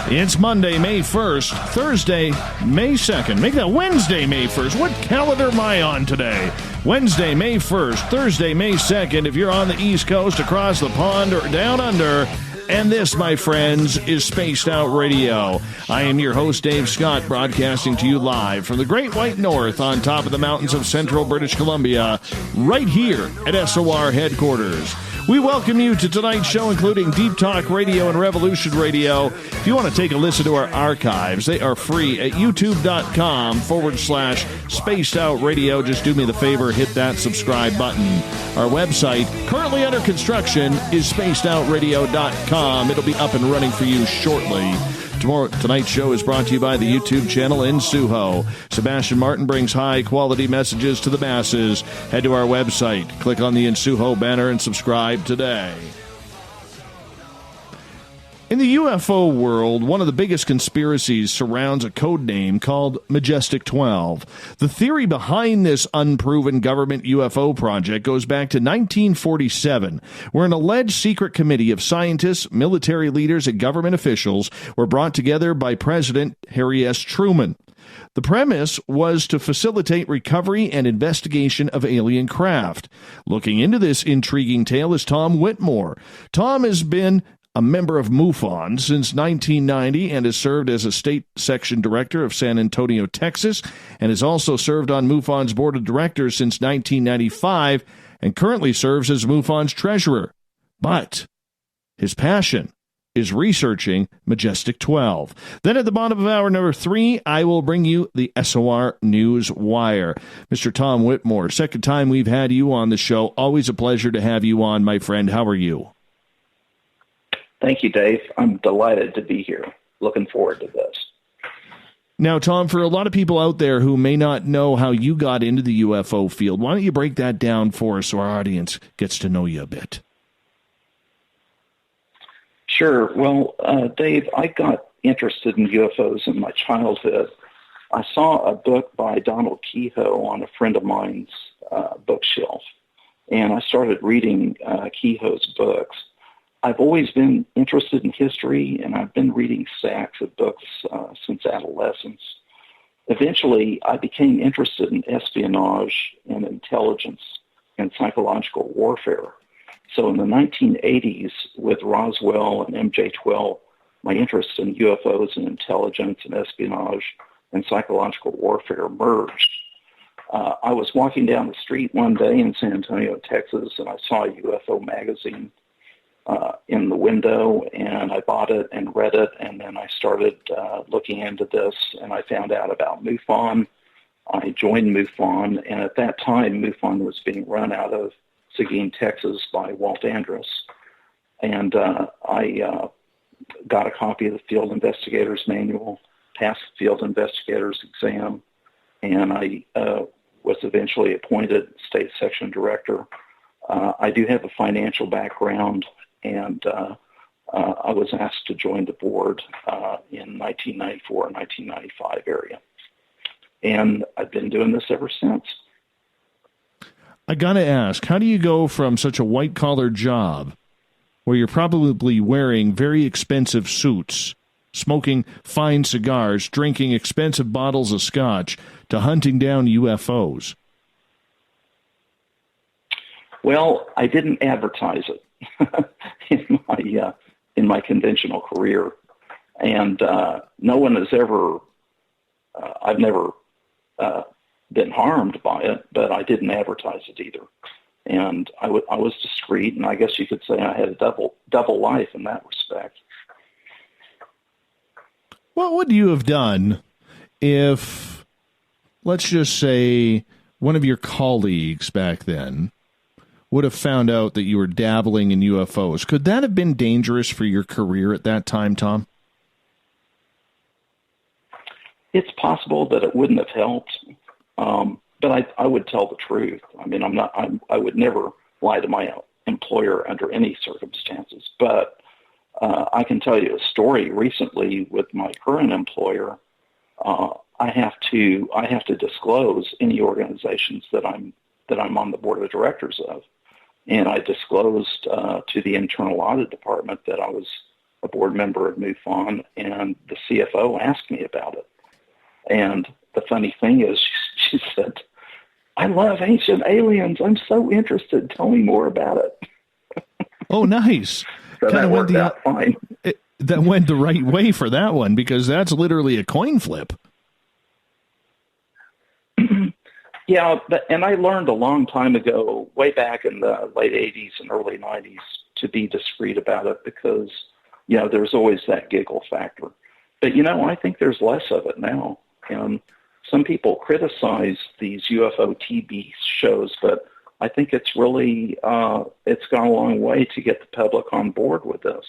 It's Monday, May 1st, Thursday, May 2nd. Make that Wednesday, May 1st. What calendar am I on today? Wednesday, May 1st, Thursday, May 2nd. If you're on the East Coast, across the pond, or down under. And this, my friends, is Spaced Out Radio. I am your host, Dave Scott, broadcasting to you live from the Great White North on top of the mountains of central British Columbia, right here at SOR headquarters. We welcome you to tonight's show, including Deep Talk Radio and Revolution Radio. If you want to take a listen to our archives, they are free at youtube.com/Spaced Out Radio. Just do me the favor, hit that subscribe button. Our website, currently under construction, is spacedoutradio.com. It'll be up and running for you shortly. Tonight's show is brought to you by the YouTube channel In Suho. Sebastian Martin brings high-quality messages to the masses. Head to our website, click on the In Suho banner, and subscribe today. In the UFO world, one of the biggest conspiracies surrounds a code name called Majestic 12. The theory behind this unproven government UFO project goes back to 1947, where an alleged secret committee of scientists, military leaders, and government officials were brought together by President Harry S. Truman. The premise was to facilitate recovery and investigation of alien craft. Looking into this intriguing tale is Tom Whitmore. Tom has been a member of MUFON since 1990 and has served as a state section director of San Antonio, Texas, and has also served on MUFON's board of directors since 1995 and currently serves as MUFON's treasurer. But his passion is researching Majestic 12. Then at the bottom of hour number 3, I will bring you the SOR News Wire. Mr. Tom Whitmore, second time we've had you on the show. Always a pleasure to have you on, my friend. How are you? Thank you, Dave. I'm delighted to be here. Looking forward to this. Now, Tom, for a lot of people out there who may not know how you got into the UFO field, why don't you break that down for us so our audience gets to know you a bit? Sure. Well, Dave, I got interested in UFOs in my childhood. I saw a book by Donald Kehoe on a friend of mine's bookshelf, and I started reading Kehoe's books. I've always been interested in history, and I've been reading stacks of books since adolescence. Eventually, I became interested in espionage and intelligence and psychological warfare. So in the 1980s, with Roswell and MJ-12, my interest in UFOs and intelligence and espionage and psychological warfare merged. I was walking down the street one day in San Antonio, Texas, and I saw a UFO magazine in the window, and I bought it and read it, and then I started looking into this, and I found out about MUFON. I joined MUFON, and at that time, MUFON was being run out of Seguin, Texas by Walt Andrus, and I got a copy of the Field Investigator's Manual, passed the Field Investigator's exam, and I was eventually appointed State Section Director. I do have a financial background, and I was asked to join the board in 1994 and 1995 area. And I've been doing this ever since. I got to ask, how do you go from such a white-collar job where you're probably wearing very expensive suits, smoking fine cigars, drinking expensive bottles of scotch, to hunting down UFOs? Well, I didn't advertise it in my conventional career, and no one has ever. I've never been harmed by it, but I didn't advertise it either. And I was discreet, and I guess you could say I had a double life in that respect. What would you have done if, let's just say, one of your colleagues back then would have found out that you were dabbling in UFOs? Could that have been dangerous for your career at that time, Tom? It's possible that it wouldn't have helped, but I would tell the truth. I mean, I would never lie to my employer under any circumstances. But I can tell you a story recently with my current employer. I have to disclose any organizations that I'm on the board of directors of. And I disclosed to the internal audit department that I was a board member of MUFON, and the CFO asked me about it. And the funny thing is, she said, "I love ancient aliens. I'm so interested. Tell me more about it." Oh, nice. So that worked out fine. That went the right way for that one, because that's literally a coin flip. Yeah, and I learned a long time ago, way back in the late 80s and early 90s, to be discreet about it because, there's always that giggle factor. But, I think there's less of it now. And some people criticize these UFO TV shows, but I think it's really, it's gone a long way to get the public on board with this.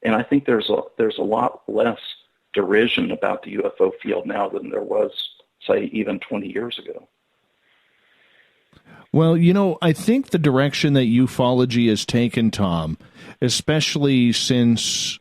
And I think there's a lot less derision about the UFO field now than there was, say, even 20 years ago. Well, I think the direction that ufology has taken, Tom, especially since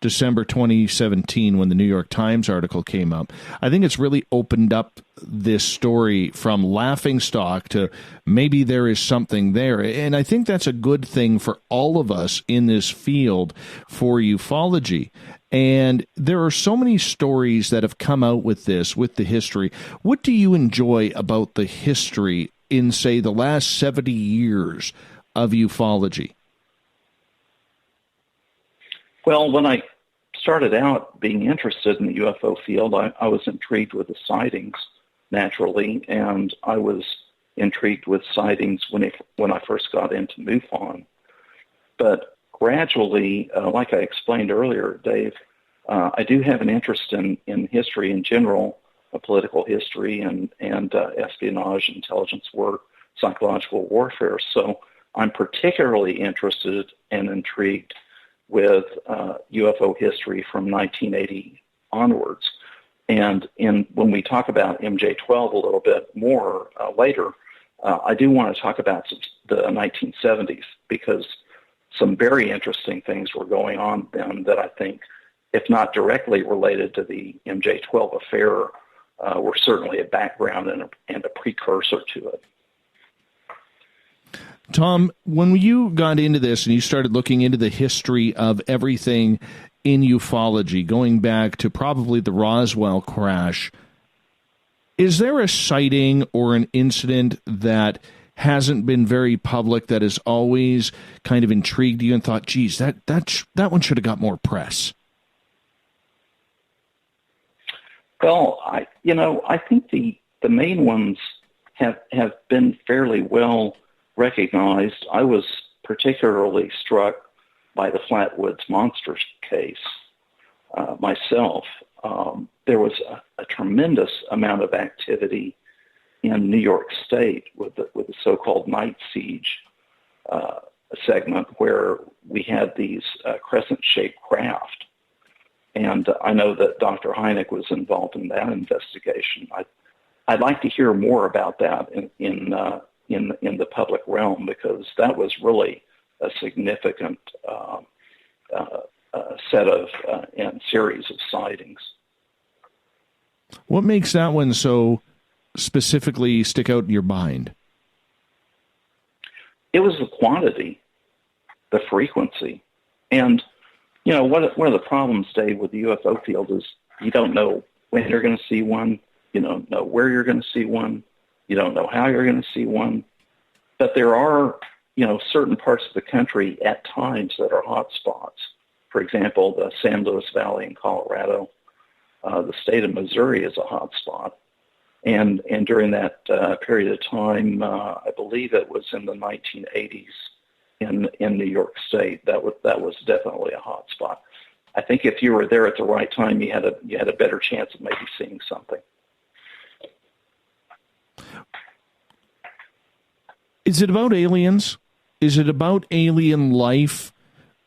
December 2017 when the New York Times article came up, I think it's really opened up this story from laughingstock to maybe there is something there. And I think that's a good thing for all of us in this field for ufology. And there are so many stories that have come out with this, with the history. What do you enjoy about the history in, say, the last 70 years of ufology? Well, when I started out being interested in the UFO field, I was intrigued with the sightings, naturally, and I was intrigued with sightings when I first got into MUFON. But gradually, like I explained earlier, Dave, I do have an interest in history in general, political history and espionage, intelligence work, psychological warfare. So I'm particularly interested and intrigued with UFO history from 1980 onwards. And when we talk about MJ-12 a little bit more later, I do want to talk about the 1970s because some very interesting things were going on then that I think, if not directly related to the MJ-12 affair, were certainly a background and a precursor to it. Tom, when you got into this and you started looking into the history of everything in ufology, going back to probably the Roswell crash, is there a sighting or an incident that hasn't been very public that has always kind of intrigued you and thought, geez, that one should have got more press? Well, I think the main ones have been fairly well recognized. I was particularly struck by the Flatwoods Monsters case myself. There was a tremendous amount of activity in New York State with the so-called night siege segment where we had these crescent-shaped craft. And I know that Dr. Hynek was involved in that investigation. I'd like to hear more about that in the public realm because that was really a significant set of and series of sightings. What makes that one so specifically stick out in your mind? It was the quantity, the frequency, and one of the problems, Dave, with the UFO field is you don't know when you're going to see one, you don't know where you're going to see one, you don't know how you're going to see one, but there are certain parts of the country at times that are hot spots. For example, the San Luis Valley in Colorado, the state of Missouri is a hot spot. And during that period of time, I believe it was in the 1980s in New York State, that was definitely a hot spot. I think if you were there at the right time, you had a better chance of maybe seeing something. Is it about aliens? Is it about alien life?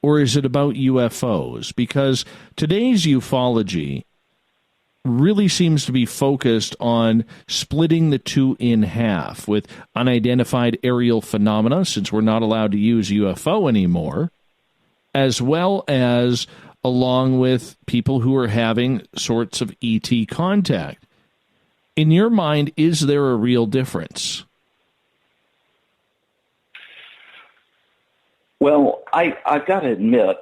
Or is it about UFOs? Because today's ufology really seems to be focused on splitting the two in half with unidentified aerial phenomena, since we're not allowed to use UFO anymore, as well as along with people who are having sorts of ET contact. In your mind, is there a real difference? Well, I've got to admit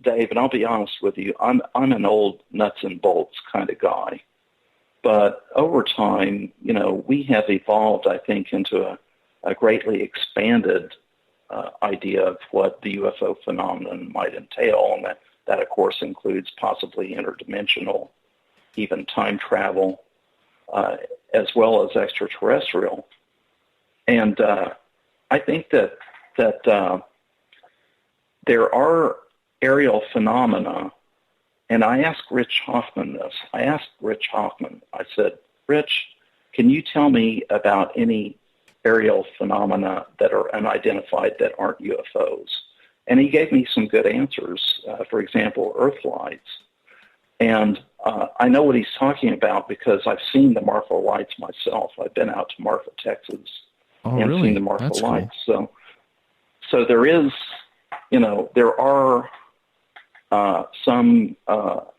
Dave, and I'll be honest with you, I'm an old nuts and bolts kind of guy. But over time, we have evolved, I think, into a greatly expanded idea of what the UFO phenomenon might entail, and that of course includes possibly interdimensional, even time travel, as well as extraterrestrial. And I think that there are aerial phenomena, and I asked Rich Hoffman this. I said, Rich, can you tell me about any aerial phenomena that are unidentified that aren't UFOs? And he gave me some good answers. For example, Earth lights. And I know what he's talking about because I've seen the Marfa lights myself. I've been out to Marfa, Texas, and seen the Marfa lights. Cool. So there is, there are some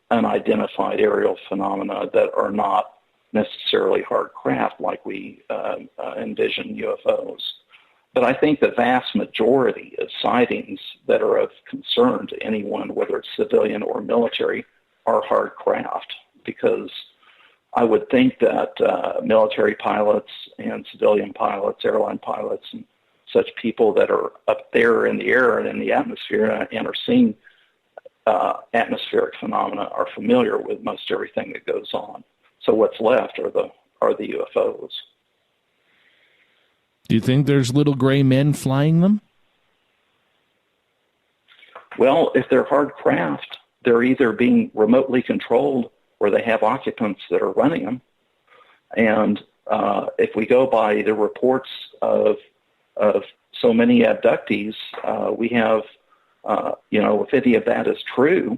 unidentified aerial phenomena that are not necessarily hard craft like we envision UFOs. But I think the vast majority of sightings that are of concern to anyone, whether it's civilian or military, are hard craft, because I would think that military pilots and civilian pilots, airline pilots, and such people that are up there in the air and in the atmosphere and are seeing atmospheric phenomena are familiar with most everything that goes on. So what's left are the UFOs. Do you think there's little gray men flying them? Well, if they're hard craft, they're either being remotely controlled or they have occupants that are running them. And if we go by the reports of so many abductees, we have, if any of that is true,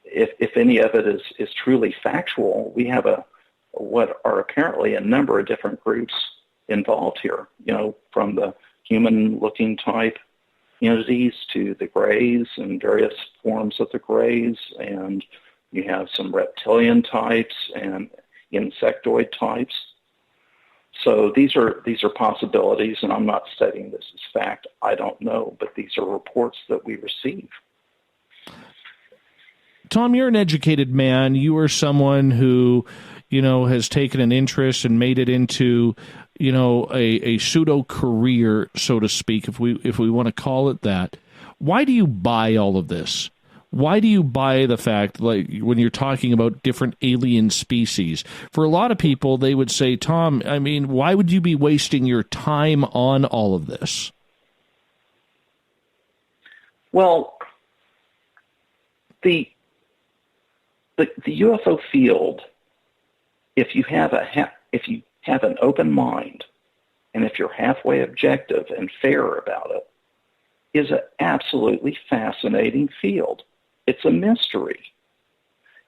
if any of it is truly factual, we have what are apparently a number of different groups involved here, from the human-looking type entities to the grays and various forms of the grays, and you have some reptilian types and insectoid types. So these are possibilities, and I'm not stating this as fact. I don't know, but these are reports that we receive. Tom, you're an educated man. You are someone who, has taken an interest and made it into, a pseudo career, so to speak, if we want to call it that. Why do you buy all of this? Why do you buy the fact, like when you're talking about different alien species? For a lot of people, they would say, Tom, why would you be wasting your time on all of this? Well, the UFO field, if you have an open mind, and if you're halfway objective and fair about it, is an absolutely fascinating field. It's a mystery.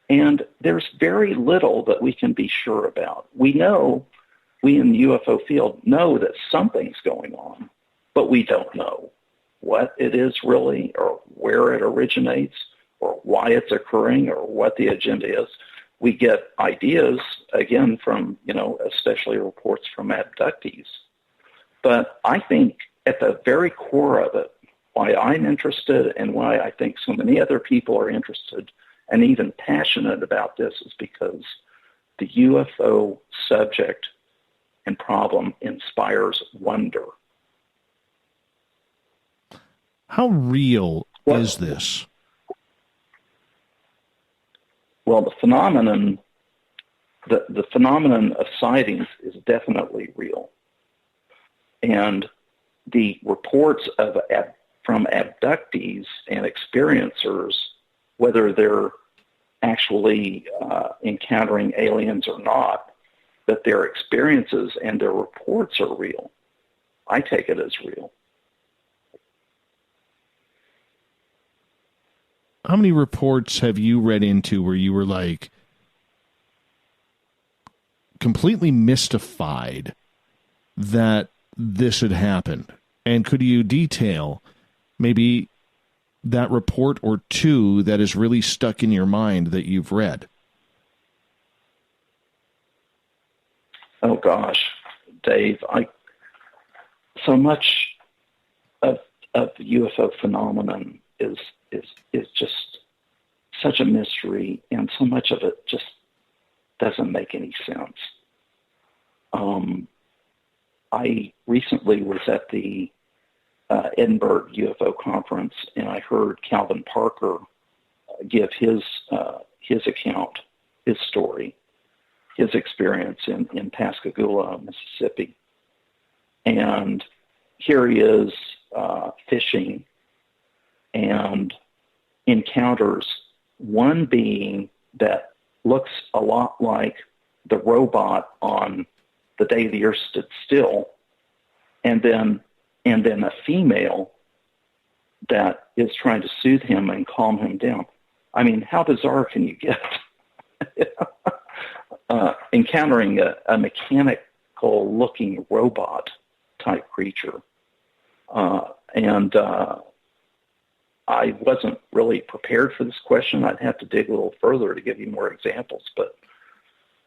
And there's very little that we can be sure about. We in the UFO field know that something's going on, but we don't know what it is really, or where it originates, or why it's occurring, or what the agenda is. We get ideas, again, from, especially reports from abductees. But I think at the very core of it, why I'm interested and why I think so many other people are interested and even passionate about this is because the UFO subject and problem inspires wonder. How real is this? Well, the phenomenon of sightings is definitely real. And the reports from abductees and experiencers, whether they're actually encountering aliens or not, that their experiences and their reports are real. I take it as real. How many reports have you read into where you were like completely mystified that this had happened? And could you detail maybe that report or two that is really stuck in your mind that you've read? Oh gosh, Dave, so much of the UFO phenomenon is is just such a mystery, and so much of it just doesn't make any sense. I recently was at the Edinburgh UFO conference, and I heard Calvin Parker give his account, his story, his experience in Pascagoula, Mississippi. And here he is fishing and encounters one being that looks a lot like the robot on The Day the Earth Stood Still, and then a female that is trying to soothe him and calm him down. I mean, how bizarre can you get? Encountering a mechanical-looking robot-type creature. And I wasn't really prepared for this question. I'd have to dig a little further to give you more examples. But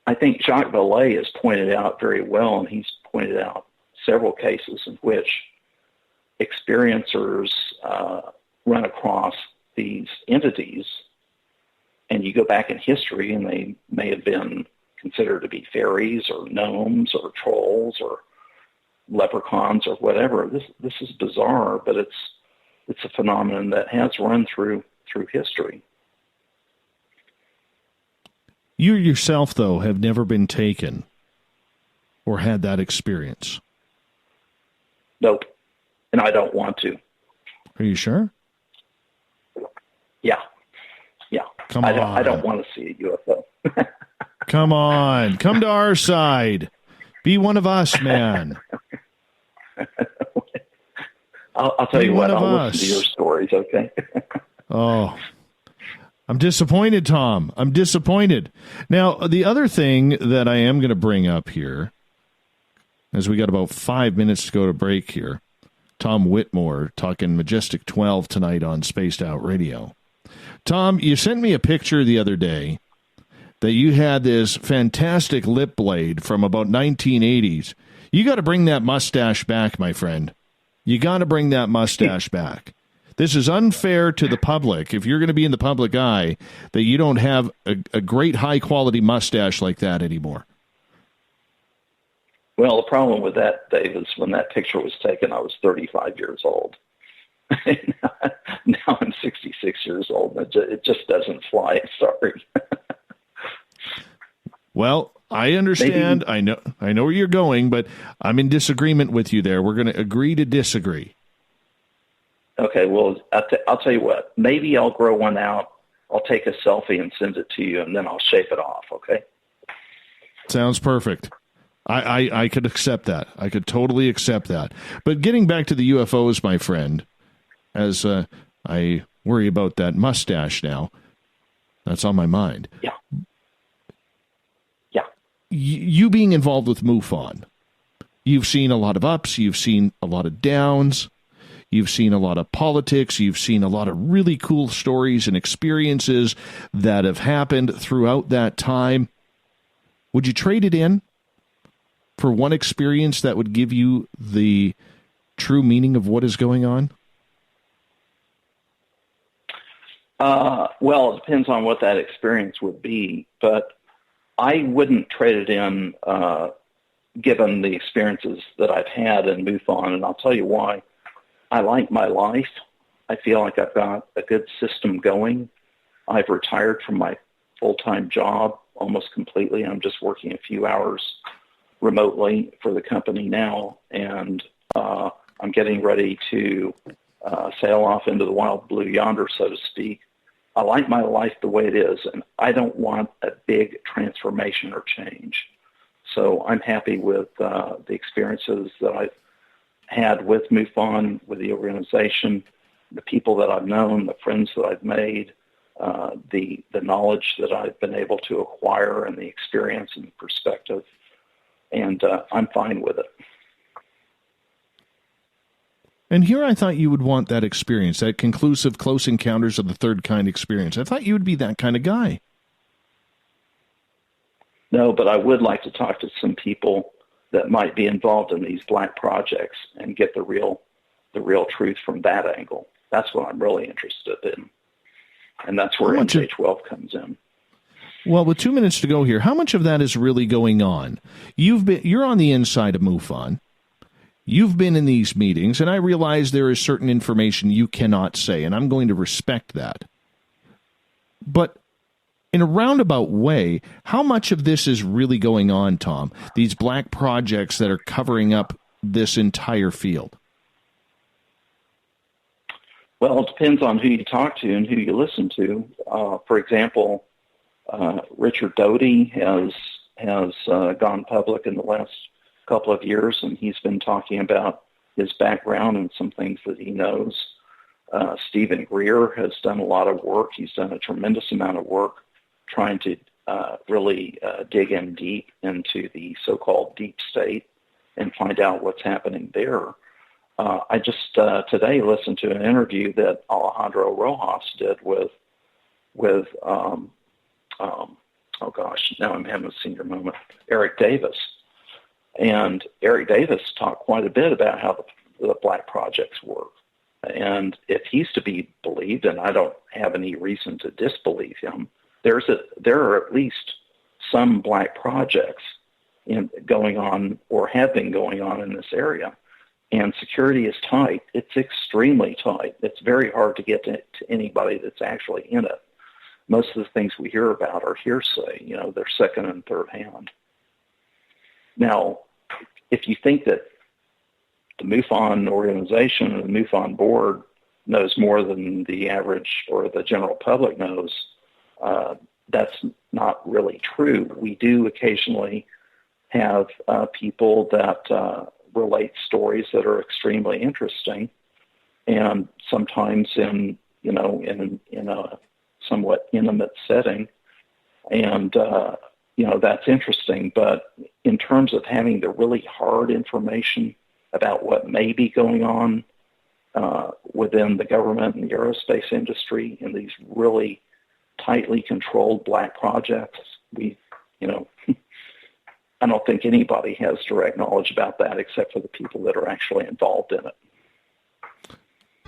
I think Jacques Vallée has pointed out very well, and he's pointed out several cases in which experiencers run across these entities, and you go back in history, and they may have been considered to be fairies or gnomes or trolls or leprechauns or whatever. This is bizarre, but it's a phenomenon that has run through history. You yourself, though, have never been taken or had that experience. Nope, and I don't want to. Are you sure? Yeah. Come on. I don't want to see a UFO. Come on. Come to our side. Be one of us, man. I'll tell you what. I'll listen to your stories, okay? Oh, I'm disappointed, Tom. I'm disappointed. Now, the other thing that I am going to bring up here, as we got about 5 minutes to go to break here, Tom Whitmore talking Majestic 12 tonight on Spaced Out Radio. Tom, you sent me a picture the other day that you had this fantastic lip blade from about 1980s. You got to bring that mustache back, my friend. You got to bring that mustache back. This is unfair to the public, if you're going to be in the public eye, that you don't have a great high-quality mustache like that anymore. Well, the problem with that, Dave, is when that picture was taken, I was 35 years old. Now I'm 66 years old. It just doesn't fly. Sorry. Well, I understand. Maybe. I know where you're going, but I'm in disagreement with you there. We're going to agree to disagree. Okay, well, I'll tell you what. Maybe I'll grow one out. I'll take a selfie and send it to you, and then I'll shape it off, okay? Sounds perfect. I could accept that. I could totally accept that. But getting back to the UFOs, my friend, as I worry about that mustache now, that's on my mind. Yeah. You being involved with MUFON, you've seen a lot of ups, you've seen a lot of downs, you've seen a lot of politics, you've seen a lot of really cool stories and experiences that have happened throughout that time. Would you trade it in for one experience that would give you the true meaning of what is going on? Well, it depends on what that experience would be, but I wouldn't trade it in given the experiences that I've had in MUFON, and I'll tell you why. I like my life. I feel like I've got a good system going. I've retired from my full-time job almost completely. I'm just working a few hours remotely for the company now, and I'm getting ready to sail off into the wild blue yonder, so to speak. I like my life the way it is, and I don't want a big transformation or change. So I'm happy with the experiences that I've had with MUFON, with the organization, the people that I've known, the friends that I've made, the knowledge that I've been able to acquire, and the experience and the perspective. And I'm fine with it. And here I thought you would want that experience, that conclusive close encounters of the third kind experience. I thought you would be that kind of guy. No, but I would like to talk to some people that might be involved in these black projects and get the real truth from that angle. That's what I'm really interested in. And that's where MJ12 comes in. Well, with 2 minutes to go here, how much of that is really going on? You're on the inside of MUFON. You've been in these meetings, and I realize there is certain information you cannot say, and I'm going to respect that. But in a roundabout way, how much of this is really going on, Tom? These black projects that are covering up this entire field? Well, it depends on who you talk to and who you listen to. For example, Richard Doty has gone public in the last couple of years, and he's been talking about his background and some things that he knows. Stephen Greer has done a lot of work. He's done a tremendous amount of work trying to really dig in deep into the so-called deep state and find out what's happening there. I just today listened to an interview that Alejandro Rojas did with oh gosh, now I'm having a senior moment, Eric Davis. And Eric Davis talked quite a bit about how the black projects work. And if he's to be believed, and I don't have any reason to disbelieve him, there are at least some black projects going on or have been going on in this area. And security is tight. It's extremely tight. It's very hard to get to anybody that's actually in it. Most of the things we hear about are hearsay. You know, they're second and third hand. Now, if you think that the MUFON organization and the MUFON board knows more than the average or the general public knows, that's not really true. We do occasionally have people that relate stories that are extremely interesting, and sometimes in a somewhat intimate setting, and that's interesting. But in terms of having the really hard information about what may be going on within the government and the aerospace industry in these really tightly controlled black projects, I don't think anybody has direct knowledge about that except for the people that are actually involved in it.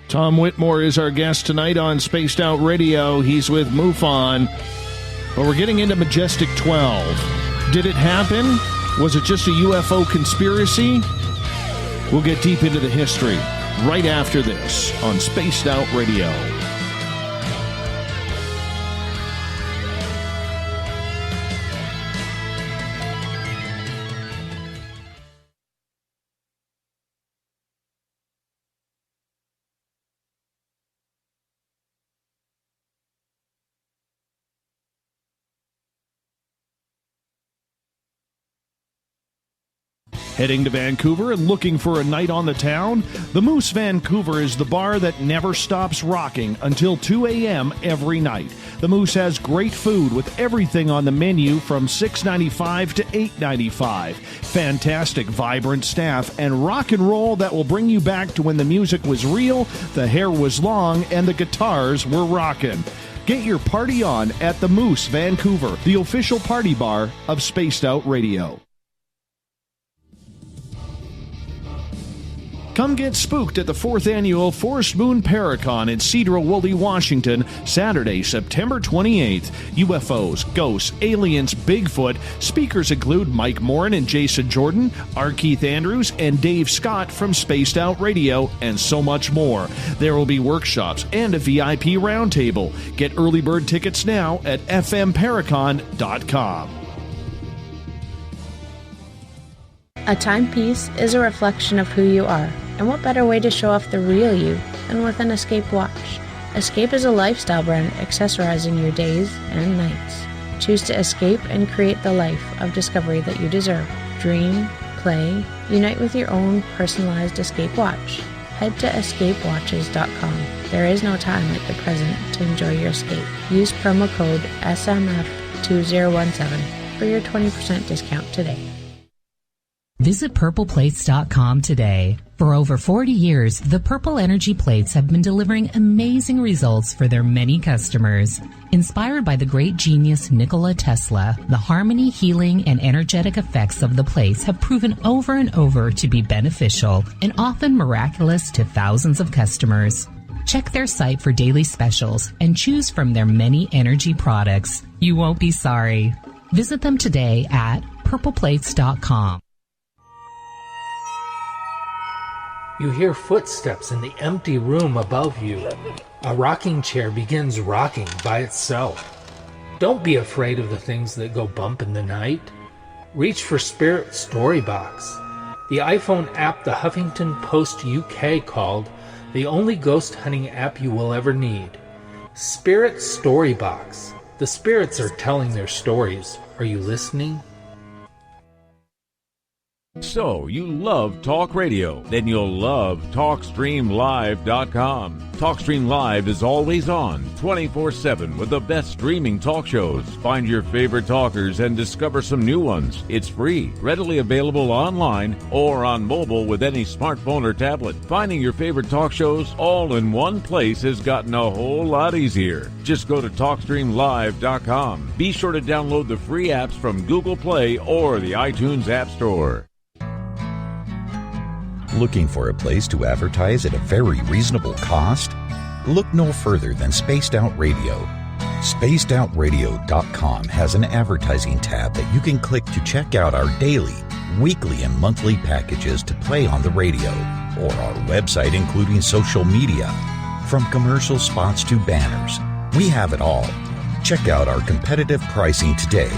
Tom Whitmore is our guest tonight on Spaced Out Radio. He's with MUFON. But we're getting into Majestic 12. Did it happen? Was it just a UFO conspiracy? We'll get deep into the history right after this on Spaced Out Radio. Heading to Vancouver and looking for a night on the town? The Moose Vancouver is the bar that never stops rocking until 2 a.m. every night. The Moose has great food with everything on the menu from $6.95 to $8.95. Fantastic, vibrant staff and rock and roll that will bring you back to when the music was real, the hair was long, and the guitars were rocking. Get your party on at the Moose Vancouver, the official party bar of Spaced Out Radio. Come get spooked at the 4th Annual Forest Moon Paracon in Cedar-Woolley, Washington, Saturday, September 28th. UFOs, ghosts, aliens, Bigfoot. Speakers include Mike Morin and Jason Jordan, R. Keith Andrews, and Dave Scott from Spaced Out Radio, and so much more. There will be workshops and a VIP roundtable. Get early bird tickets now at fmparacon.com. A timepiece is a reflection of who you are, and what better way to show off the real you than with an Escape watch? Escape is a lifestyle brand accessorizing your days and nights. Choose to escape and create the life of discovery that you deserve. Dream, play, unite with your own personalized Escape watch. Head to escapewatches.com. There is no time like the present to enjoy your escape. Use promo code SMF2017 for your 20% discount today. Visit purpleplates.com today. For over 40 years, the Purple Energy Plates have been delivering amazing results for their many customers. Inspired by the great genius Nikola Tesla, the harmony, healing, and energetic effects of the plates have proven over and over to be beneficial and often miraculous to thousands of customers. Check their site for daily specials and choose from their many energy products. You won't be sorry. Visit them today at purpleplates.com. You hear footsteps in the empty room above you. A rocking chair begins rocking by itself. Don't be afraid of the things that go bump in the night. Reach for Spirit Storybox, the iPhone app the Huffington Post UK called the only ghost hunting app you will ever need. Spirit Storybox. The spirits are telling their stories. Are you listening? So, you love talk radio? Then you'll love TalkStreamLive.com. TalkStream Live is always on, 24/7, with the best streaming talk shows. Find your favorite talkers and discover some new ones. It's free, readily available online or on mobile with any smartphone or tablet. Finding your favorite talk shows all in one place has gotten a whole lot easier. Just go to TalkStreamLive.com. Be sure to download the free apps from Google Play or the iTunes App Store. Looking for a place to advertise at a very reasonable cost? Look no further than Spaced Out Radio. SpacedOutRadio.com has an advertising tab that you can click to check out our daily, weekly, and monthly packages to play on the radio, or our website including social media. From commercial spots to banners, we have it all. Check out our competitive pricing today.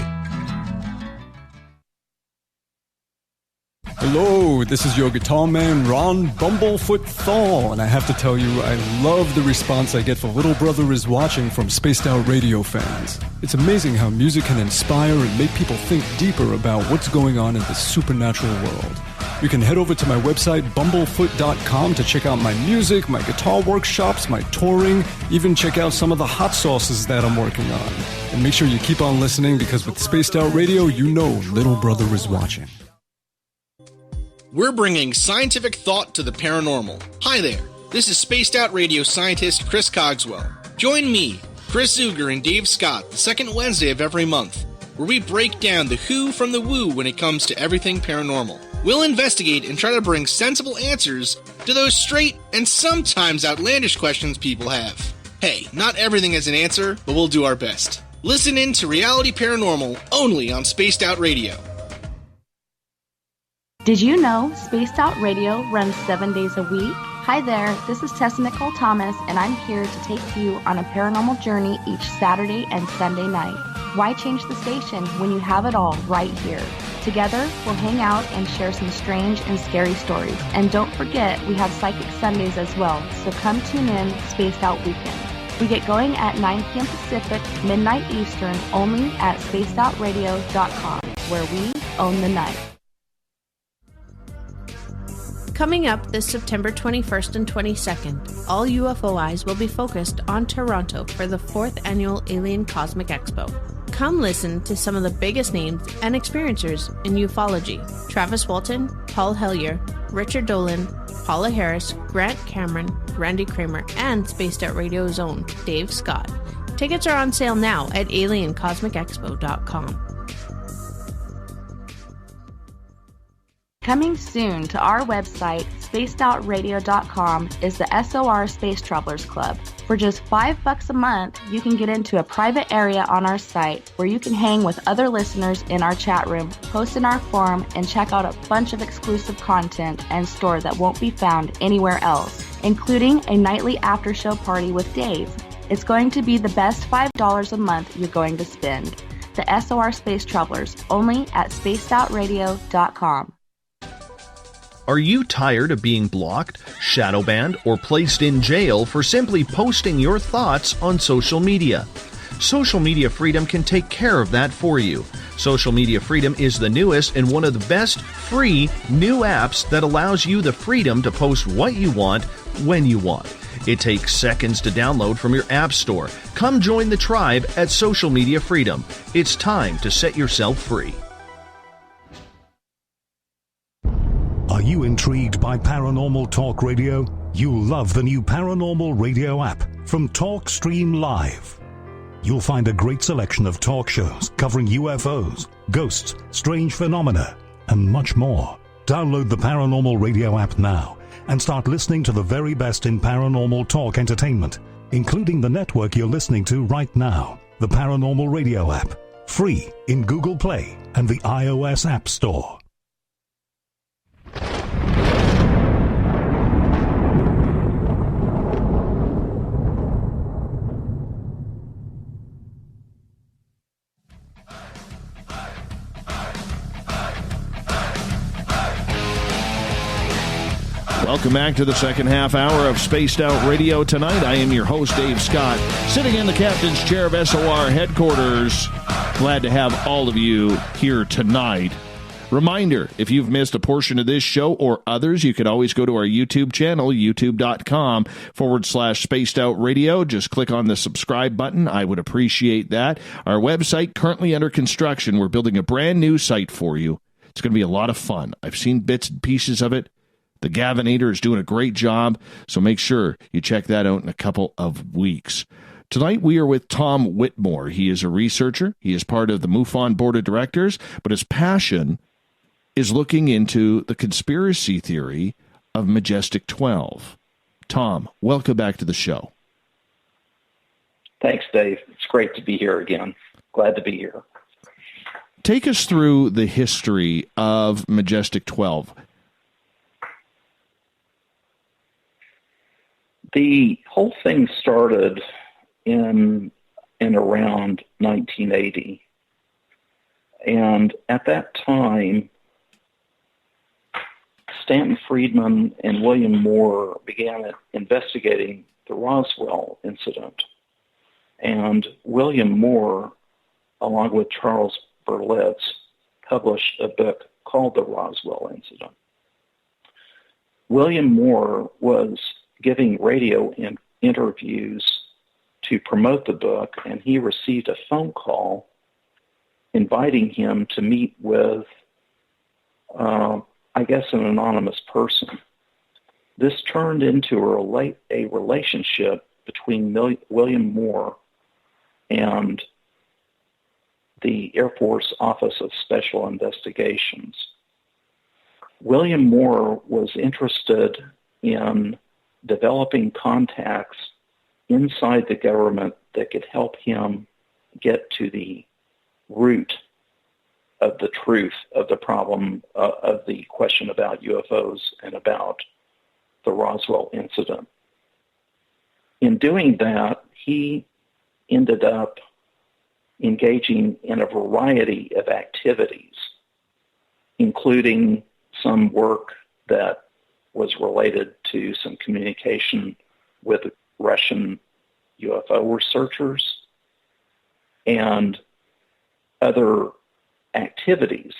Hello, this is your guitar man, Ron Bumblefoot Thal, and I have to tell you, I love the response I get for Little Brother is Watching from Spaced Out Radio fans. It's amazing how music can inspire and make people think deeper about what's going on in the supernatural world. You can head over to my website, bumblefoot.com, to check out my music, my guitar workshops, my touring, even check out some of the hot sauces that I'm working on. And make sure you keep on listening, because with Spaced Out Radio, you know Little Brother is watching. We're bringing scientific thought to the paranormal. Hi there, this is Spaced Out Radio scientist Chris Cogswell. Join me, Chris Zuger, and Dave Scott the second Wednesday of every month, where we break down the who from the woo when it comes to everything paranormal. We'll investigate and try to bring sensible answers to those straight and sometimes outlandish questions people have. Hey, not everything has an answer, but we'll do our best. Listen in to Reality Paranormal only on Spaced Out Radio. Did you know Spaced Out Radio runs 7 days a week? Hi there, this is Tessa Nicole Thomas, and I'm here to take you on a paranormal journey each Saturday and Sunday night. Why change the station when you have it all right here? Together, we'll hang out and share some strange and scary stories. And don't forget, we have Psychic Sundays as well, so come tune in Spaced Out Weekend. We get going at 9 p.m. Pacific, midnight Eastern, only at spacedoutradio.com, where we own the night. Coming up this September 21st and 22nd, all UFO eyes will be focused on Toronto for the 4th Annual Alien Cosmic Expo. Come listen to some of the biggest names and experiencers in ufology. Travis Walton, Paul Hellyer, Richard Dolan, Paula Harris, Grant Cameron, Randy Kramer, and Spaced Out Radio's own Dave Scott. Tickets are on sale now at aliencosmicexpo.com. Coming soon to our website, spacedoutradio.com, is the SOR Space Travelers Club. For just $5 a month, you can get into a private area on our site where you can hang with other listeners in our chat room, post in our forum, and check out a bunch of exclusive content and store that won't be found anywhere else, including a nightly after-show party with Dave. It's going to be the best $5 a month you're going to spend. The SOR Space Travelers, only at spacedoutradio.com. Are you tired of being blocked, shadow banned, or placed in jail for simply posting your thoughts on social media? Social Media Freedom can take care of that for you. Social Media Freedom is the newest and one of the best free new apps that allows you the freedom to post what you want when you want. It takes seconds to download from your app store. Come join the tribe at Social Media Freedom. It's time to set yourself free. Are you intrigued by Paranormal Talk Radio? You'll love the new Paranormal Radio app from TalkStream Live. You'll find a great selection of talk shows covering UFOs, ghosts, strange phenomena, and much more. Download the Paranormal Radio app now and start listening to the very best in paranormal talk entertainment, including the network you're listening to right now, the Paranormal Radio app, free in Google Play and the iOS App Store. Welcome back to the second half hour of Spaced Out Radio. Tonight, I am your host, Dave Scott, sitting in the captain's chair of SOR headquarters. Glad to have all of you here tonight. Reminder, if you've missed a portion of this show or others, you can always go to our YouTube channel, youtube.com/Spaced Out Radio. Just click on the subscribe button. I would appreciate that. Our website currently under construction. We're building a brand new site for you. It's going to be a lot of fun. I've seen bits and pieces of it. The Gavinator is doing a great job, so make sure you check that out in a couple of weeks. Tonight, we are with Tom Whitmore. He is a researcher. He is part of the MUFON Board of Directors, but his passion is looking into the conspiracy theory of Majestic 12. Tom, welcome back to the show. Thanks, Dave. It's great to be here again. Glad to be here. Take us through the history of Majestic 12. The whole thing started in around 1980. And at that time, Stanton Friedman and William Moore began investigating the Roswell incident. And William Moore, along with Charles Berlitz, published a book called The Roswell Incident. William Moore was giving radio interviews to promote the book, and he received a phone call inviting him to meet with, I guess, an anonymous person. This turned into a relationship between William Moore and the Air Force Office of Special Investigations. William Moore was interested in developing contacts inside the government that could help him get to the root of the truth of the problem of the question about UFOs and about the Roswell incident. In doing that, he ended up engaging in a variety of activities, including some work that was related to some communication with Russian UFO researchers and other activities.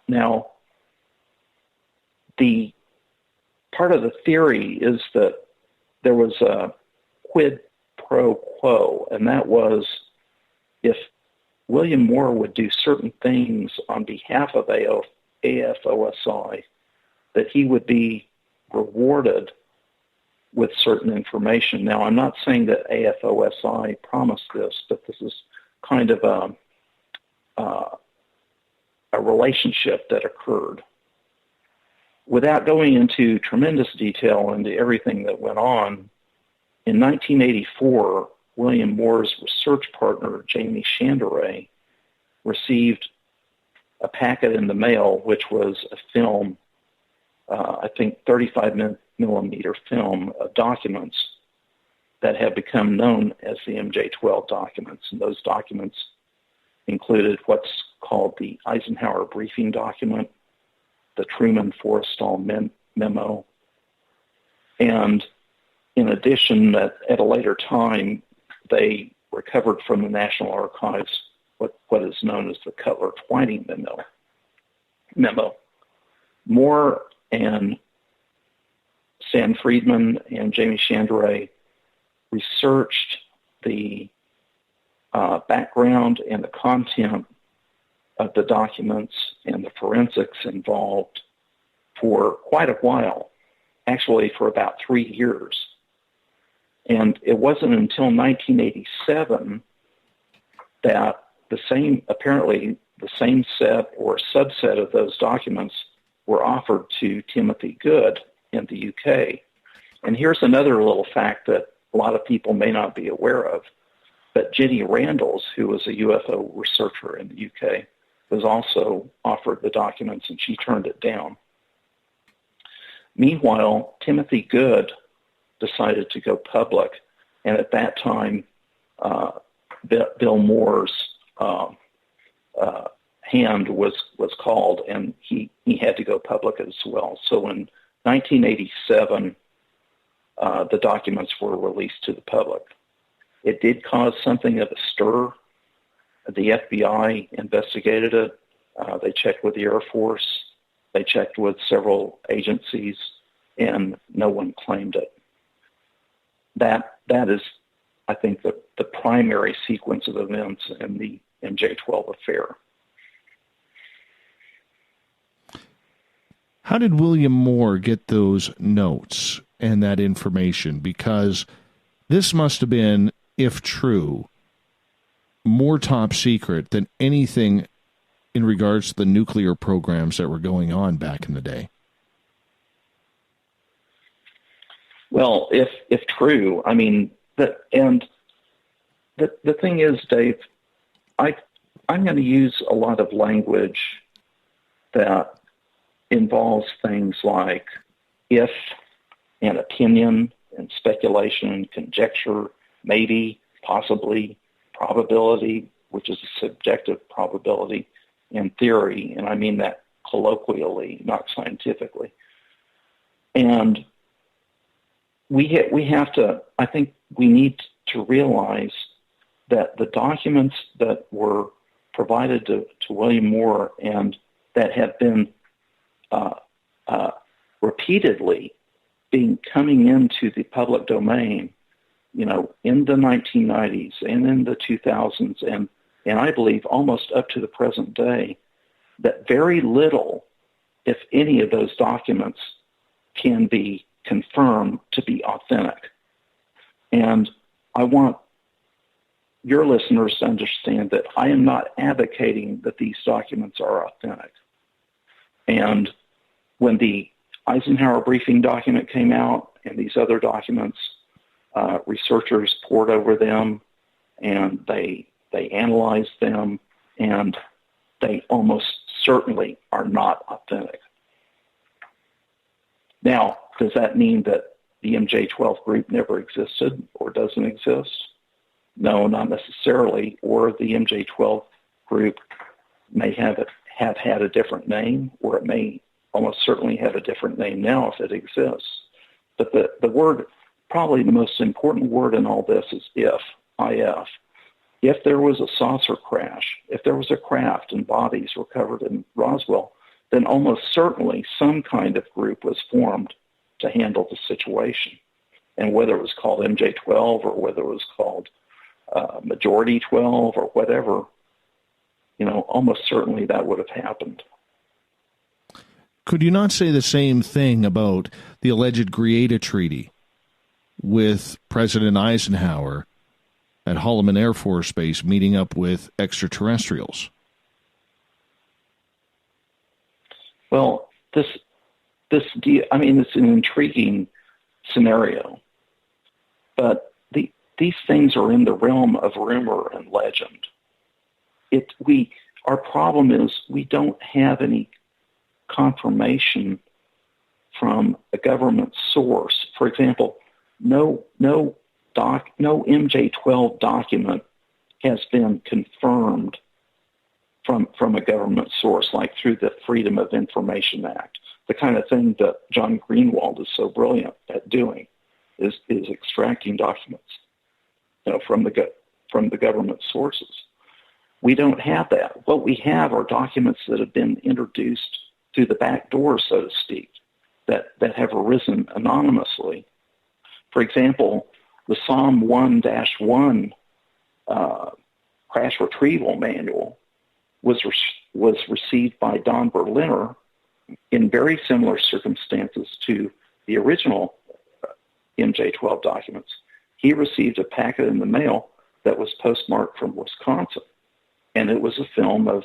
Now, the part of the theory is that there was a quid pro quo, and that was if William Moore would do certain things on behalf of AFOSI, that he would be rewarded with certain information. Now, I'm not saying that AFOSI promised this, but this is kind of a relationship that occurred. Without going into tremendous detail into everything that went on, in 1984, William Moore's research partner, Jamie Chandray, received a packet in the mail, which was a film, I think 35 millimeter film of documents that have become known as the MJ-12 documents. And those documents included what's called the Eisenhower briefing document, the Truman Forrestal memo, and in addition, at a later time, they recovered from the National Archives what is known as the Cutler-Twining memo. Moore and Stan Friedman and Jamie Chandray researched the background and the content of the documents and the forensics involved for quite a while, actually for about 3 years. And it wasn't until 1987 that apparently the same set or subset of those documents were offered to Timothy Good, in the UK. And here's another little fact that a lot of people may not be aware of, but Jenny Randles, who was a UFO researcher in the UK, was also offered the documents, and she turned it down. Meanwhile, Timothy Good decided to go public, and at that time, Bill Moore's hand was called, and he had to go public as well. So in 1987, the documents were released to the public. It did cause something of a stir. The FBI investigated it. They checked with the Air Force. They checked with several agencies, and no one claimed it. That is, I think, the primary sequence of events in the MJ-12 affair. How did William Moore get those notes and that information? Because this must have been, if true, more top secret than anything in regards to the nuclear programs that were going on back in the day. Well, if true, I mean, the thing is, Dave, I'm going to use a lot of language that involves things like if and opinion and speculation and conjecture, maybe, possibly, probability, which is a subjective probability, and theory, and I mean that colloquially, not scientifically. And we have to, I think we need to realize that the documents that were provided to William Moore and that have been repeatedly coming into the public domain, you know, in the 1990s and in the 2000s, and I believe almost up to the present day, that very little, if any, of those documents can be confirmed to be authentic. And I want your listeners to understand that I am not advocating that these documents are authentic. And when the Eisenhower briefing document came out and these other documents, researchers pored over them and they analyzed them, and they almost certainly are not authentic. Now, does that mean that the MJ-12 group never existed or doesn't exist? No, not necessarily. Or the MJ-12 group may have had a different name, or it may almost certainly have a different name now if it exists. But the word, probably the most important word in all this is if, IF. If there was a saucer crash, if there was a craft and bodies recovered in Roswell, then almost certainly some kind of group was formed to handle the situation. And whether it was called MJ-12 or whether it was called Majority 12 or whatever, you know, almost certainly that would have happened. Could you not say the same thing about the alleged Greada Treaty with President Eisenhower at Holloman Air Force Base meeting up with extraterrestrials? Well, I mean, it's an intriguing scenario, but these things are in the realm of rumor and legend. Our problem is we don't have any confirmation from a government source. For example, no MJ-12 document has been confirmed from a government source, like through the Freedom of Information Act. The kind of thing that John Greenwald is so brilliant at doing is extracting documents, you know, from the government sources. We don't have that. What we have are documents that have been introduced through the back door, so to speak, that have arisen anonymously. For example, the Psalm 1-1 crash retrieval manual was received by Don Berliner in very similar circumstances to the original MJ-12 documents. He received a packet in the mail that was postmarked from Wisconsin, and it was a film of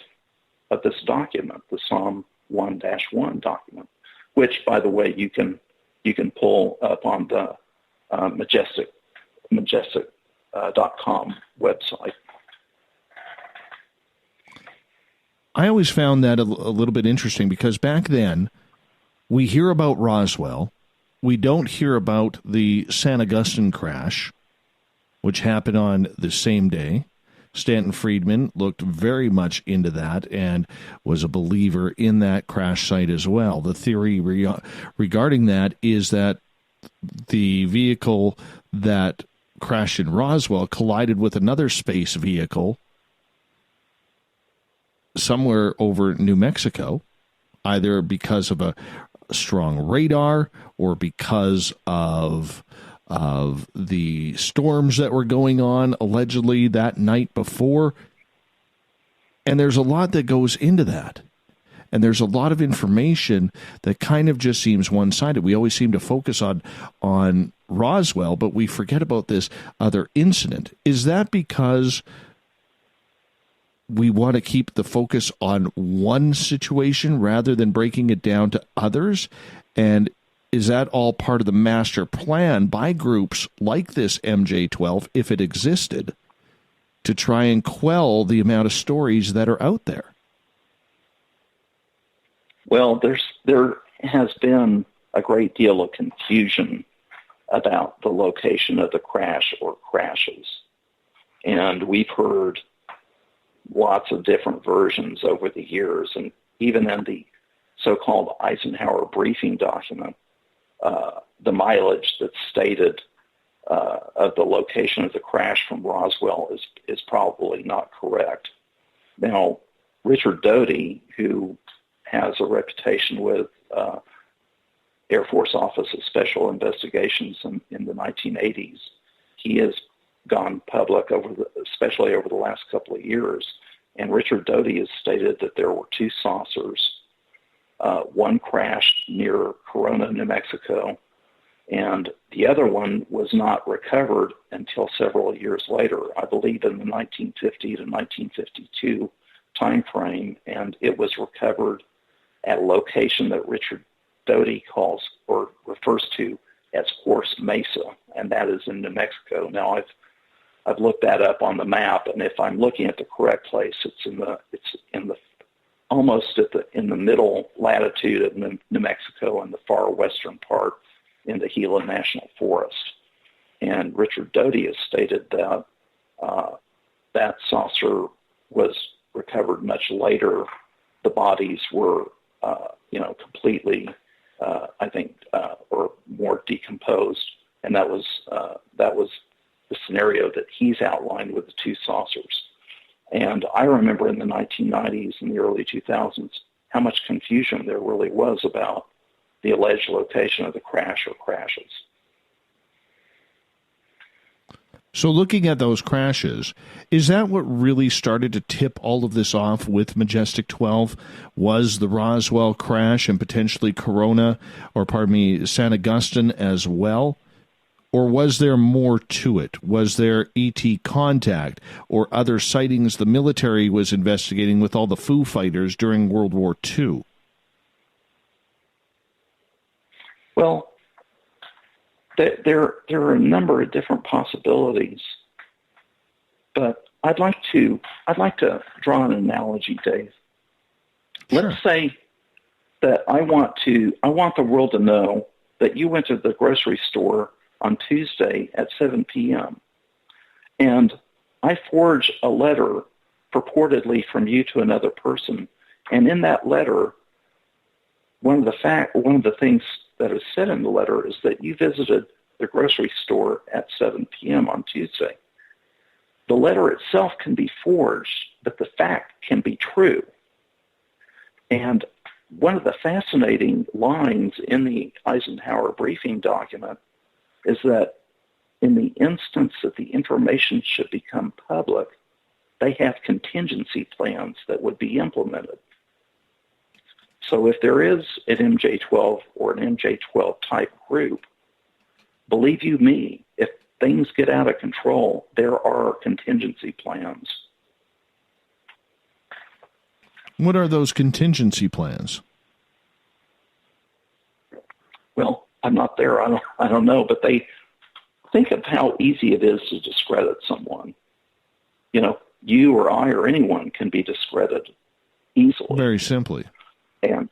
this document, the Psalm 1-1 document, which, by the way, you can you can pull up on the Majestic.com website. I always found that a little bit interesting because back then we hear about Roswell. We don't hear about the San Augustine crash, which happened on the same day. Stanton Friedman looked very much into that and was a believer in that crash site as well. The theory regarding that is that the vehicle that crashed in Roswell collided with another space vehicle somewhere over New Mexico, either because of a strong radar or because of the storms that were going on allegedly that night before. And there's a lot that goes into that. And there's a lot of information that kind of just seems one-sided. We always seem to focus on Roswell, but we forget about this other incident. Is that because we want to keep the focus on one situation rather than breaking it down to others? And is that all part of the master plan by groups like this MJ-12, if it existed, to try and quell the amount of stories that are out there? Well, there has been a great deal of confusion about the location of the crash or crashes. And we've heard lots of different versions over the years. And even in the so-called Eisenhower briefing document, the mileage that's stated of the location of the crash from Roswell is probably not correct. Now, Richard Doty, who has a reputation with Air Force Office of Special Investigations in the 1980s, he has gone public especially over the last couple of years. And Richard Doty has stated that there were two saucers. One crashed near Corona, New Mexico, and the other one was not recovered until several years later, I believe in the 1950 to 1952 time frame, and it was recovered at a location that Richard Doty calls or refers to as Horse Mesa, and that is in New Mexico. Now, I've looked that up on the map, and if I'm looking at the correct place, it's almost in the middle latitude of New Mexico in the far western part in the Gila National Forest. And Richard Doty has stated that that saucer was recovered much later. The bodies were, completely, or more decomposed, and that was the scenario that he's outlined with the two saucers. And I remember in the 1990s and the early 2000s how much confusion there really was about the alleged location of the crash or crashes. So looking at those crashes, is that what really started to tip all of this off with Majestic 12? Was the Roswell crash and potentially San Augustine as well? Or was there more to it? Was there ET contact or other sightings the military was investigating with all the Foo Fighters during World War II? Well, there are a number of different possibilities, but I'd like to draw an analogy, Dave. Sure. Let's say that I want the world to know that you went to the grocery store on Tuesday at 7 p.m. and I forge a letter purportedly from you to another person, and in that letter, one of the things that is said in the letter is that you visited the grocery store at 7 p.m. on Tuesday. The letter itself can be forged, but the fact can be true. And one of the fascinating lines in the Eisenhower briefing document is that in the instance that the information should become public, they have contingency plans that would be implemented. So if there is an MJ-12 or an MJ-12 type group, believe you me, if things get out of control, there are contingency plans. What are those contingency plans? Well, I'm not there. I don't know. But they think of how easy it is to discredit someone. You know, you or I or anyone can be discredited easily. Very simply. And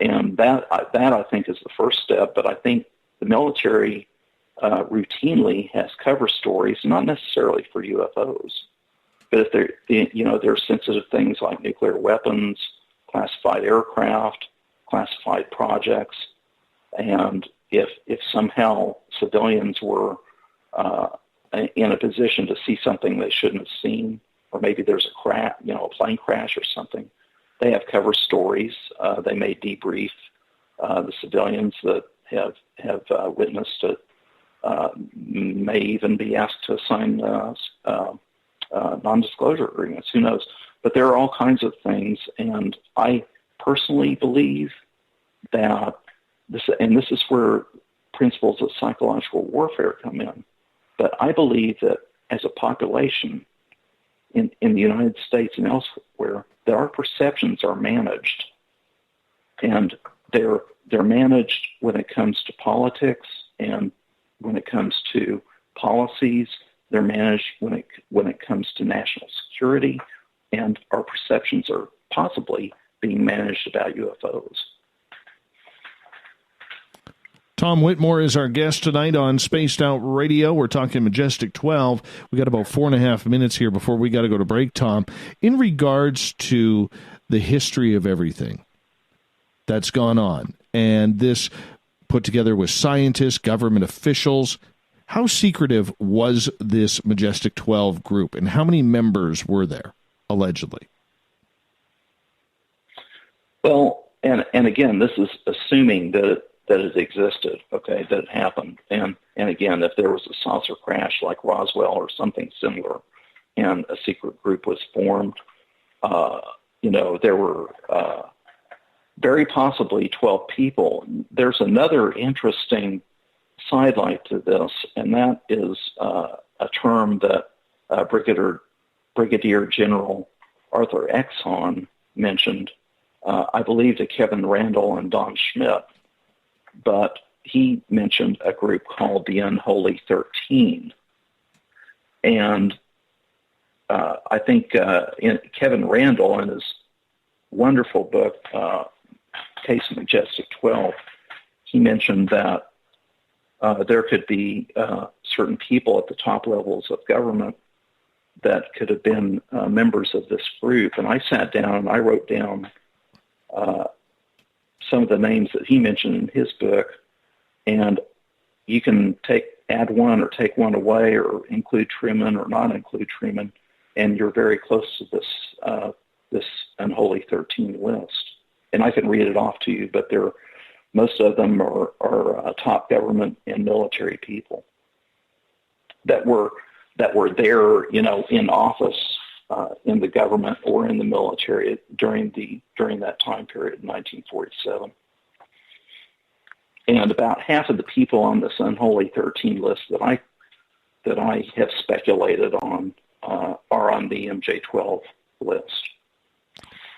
that I think is the first step. But I think the military routinely has cover stories, not necessarily for UFOs, but if there are sensitive things like nuclear weapons, classified aircraft, classified projects, and if somehow civilians were in a position to see something they shouldn't have seen, or maybe there's a plane crash or something, they have cover stories. They may debrief the civilians that have witnessed it. May even be asked to sign non-disclosure agreements. Who knows? But there are all kinds of things, and I personally believe that this is where principles of psychological warfare come in. But I believe that as a population in the United States and elsewhere, that our perceptions are managed, and they're managed when it comes to politics, and when it comes to policies. They're managed when it comes to national security, and our perceptions are possibly being managed about UFOs. Tom Whitmore is our guest tonight on Spaced Out Radio. We're talking Majestic 12. We got about 4.5 minutes here before we got to go to break, Tom. In regards to the history of everything that's gone on, and this put together with scientists, government officials, how secretive was this Majestic 12 group, and how many members were there, allegedly? Well, and again, this is assuming that it existed, okay, that it happened. And again, if there was a saucer crash like Roswell or something similar, and a secret group was formed, there were very possibly 12 people. There's another interesting sidelight to this, and that is a term that Brigadier General Arthur Exxon mentioned, I believe, to Kevin Randall and Don Schmidt. But he mentioned a group called the Unholy 13. And I think Kevin Randall, in his wonderful book, Case of Majestic 12, he mentioned that there could be certain people at the top levels of government that could have been members of this group. And I sat down and I wrote down some of the names that he mentioned in his book, and you can add one or take one away, or include Truman or not include Truman, and you're very close to this Unholy 13 list. And I can read it off to you, but most of them are top government and military people that were there, in office in the government or in the military during that time period in 1947. And about half of the people on this Unholy 13 list that I have speculated on are on the MJ12 list.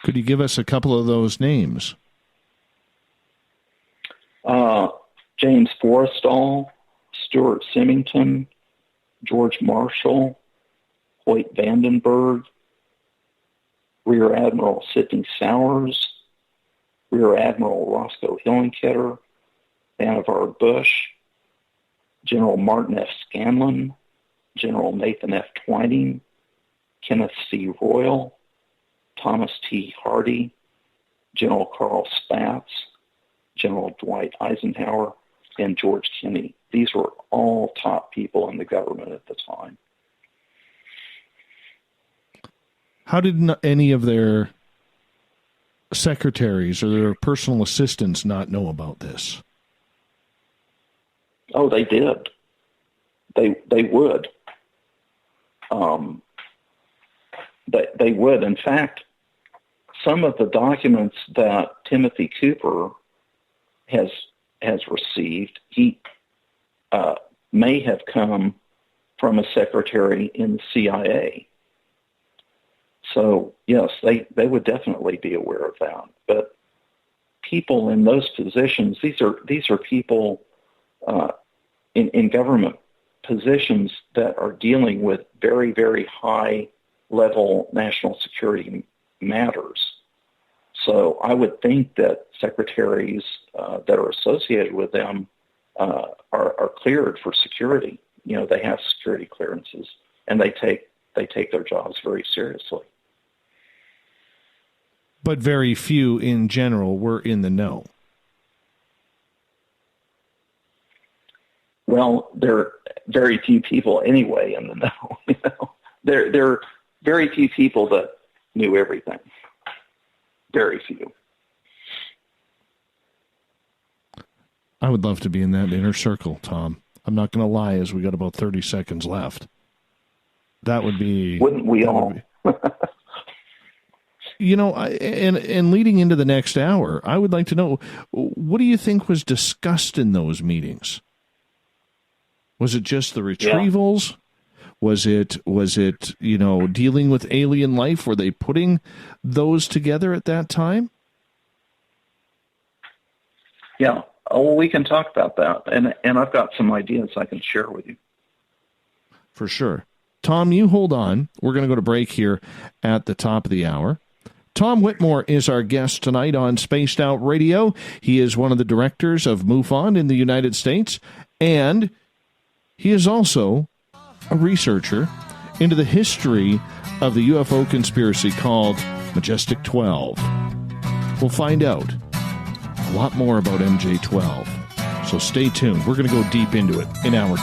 Could you give us a couple of those names? James Forrestal, Stuart Symington, George Marshall, Hoyt Vandenberg, Rear Admiral Sidney Sowers, Rear Admiral Roscoe Hillenketter, Vannevar Bush, General Martin F. Scanlon, General Nathan F. Twining, Kenneth C. Royal, Thomas T. Hardy, General Carl Spaatz, General Dwight Eisenhower, and George Kennedy. These were all top people in the government at the time. How did any of their secretaries or their personal assistants not know about this? Oh, they did. They would. They would. In fact, some of the documents that Timothy Cooper has received, he may have come from a secretary in the CIA. So, yes, they would definitely be aware of that. But people in those positions, these are people in government positions that are dealing with very, very high level national security matters. So I would think that secretaries that are associated with them are cleared for security. You know, they have security clearances, and they take their jobs very seriously. But very few in general were in the know. Well, there are very few people anyway in the know. You know, there are very few people that knew everything. Very few. I would love to be in that inner circle, Tom. I'm not going to lie, as we got about 30 seconds left. That would be... Wouldn't we all? You know, and leading into the next hour, I would like to know, what do you think was discussed in those meetings? Was it just the retrievals? Yeah. Was it, you know, dealing with alien life? Were they putting those together at that time? Yeah. Oh, we can talk about that. And I've got some ideas I can share with you. For sure. Tom, you hold on. We're going to go to break here at the top of the hour. Tom Whitmore is our guest tonight on Spaced Out Radio. He is one of the directors of MUFON in the United States, and he is also a researcher into the history of the UFO conspiracy called Majestic 12. We'll find out a lot more about MJ12. So stay tuned. We're going to go deep into it in hour 2.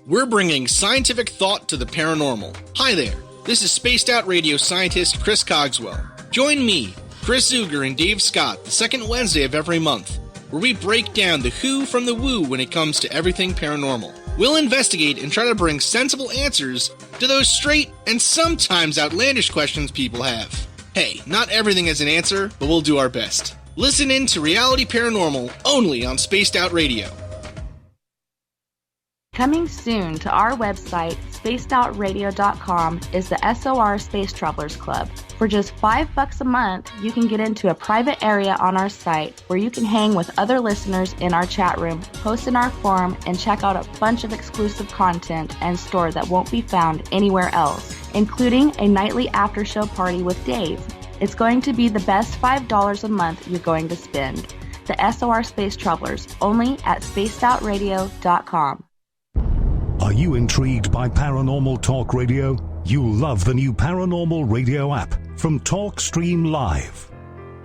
We're bringing scientific thought to the paranormal. Hi there, this is Spaced Out Radio scientist Chris Cogswell. Join me, Chris Zuger, and Dave Scott the second Wednesday of every month, where we break down the who from the woo when it comes to everything paranormal. We'll investigate and try to bring sensible answers to those straight and sometimes outlandish questions people have. Hey, not everything has an answer, but we'll do our best. Listen in to Reality Paranormal only on Spaced Out Radio. Coming soon to our website, spacedoutradio.com, is the SOR Space Travelers Club. For just $5 a month, you can get into a private area on our site where you can hang with other listeners in our chat room, post in our forum, and check out a bunch of exclusive content and store that won't be found anywhere else, including a nightly after-show party with Dave. It's going to be the best $5 a month you're going to spend. The SOR Space Travelers, only at spacedoutradio.com. Are you intrigued by Paranormal Talk Radio? You'll love the new Paranormal Radio app from TalkStream Live.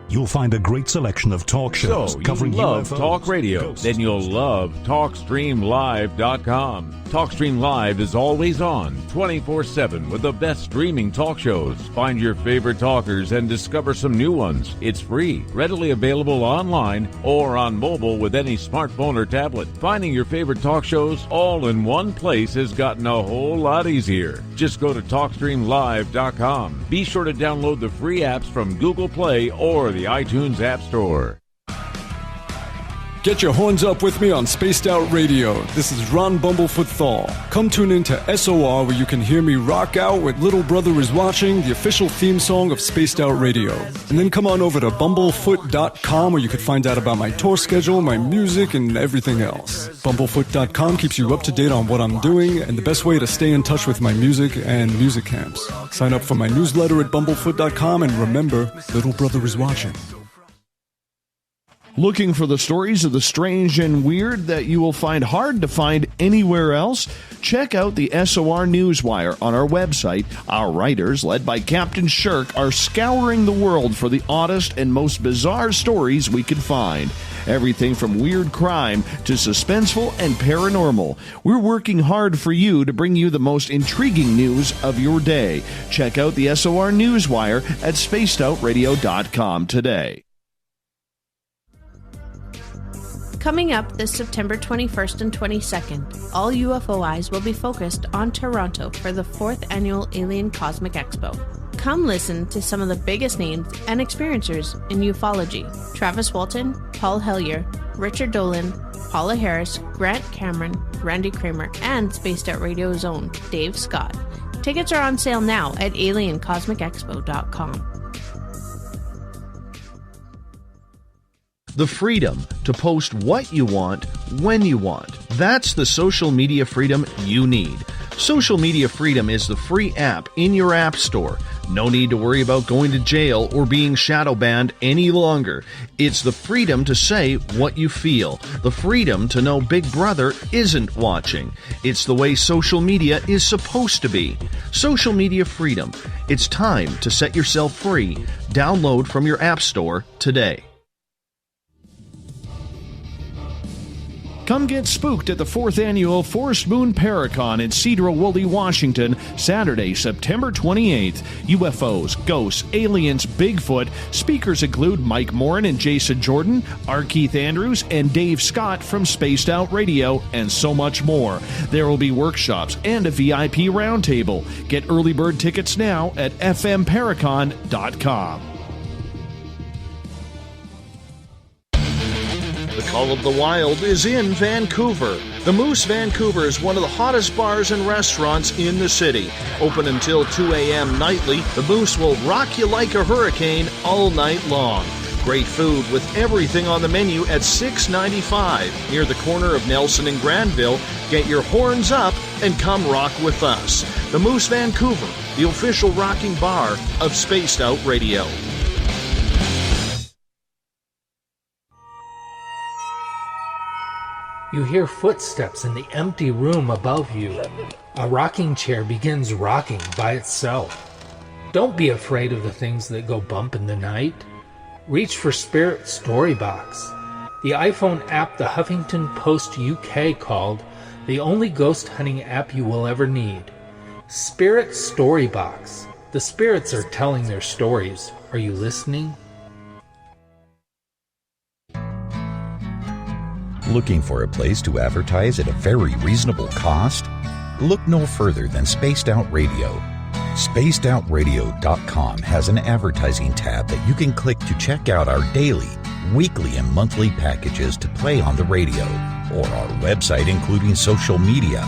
You'll find a great selection of talk shows covering love UFOs, talk radio. ghosts. Then you'll love TalkStreamLive.com. TalkStream Live is always on, 24/7, with the best streaming talk shows. Find your favorite talkers and discover some new ones. It's free, readily available online or on mobile with any smartphone or tablet. Finding your favorite talk shows all in one place has gotten a whole lot easier. Just go to TalkStreamLive.com. Be sure to download the free apps from Google Play or the iTunes App Store. Get your horns up with me on Spaced Out Radio. This is Ron Bumblefoot Thal. Come tune in to SOR where you can hear me rock out with Little Brother Is Watching, the official theme song of Spaced Out Radio. And then come on over to bumblefoot.com where you can find out about my tour schedule, my music, and everything else. Bumblefoot.com keeps you up to date on what I'm doing and the best way to stay in touch with my music and music camps. Sign up for my newsletter at bumblefoot.com and remember, Little Brother Is Watching. Looking for the stories of the strange and weird that you will find hard to find anywhere else? Check out the SOR Newswire on our website. Our writers, led by Captain Shirk, are scouring the world for the oddest and most bizarre stories we can find. Everything from weird crime to suspenseful and paranormal. We're working hard for you to bring you the most intriguing news of your day. Check out the SOR Newswire at spacedoutradio.com today. Coming up this September 21st and 22nd, all UFO eyes will be focused on Toronto for the 4th Annual Alien Cosmic Expo. Come listen to some of the biggest names and experiencers in ufology. Travis Walton, Paul Hellyer, Richard Dolan, Paula Harris, Grant Cameron, Randy Kramer, and Spaced Out Radio's own Dave Scott. Tickets are on sale now at aliencosmicexpo.com. The freedom to post what you want, when you want. That's the social media freedom you need. Social Media Freedom is the free app in your app store. No need to worry about going to jail or being shadow banned any longer. It's the freedom to say what you feel. The freedom to know Big Brother isn't watching. It's the way social media is supposed to be. Social Media Freedom. It's time to set yourself free. Download from your app store today. Come get spooked at the 4th Annual Forest Moon Paracon in Cedar Woolley, Washington, Saturday, September 28th. UFOs, ghosts, aliens, Bigfoot. Speakers include Mike Morin and Jason Jordan, R. Keith Andrews, and Dave Scott from Spaced Out Radio, and so much more. There will be workshops and a VIP roundtable. Get early bird tickets now at fmparacon.com. The Call of the Wild is in Vancouver. The Moose Vancouver is one of the hottest bars and restaurants in the city. Open until 2 a.m. nightly, the Moose will rock you like a hurricane all night long. Great food with everything on the menu at $6.95 near the corner of Nelson and Granville. Get your horns up and come rock with us. The Moose Vancouver, the official rocking bar of Spaced Out Radio. You hear footsteps in the empty room above you. A rocking chair begins rocking by itself. Don't be afraid of the things that go bump in the night. Reach for Spirit Storybox, the iPhone app the Huffington Post UK called the only ghost hunting app you will ever need. Spirit Storybox. The spirits are telling their stories. Are you listening? Looking for a place to advertise at a very reasonable cost? Look no further than Spaced Out Radio. SpacedOutRadio.com has an advertising tab that you can click to check out our daily, weekly, and monthly packages to play on the radio, or our website including social media.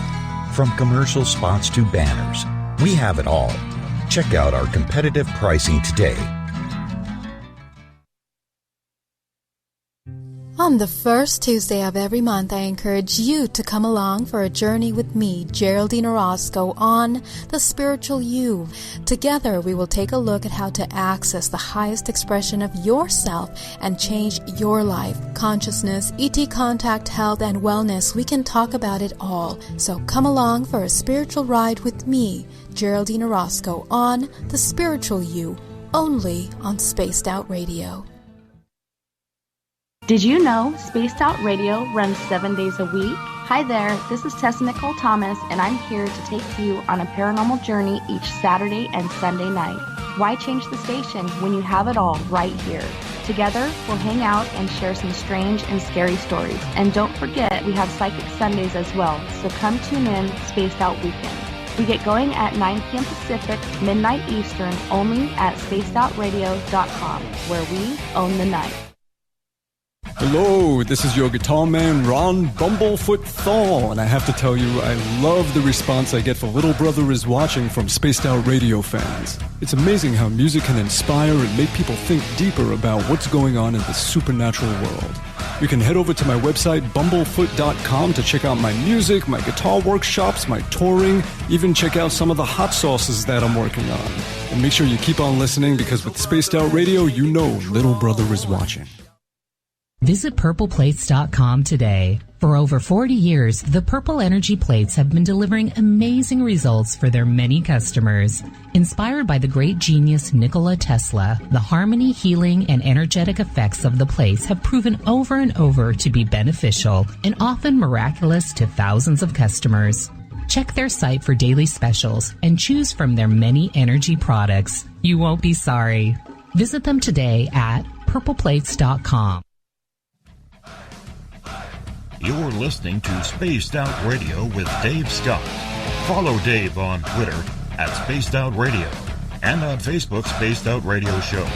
From commercial spots to banners, we have it all. Check out our competitive pricing today. On the first Tuesday of every month, I encourage you to come along for a journey with me, Geraldine Orozco, on The Spiritual You. Together, we will take a look at how to access the highest expression of yourself and change your life. Consciousness, ET contact, health, and wellness, we can talk about it all. So come along for a spiritual ride with me, Geraldine Orozco, on The Spiritual You, only on Spaced Out Radio. Did you know Spaced Out Radio runs 7 days a week? Hi there, this is Tessa Nicole Thomas, and I'm here to take you on a paranormal journey each Saturday and Sunday night. Why change the station when you have it all right here? Together, we'll hang out and share some strange and scary stories. And don't forget, we have Psychic Sundays as well, so come tune in Spaced Out Weekend. We get going at 9 p.m. Pacific, midnight Eastern, only at spacedoutradio.com, where we own the night. Hello, this is your guitar man, Ron Bumblefoot Thaw, and I have to tell you, I love the response I get for Little Brother is Watching from Spaced Out Radio fans. It's amazing how music can inspire and make people think deeper about what's going on in the supernatural world. You can head over to my website, bumblefoot.com, to check out my music, my guitar workshops, my touring, even check out some of the hot sauces that I'm working on. And make sure you keep on listening, because with Spaced Out Radio, you know Little Brother is watching. Visit purpleplates.com today. For over 40 years, the Purple Energy Plates have been delivering amazing results for their many customers. Inspired by the great genius Nikola Tesla, the harmony, healing, and energetic effects of the plates have proven over and over to be beneficial and often miraculous to thousands of customers. Check their site for daily specials and choose from their many energy products. You won't be sorry. Visit them today at purpleplates.com. You're listening to Spaced Out Radio with Dave Scott. Follow Dave on Twitter at Spaced Out Radio. and on Facebook, Spaced Out Radio Show.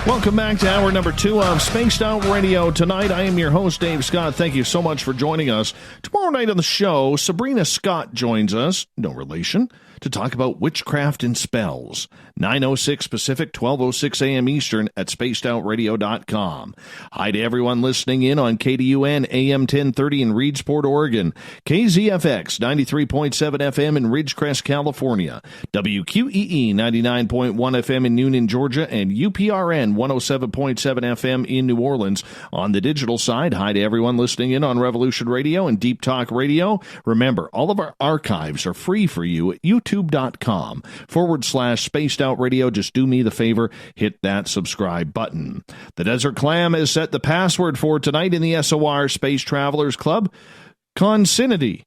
Welcome back to hour number 2 of Spaced Out Radio. Tonight, I am your host, Dave Scott. Thank you so much for joining us. Tomorrow night on the show, Sabrina Scott joins us, no relation, to talk about witchcraft and spells. 9:06 Pacific, 12:06 a.m. Eastern at spacedoutradio.com. Hi to everyone listening in on KDUN AM 1030 in Reedsport, Oregon, KZFX 93.7 FM in Ridgecrest, California, WQEE 99.1 FM in Newnan, Georgia, and UPRN 107.7 FM in New Orleans. On the digital side, hi to everyone listening in on Revolution Radio and Deep Talk Radio. Remember, all of our archives are free for you at youtube.com/Spaced Out Radio. Just do me the favor, hit that subscribe button. The Desert Clam has set the password for tonight in the SOR Space Travelers Club. Consinity.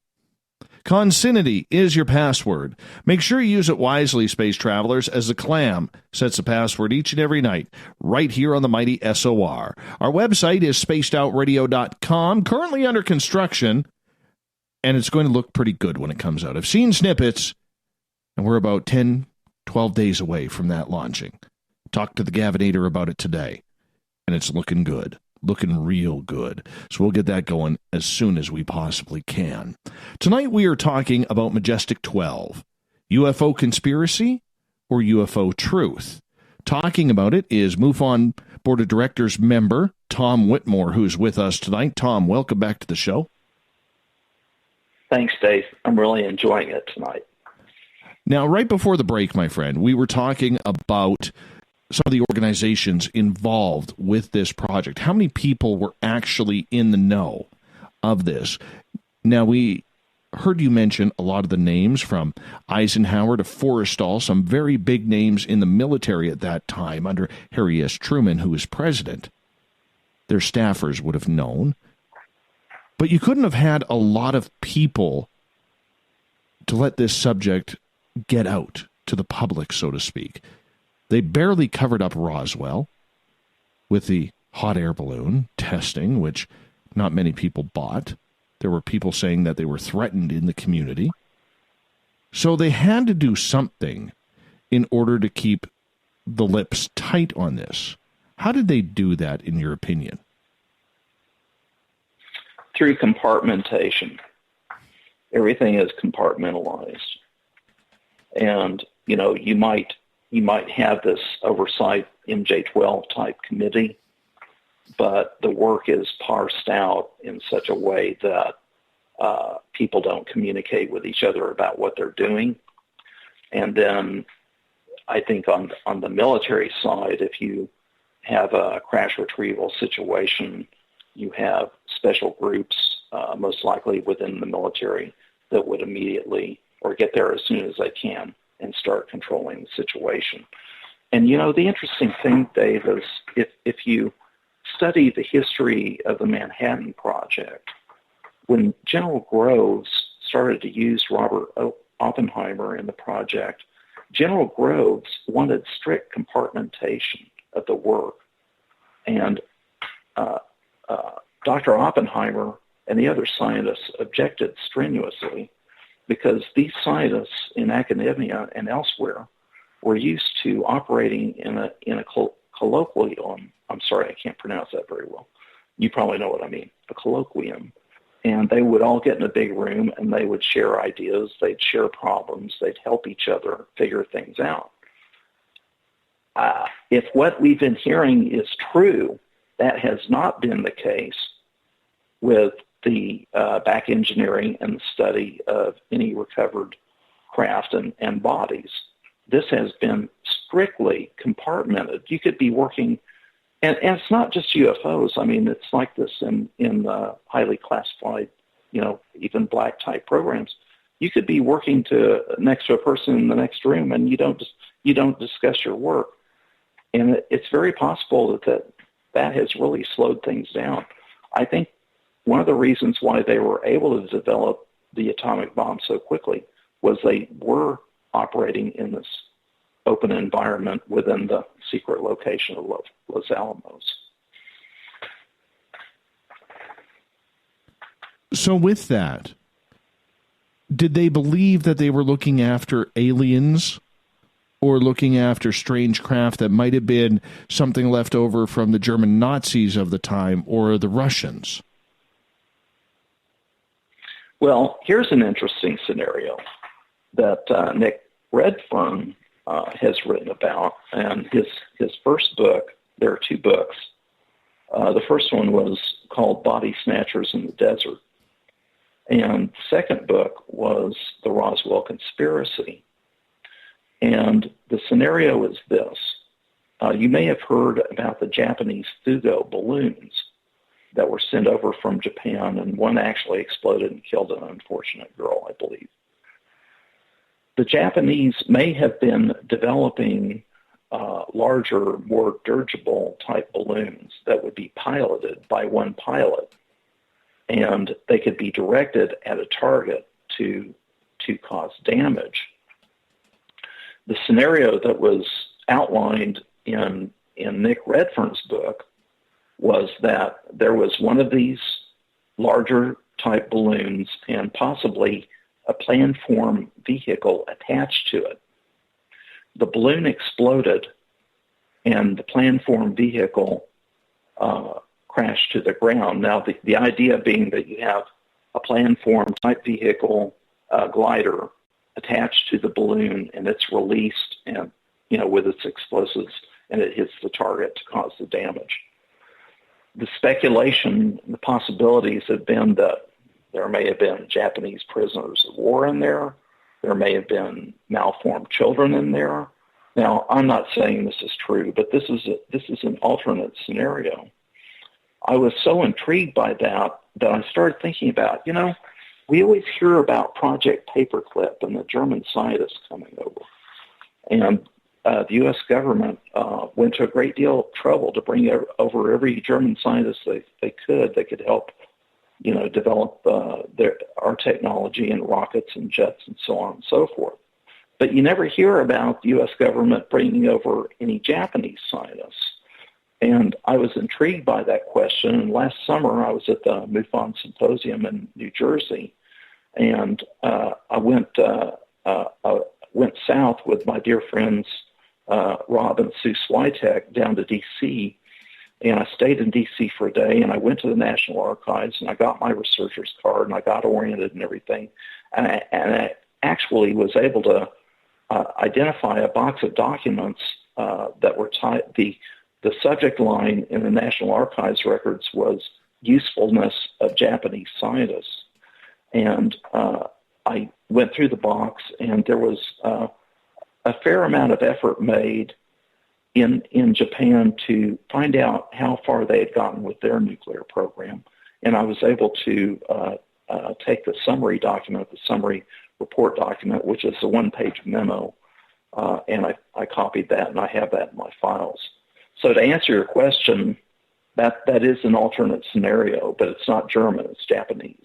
Consinity is your password. Make sure you use it wisely, Space Travelers, as the Clam sets the password each and every night, right here on the mighty SOR. Our website is spacedoutradio.com, currently under construction, and it's going to look pretty good when it comes out. I've seen snippets, and we're about 10, 12 days away from that launching. Talked to the Gavinator about it today, and it's looking good. Looking real good. So we'll get that going as soon as we possibly can. Tonight we are talking about Majestic 12. UFO conspiracy or UFO truth? Talking about it is MUFON Board of Directors member Tom Whitmore, who's with us tonight. Tom, welcome back to the show. Thanks, Dave. I'm really enjoying it tonight. Now, right before the break, my friend, we were talking about some of the organizations involved with this project. How many people were actually in the know of this? Now, we heard you mention a lot of the names from Eisenhower to Forrestal, some very big names in the military at that time under Harry S. Truman, who was president. Their staffers would have known. But you couldn't have had a lot of people to let this subject get out to the public, so to speak. They barely covered up Roswell with the hot air balloon testing, which not many people bought. There were people saying that they were threatened in the community. So they had to do something in order to keep the lips tight on this. How did they do that, in your opinion? Through compartmentation. Everything is compartmentalized. And, you know, you might have this oversight MJ12 type committee, but the work is parsed out in such a way that people don't communicate with each other about what they're doing. And then I think on the military side, if you have a crash retrieval situation, you have special groups, most likely within the military, that would immediately or get there as soon as they can and start controlling the situation. And, you know, the interesting thing, Dave, is if you study the history of the Manhattan Project, when General Groves started to use Robert Oppenheimer in the project, General Groves wanted strict compartmentation of the work. And Dr. Oppenheimer and the other scientists objected strenuously, because these scientists in academia and elsewhere were used to operating in a colloquium. I'm sorry, I can't pronounce that very well. You probably know what I mean, a colloquium. And they would all get in a big room and they would share ideas, they'd share problems, they'd help each other figure things out. If what we've been hearing is true, that has not been the case with the back engineering and the study of any recovered craft and bodies. This has been strictly compartmented. You could be working, and it's not just UFOs. I mean, it's like this in highly classified, you know, even black type programs. You could be working next to a person in the next room, and you don't discuss your work. And it's very possible that has really slowed things down. I think one of the reasons why they were able to develop the atomic bomb so quickly was they were operating in this open environment within the secret location of Los Alamos. So with that, did they believe that they were looking after aliens or looking after strange craft that might have been something left over from the German Nazis of the time or the Russians? Well, here's an interesting scenario that Nick Redfern has written about, and his first book, there are two books. The first one was called Body Snatchers in the Desert, and the second book was The Roswell Conspiracy. And the scenario is this. You may have heard about the Japanese Fugo balloons that were sent over from Japan, and one actually exploded and killed an unfortunate girl, I believe. The Japanese may have been developing larger, more dirigible type balloons that would be piloted by one pilot, and they could be directed at a target to cause damage. The scenario that was outlined in Nick Redfern's book was that there was one of these larger type balloons and possibly a planform vehicle attached to it. The balloon exploded and the planform vehicle crashed to the ground. Now, the idea being that you have a planform type vehicle glider attached to the balloon, and it's released and, with its explosives, and it hits the target to cause the damage. The speculation, the possibilities have been that there may have been Japanese prisoners of war in there. There may have been malformed children in there. Now, I'm not saying this is true, but this is an alternate scenario. I was so intrigued by that I started thinking about, we always hear about Project Paperclip and the German scientists coming over. And the U.S. government went to a great deal of trouble to bring over every German scientist they could help, develop our technology and rockets and jets and so on and so forth. But you never hear about the U.S. government bringing over any Japanese scientists. And I was intrigued by that question. And last summer, I was at the MUFON Symposium in New Jersey, and I went south with my dear friends Rob and Sue Switek down to D.C., and I stayed in D.C. for a day, and I went to the National Archives, and I got my researcher's card, and I got oriented and everything, and I actually was able to identify a box of documents that were tied. The subject line in the National Archives records was usefulness of Japanese scientists. And I went through the box, and there was a fair amount of effort made in Japan to find out how far they had gotten with their nuclear program. And I was able to take the summary document, the summary report document, which is a one-page memo, and I copied that, and I have that in my files. So to answer your question, that is an alternate scenario, but it's not German, it's Japanese.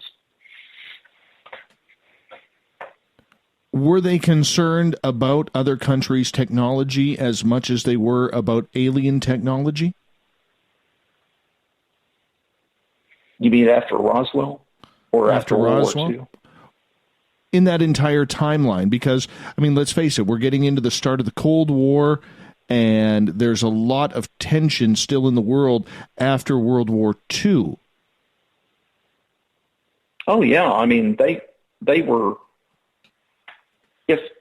Were they concerned about other countries' technology as much as they were about alien technology? You mean after Roswell? Or after World War II? In that entire timeline, because, let's face it, we're getting into the start of the Cold War, and there's a lot of tension still in the world after World War II. Oh, yeah. They were...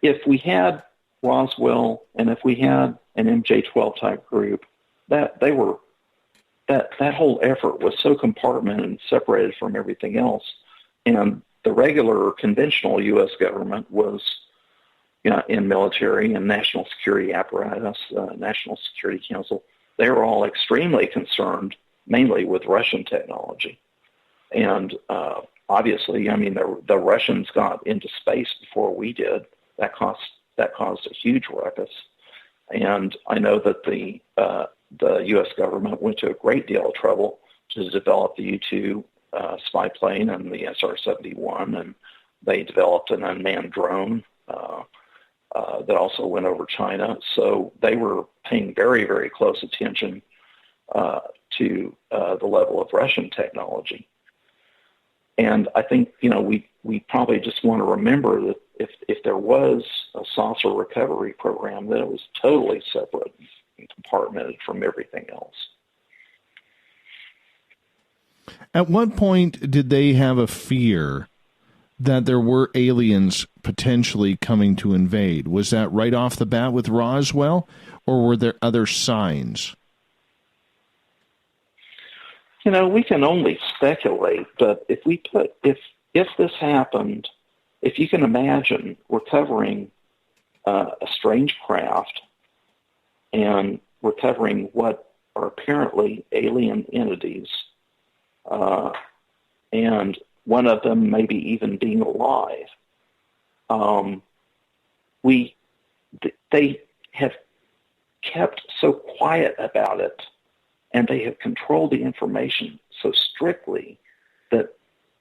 If we had Roswell and if we had an MJ-12 type group, that whole effort was so compartmented and separated from everything else. And the regular conventional U.S. government was, in military and national security apparatus, National Security Council, they were all extremely concerned, mainly with Russian technology. And obviously, the Russians got into space before we did. That caused a huge ruckus. And I know that the U.S. government went to a great deal of trouble to develop the U-2 spy plane and the SR-71, and they developed an unmanned drone that also went over China. So they were paying very, very close attention to the level of Russian technology. And I think, we we probably just want to remember that if there was a saucer recovery program, that it was totally separate and compartmented from everything else. At what point did they have a fear that there were aliens potentially coming to invade? Was that right off the bat with Roswell, or were there other signs? You know, we can only speculate, but if this happened, if you can imagine recovering a strange craft and recovering what are apparently alien entities, and one of them maybe even being alive, they have kept so quiet about it, and they have controlled the information so strictly that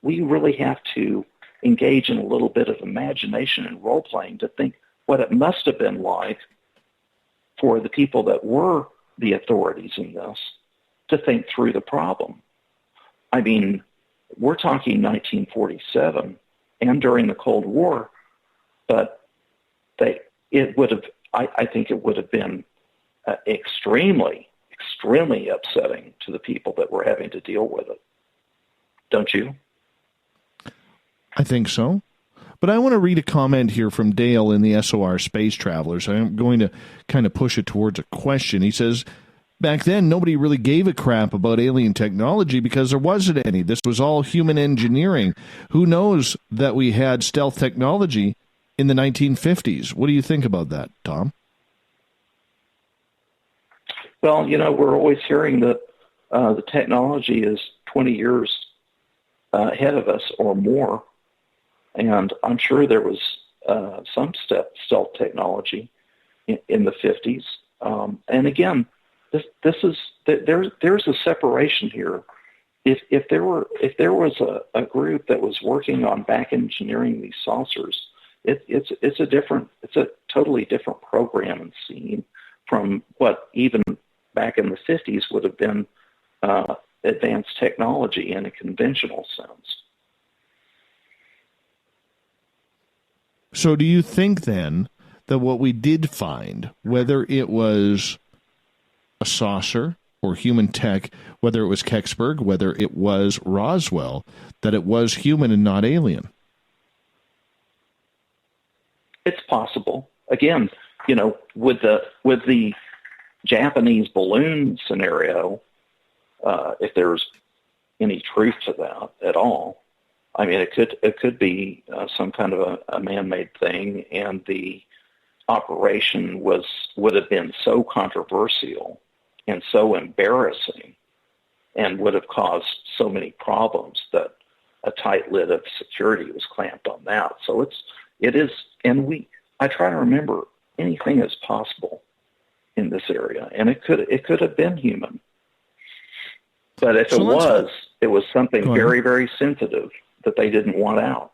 we really have to engage in a little bit of imagination and role-playing to think what it must have been like for the people that were the authorities in this to think through the problem. I mean, we're talking 1947 and during the Cold War, but I think it would have been extremely upsetting to the people that were having to deal with it. Don't you? I think so. But I want to read a comment here from Dale in the SOR Space Travelers. I'm going to kind of push it towards a question. He says, back then, nobody really gave a crap about alien technology because there wasn't any. This was all human engineering. Who knows that we had stealth technology in the 1950s? What do you think about that, Tom? Well, you know, we're always hearing that the technology is 20 years ahead of us or more. And I'm sure there was some stealth technology in the 50s. And again, there's a separation here. If there was a group that was working on back engineering these saucers, it's a totally different program and scene from what even back in the 50s would have been advanced technology in a conventional sense. So do you think then that what we did find, whether it was a saucer or human tech, whether it was Kecksburg, whether it was Roswell, that it was human and not alien? It's possible. Again, you know, with the Japanese balloon scenario, if there's any truth to that at all, I mean, it could be some kind of a man-made thing, and the operation would have been so controversial and so embarrassing, and would have caused so many problems that a tight lid of security was clamped on that. So it is, and I try to remember anything is possible in this area, and it could have been human, but if it was something very, very sensitive that they didn't want out.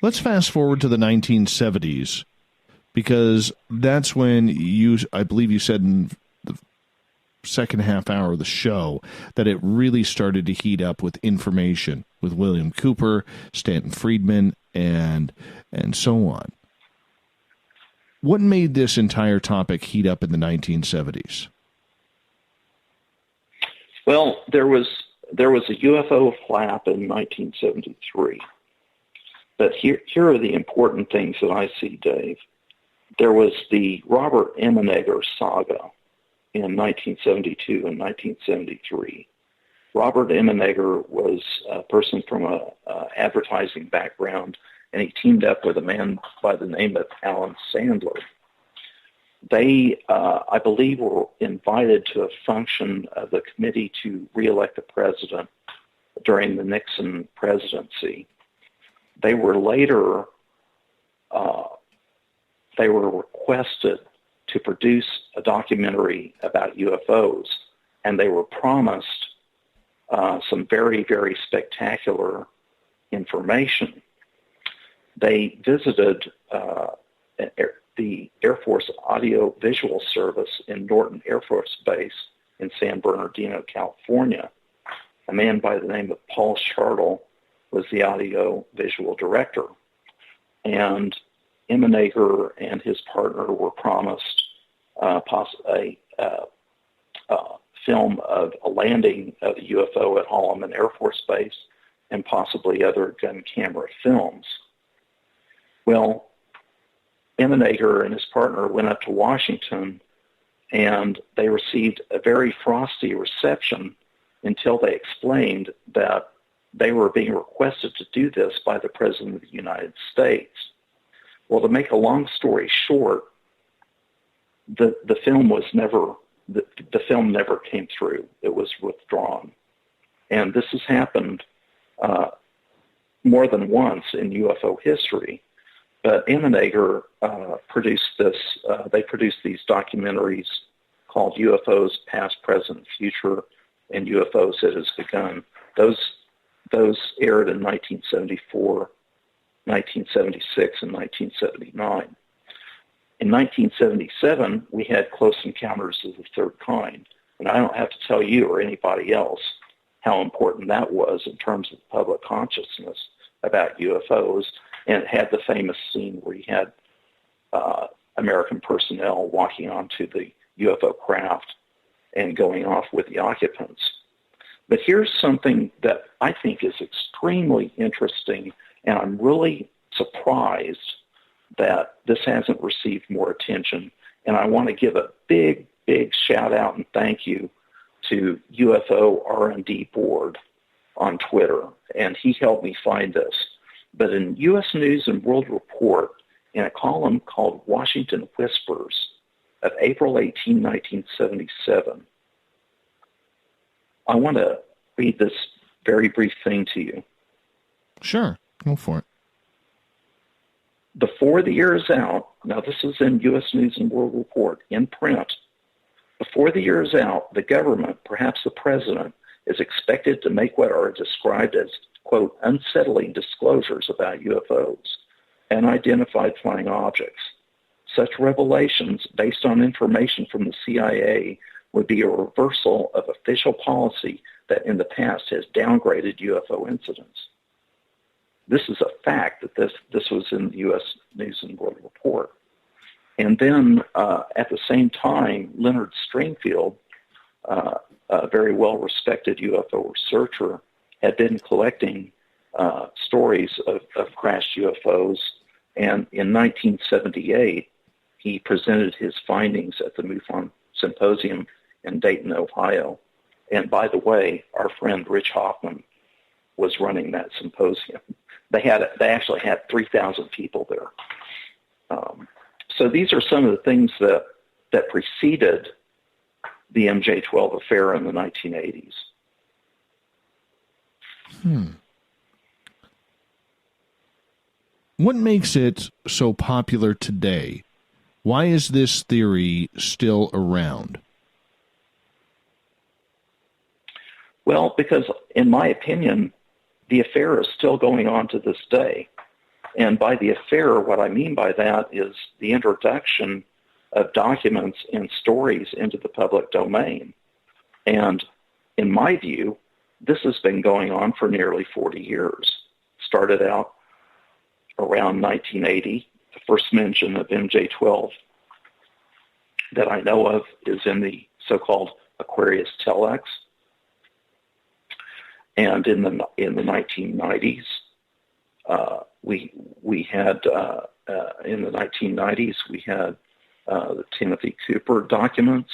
Let's fast forward to the 1970s, because that's when I believe you said in the second half hour of the show that it really started to heat up with information with William Cooper, Stanton Friedman, and so on. What made this entire topic heat up in the 1970s? Well, there was a UFO flap in 1973. But here are the important things that I see, Dave. There was the Robert Emenegger saga in 1972 and 1973. Robert Emenegger was a person from an advertising background, and he teamed up with a man by the name of Alan Sandler. They, I believe, were invited to a function of the committee to re-elect the president during the Nixon presidency. They were later, they were requested to produce a documentary about UFOs, and they were promised some very, very spectacular information. They visited the Air Force Audio Visual Service in Norton Air Force Base in San Bernardino, California. A man by the name of Paul Shartle was the audio-visual director. And Emenager and his partner were promised a film of a landing of a UFO at Holloman Air Force Base and possibly other gun camera films. Well, Emenager and his partner went up to Washington, and they received a very frosty reception until they explained that they were being requested to do this by the President of the United States. Well, to make a long story short, the film was never the film never came through. It was withdrawn, and this has happened more than once in UFO history. But Emenager produced this. They produced these documentaries called UFOs Past, Present, Future, and UFOs It Has Begun. Those aired in 1974, 1976, and 1979. In 1977, we had Close Encounters of the Third Kind, and I don't have to tell you or anybody else how important that was in terms of public consciousness about UFOs, and it had the famous scene where you had American personnel walking onto the UFO craft and going off with the occupants. But here's something that I think is extremely interesting, and I'm really surprised that this hasn't received more attention. And I want to give a big, big shout out and thank you to UFO R&D Board on Twitter, and he helped me find this. But in U.S. News and World Report, in a column called Washington Whispers of April 18, 1977, I want to read this very brief thing to you. Sure, go for it. Before the year is out, now this is in U.S. News and World Report, in print, before the year is out, the government, perhaps the president, is expected to make what are described as, quote, unsettling disclosures about UFOs, unidentified flying objects. Such revelations, based on information from the CIA, would be a reversal of official policy that in the past has downgraded UFO incidents. This is a fact that this was in the U.S. News and World Report. And then at the same time, Leonard Stringfield, a very well-respected UFO researcher, had been collecting stories of crashed UFOs. And in 1978, he presented his findings at the MUFON Symposium in Dayton, Ohio. And by the way, our friend Rich Hoffman was running that symposium. They actually had 3,000 people there. So these are some of the things that preceded the MJ-12 affair in the 1980s. What makes it so popular today? Why is this theory still around? Well, because in my opinion, the affair is still going on to this day. And by the affair, what I mean by that is the introduction of documents and stories into the public domain. And in my view, this has been going on for nearly 40 years. Started out around 1980. The first mention of MJ-12 that I know of is in the so-called Aquarius Telex. And in the 1990s, we had the Timothy Cooper documents.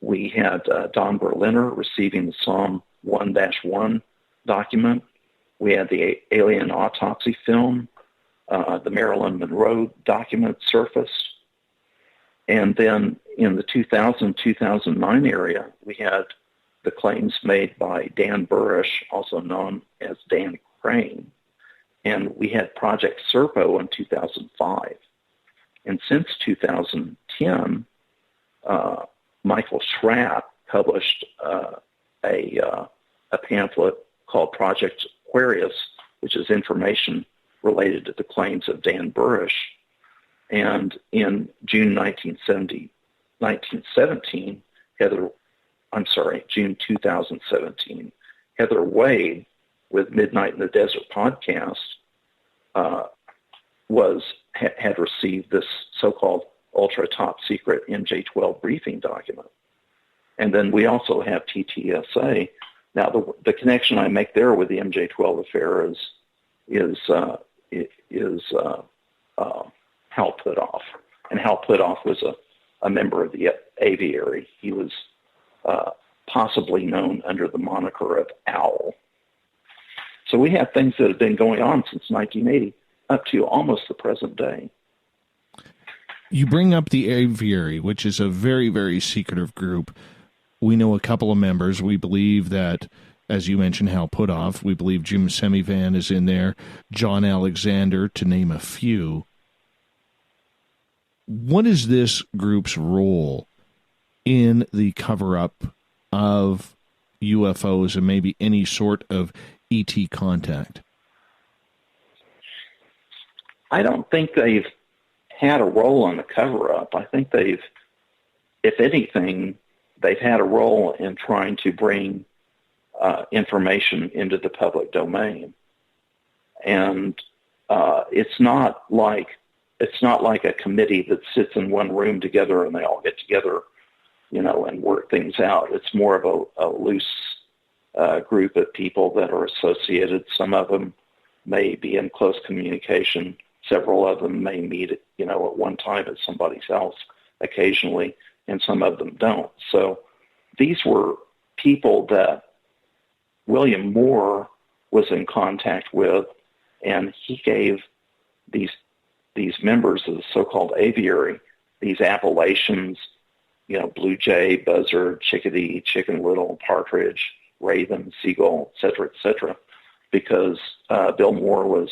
We had Don Berliner receiving the Psalm 1-1 document. We had the alien autopsy film. The Marilyn Monroe document surfaced. And then in the 2000-2009 area, we had the claims made by Dan Burrish, also known as Dan Crane. And we had Project Serpo in 2005. And since 2010, Michael Schratt published a pamphlet called Project Aquarius, which is information related to the claims of Dan Burrish. And in June 2017, Heather Wade with Midnight in the Desert podcast had received this so-called ultra top secret MJ-12 briefing document. And then we also have TTSA. Now, the connection I make there with the MJ-12 affair is Hal Puthoff. And Hal Puthoff was a member of the Aviary. He was possibly known under the moniker of Owl. So we have things that have been going on since 1980 up to almost the present day. You bring up the Aviary, which is a very, very secretive group. We know a couple of members. We believe that, as you mentioned, Hal Puthoff. We believe Jim Semivan is in there, John Alexander, to name a few. What is this group's role in the cover-up of UFOs and maybe any sort of ET contact? I don't think they've had a role on the cover-up. I think they've, if anything, they've had a role in trying to bring information into the public domain. And it's not like a committee that sits in one room together and they all get together, and work things out. It's more of a loose group of people that are associated. Some of them may be in close communication. Several of them may meet, at one time at somebody's house occasionally, and some of them don't. So these were people that William Moore was in contact with, and he gave these members of the so-called Aviary these appellations, blue jay, buzzard, chickadee, chicken little, partridge, raven, seagull, et cetera, because Bill Moore was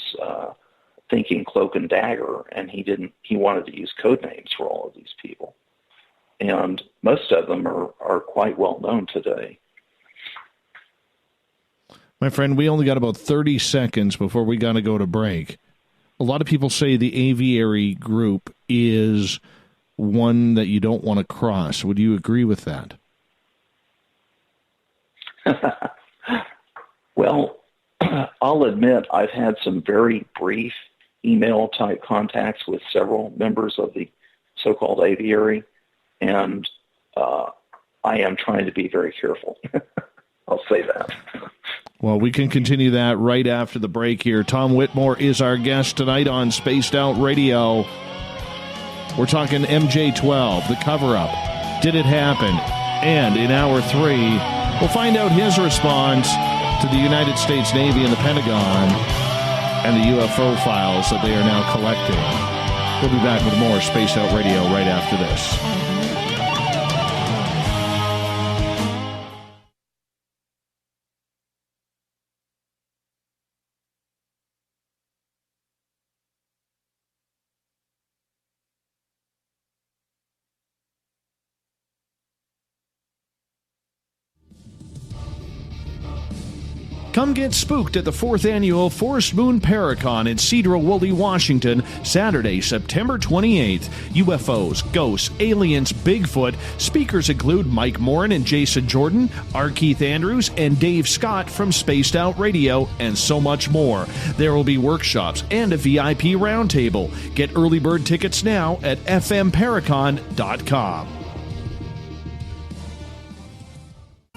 thinking cloak and dagger, and he wanted to use code names for all of these people. And most of them are quite well known today. My friend, we only got about 30 seconds before we got to go to break. A lot of people say the Aviary group is one that you don't want to cross. Would you agree with that? Well, I'll admit I've had some very brief email-type contacts with several members of the so-called Aviary, and I am trying to be very careful. I'll say that. Well, we can continue that right after the break here. Tom Whitmore is our guest tonight on Spaced Out Radio. We're talking MJ-12, the cover-up. Did it happen? And in Hour 3, we'll find out his response to the United States Navy and the Pentagon and the UFO files that they are now collecting. We'll be back with more Spaced Out Radio right after this. Come get spooked at the 4th Annual Forest Moon Paracon in Cedar-Woolley, Washington, Saturday, September 28th. UFOs, ghosts, aliens, Bigfoot. Speakers include Mike Morin and Jason Jordan, R. Keith Andrews, and Dave Scott from Spaced Out Radio, and so much more. There will be workshops and a VIP roundtable. Get early bird tickets now at fmparacon.com.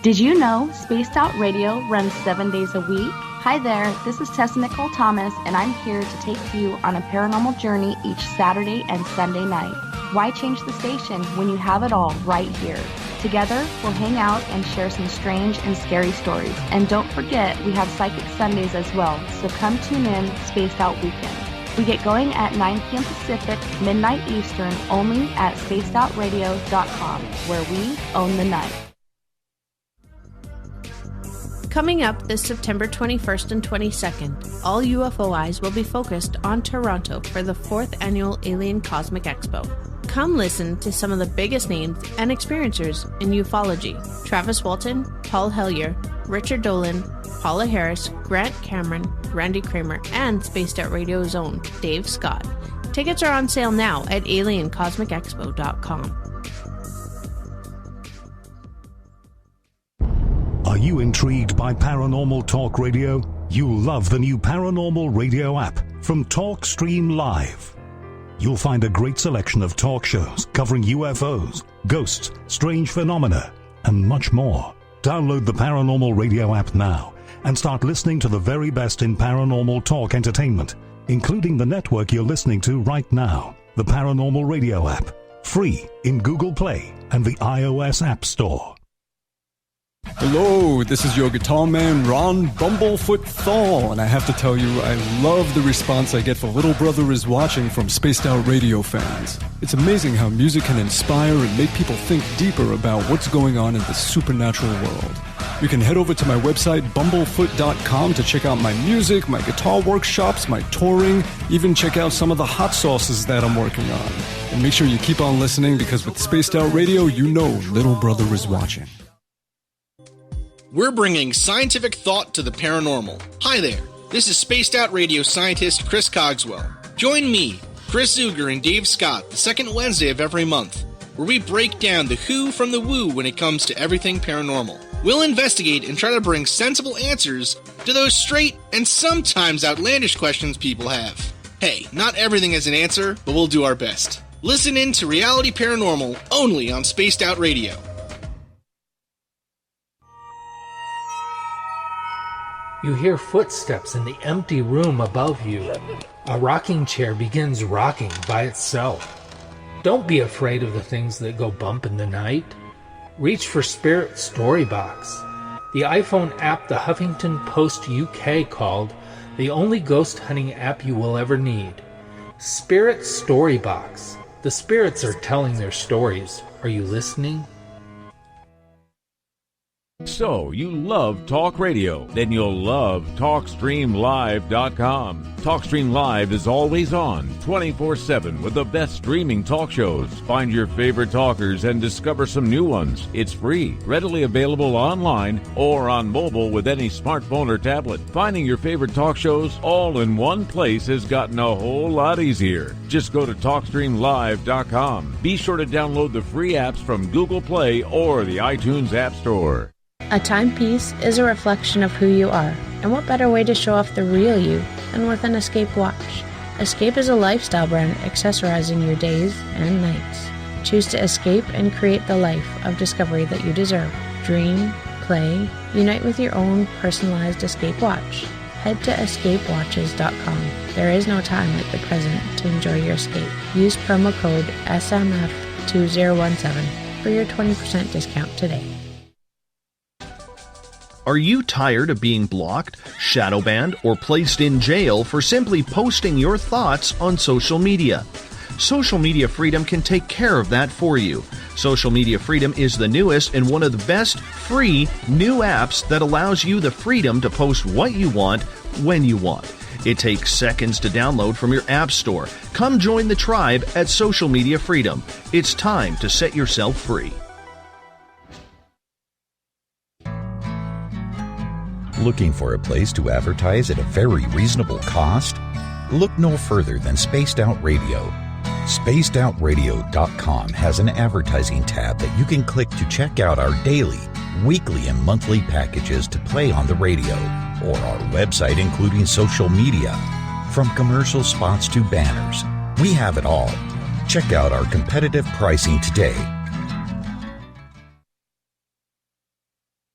Did you know Spaced Out Radio runs 7 days a week? Hi there, this is Tessa Nicole Thomas, and I'm here to take you on a paranormal journey each Saturday and Sunday night. Why change the station when you have it all right here? Together, we'll hang out and share some strange and scary stories. And don't forget, we have Psychic Sundays as well, so come tune in Spaced Out Weekend. We get going at 9 p.m. Pacific, midnight Eastern, only at spacedoutradio.com, where we own the night. Coming up this September 21st and 22nd, all UFO eyes will be focused on Toronto for the 4th Annual Alien Cosmic Expo. Come listen to some of the biggest names and experiencers in ufology. Travis Walton, Paul Hellyer, Richard Dolan, Paula Harris, Grant Cameron, Randy Kramer, and Spaced Out Radio's own Dave Scott. Tickets are on sale now at aliencosmicexpo.com. Are you intrigued by Paranormal Talk Radio? You'll love the new Paranormal Radio app from TalkStream Live. You'll find a great selection of talk shows covering UFOs, ghosts, strange phenomena, and much more. Download the Paranormal Radio app now and start listening to the very best in paranormal talk entertainment, including the network you're listening to right now, the Paranormal Radio app, free in Google Play and the iOS App Store. Hello, this is your guitar man, Ron Bumblefoot Thal, and I have to tell you, I love the response I get for Little Brother is Watching from Spaced Out Radio fans. It's amazing how music can inspire and make people think deeper about what's going on in the supernatural world. You can head over to my website, bumblefoot.com, to check out my music, my guitar workshops, my touring, even check out some of the hot sauces that I'm working on. And make sure you keep on listening, because with Spaced Out Radio, you know Little Brother is watching. We're bringing scientific thought to the paranormal. Hi there, this is Spaced Out Radio scientist Chris Cogswell. Join me, Chris Zuger, and Dave Scott the second Wednesday of every month, where we break down the who from the woo when it comes to everything paranormal. We'll investigate and try to bring sensible answers to those straight and sometimes outlandish questions people have. Hey, not everything has an answer, but we'll do our best. Listen in to Reality Paranormal only on Spaced Out Radio. You hear footsteps in the empty room above you. A rocking chair begins rocking by itself. Don't be afraid of the things that go bump in the night. Reach for Spirit Storybox, the iPhone app the Huffington Post UK called the only ghost hunting app you will ever need. Spirit Storybox. The spirits are telling their stories. Are you listening? So, you love talk radio? Then you'll love TalkStreamLive.com. TalkStream Live is always on, 24/7, with the best streaming talk shows. Find your favorite talkers and discover some new ones. It's free, readily available online or on mobile with any smartphone or tablet. Finding your favorite talk shows all in one place has gotten a whole lot easier. Just go to TalkStreamLive.com. Be sure to download the free apps from Google Play or the iTunes App Store. A timepiece is a reflection of who you are, and what better way to show off the real you than with an Escape watch. Escape is a lifestyle brand accessorizing your days and nights. Choose to escape and create the life of discovery that you deserve. Dream, play, unite with your own personalized Escape watch. Head to escapewatches.com. There is no time like the present to enjoy your escape. Use promo code SMF2017 for your 20% discount today. Are you tired of being blocked, shadow banned, or placed in jail for simply posting your thoughts on social media? Social Media Freedom can take care of that for you. Social Media Freedom is the newest and one of the best free new apps that allows you the freedom to post what you want, when you want. It takes seconds to download from your app store. Come join the tribe at Social Media Freedom. It's time to set yourself free. Looking for a place to advertise at a very reasonable cost? Look no further than Spaced Out Radio. SpacedOutRadio.com has an advertising tab that you can click to check out our daily, weekly, and monthly packages to play on the radio, or our website including social media. From commercial spots to banners, we have it all. Check out our competitive pricing today.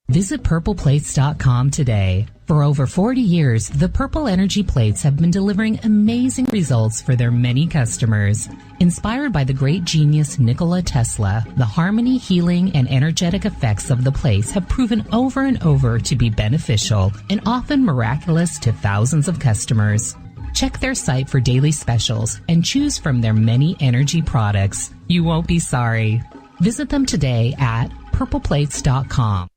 Visit purpleplates.com today. For over 40 years, the Purple Energy Plates have been delivering amazing results for their many customers. Inspired by the great genius Nikola Tesla, the harmony, healing, and energetic effects of the plates have proven over and over to be beneficial and often miraculous to thousands of customers. Check their site for daily specials and choose from their many energy products. You won't be sorry. Visit them today at purpleplates.com.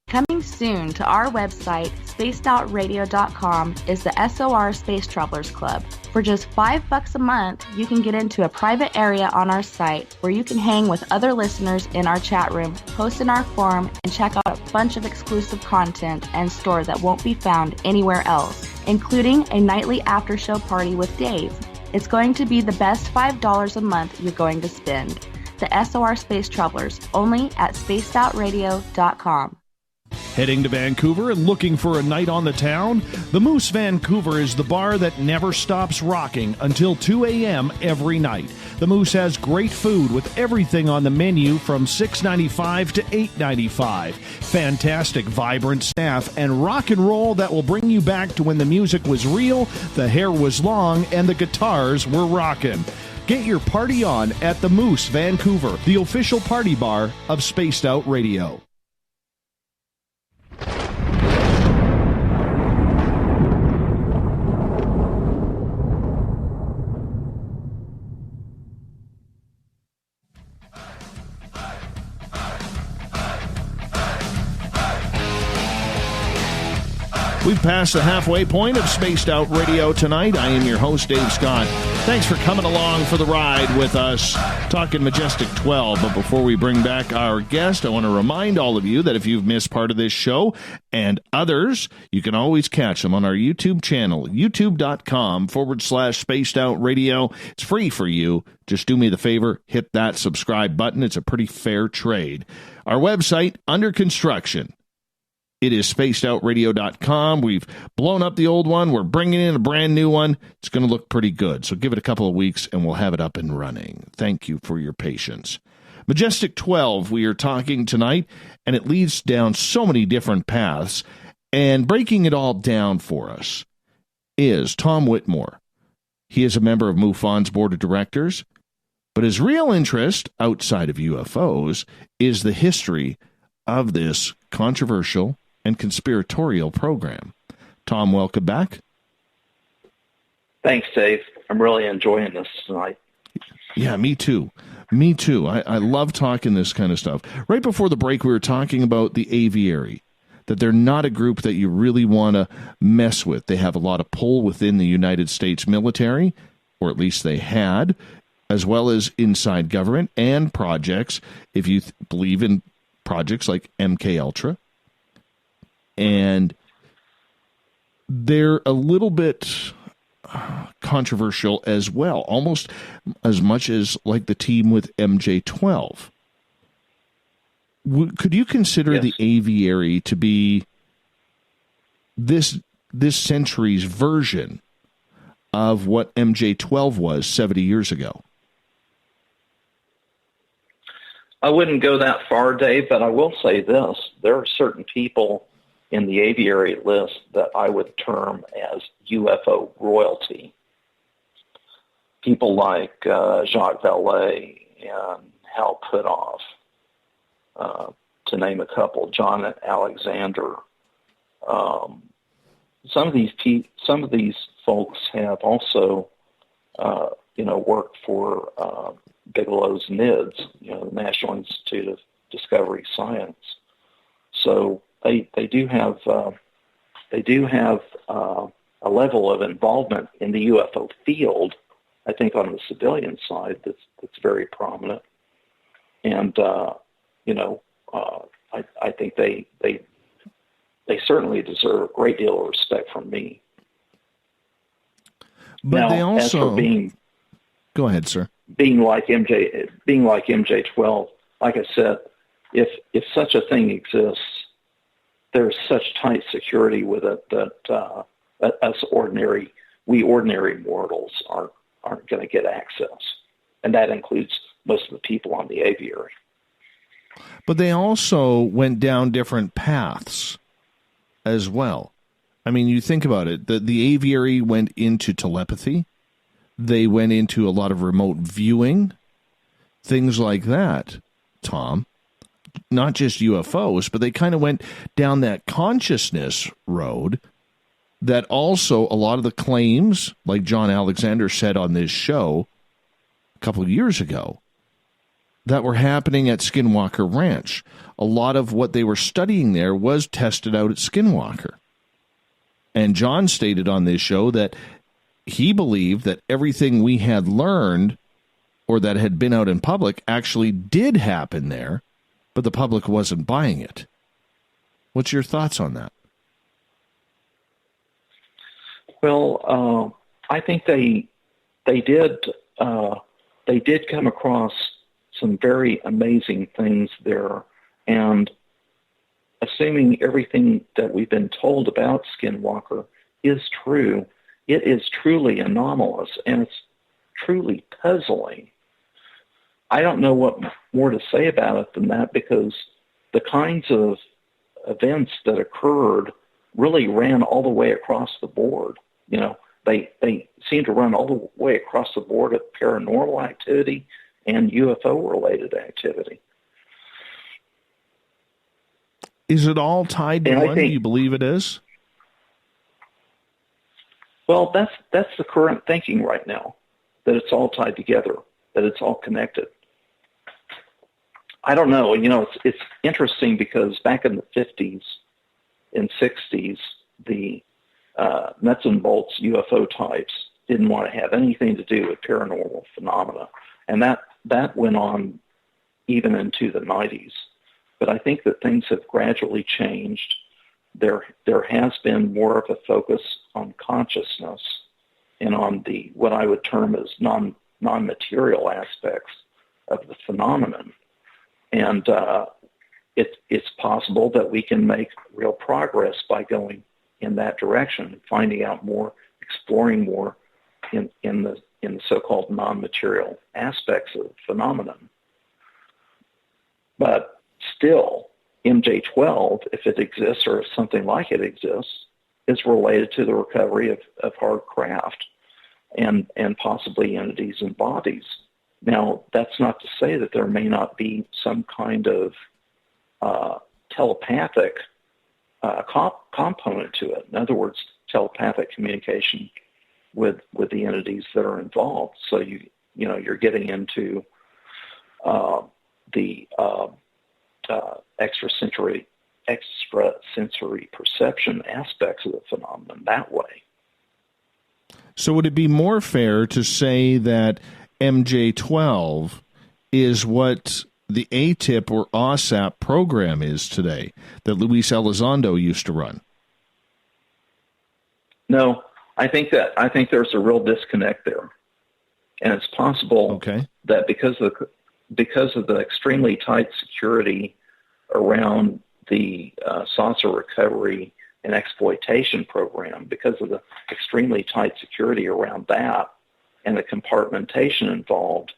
Coming soon to our website, spacedoutradio.com, is the SOR Space Travelers Club. For just $5 a month, you can get into a private area on our site where you can hang with other listeners in our chat room, post in our forum, and check out a bunch of exclusive content and store that won't be found anywhere else, including a nightly after-show party with Dave. It's going to be the best $5 a month you're going to spend. The SOR Space Travelers, only at spacedoutradio.com. Heading to Vancouver and looking for a night on the town? The Moose Vancouver is the bar that never stops rocking until 2 a.m. every night. The Moose has great food with everything on the menu from $6.95 to $8.95. Fantastic, vibrant staff and rock and roll that will bring you back to when the music was real, the hair was long, and the guitars were rocking. Get your party on at the Moose Vancouver, the official party bar of Spaced Out Radio. We've passed the halfway point of Spaced Out Radio tonight. I am your host, Dave Scott. Thanks for coming along for the ride with us, talking Majestic 12. But before we bring back our guest, I want to remind all of you that if you've missed part of this show and others, you can always catch them on our YouTube channel, youtube.com/Spaced Out Radio. It's free for you. Just do me the favor, hit that subscribe button. It's a pretty fair trade. Our website, under construction. It is spacedoutradio.com. We've blown up the old one. We're bringing in a brand new one. It's going to look pretty good. So give it a couple of weeks and we'll have it up and running. Thank you for your patience. Majestic 12, we are talking tonight, and it leads down so many different paths. And breaking it all down for us is Tom Whitmore. He is a member of MUFON's board of directors, but his real interest outside of UFOs is the history of this controversial and conspiratorial program. Tom, welcome back. Thanks, Dave. I'm really enjoying this tonight. Yeah, me too. Me too. I love talking this kind of stuff. Right before the break, we were talking about the Aviary, that they're not a group that you really want to mess with. They have a lot of pull within the United States military, or at least they had, as well as inside government and projects, if you believe in projects like MK Ultra. And they're a little bit controversial as well, almost as much as like the team with MJ12. Could you consider the Aviary to be this century's version of what MJ12 was 70 years ago? I wouldn't go that far, Dave, but I will say this. There are certain people in the Aviary list that I would term as UFO royalty. People like Jacques Vallée and Hal Puthoff, to name a couple, John Alexander. Some of these folks have also, worked for Bigelow's NIDS, the National Institute of Discovery Science. So they do have a level of involvement in the UFO field, I think, on the civilian side that's very prominent. And I think they certainly deserve a great deal of respect from me. But now, they also as for being, go ahead, sir. Being like MJ12, like I said, if such a thing exists, there's such tight security with it that we ordinary mortals aren't going to get access, and that includes most of the people on the Aviary. But they also went down different paths as well. I mean, you think about it. The Aviary went into telepathy. They went into a lot of remote viewing, things like that, Tom. Not just UFOs, but they kind of went down that consciousness road that also a lot of the claims, like John Alexander said on this show a couple of years ago, that were happening at Skinwalker Ranch. A lot of what they were studying there was tested out at Skinwalker. And John stated on this show that he believed that everything we had learned or that had been out in public actually did happen there, but the public wasn't buying it. What's your thoughts on that? Well, I think they did come across some very amazing things there, and assuming everything that we've been told about Skinwalker is true, it is truly anomalous, and it's truly puzzling. I don't know what more to say about it than that, because the kinds of events that occurred really ran all the way across the board. They seem to run all the way across the board of paranormal activity and UFO-related activity. Is it all tied to one? Do you believe it is? Well, that's the current thinking right now, that it's all tied together, that it's all connected. I don't know. It's interesting, because back in the 50s and 60s, the nuts and bolts UFO types didn't want to have anything to do with paranormal phenomena. And that went on even into the 90s. But I think that things have gradually changed. There has been more of a focus on consciousness and on the what I would term as non-material aspects of the phenomenon. And it's possible that we can make real progress by going in that direction, finding out more, exploring more in the so-called non-material aspects of the phenomenon. But still, MJ12, if it exists or if something like it exists, is related to the recovery of hard craft and possibly entities and bodies. Now, that's not to say that there may not be some kind of telepathic component to it. In other words, telepathic communication with the entities that are involved. So you're getting into the extrasensory perception aspects of the phenomenon that way. So would it be more fair to say that MJ12 is what the ATIP or OSAP program is today that Luis Elizondo used to run? No, I think there's a real disconnect there, and it's possible that because of the extremely tight security around the saucer recovery and exploitation program, because of the extremely tight security around that and the compartmentation involved,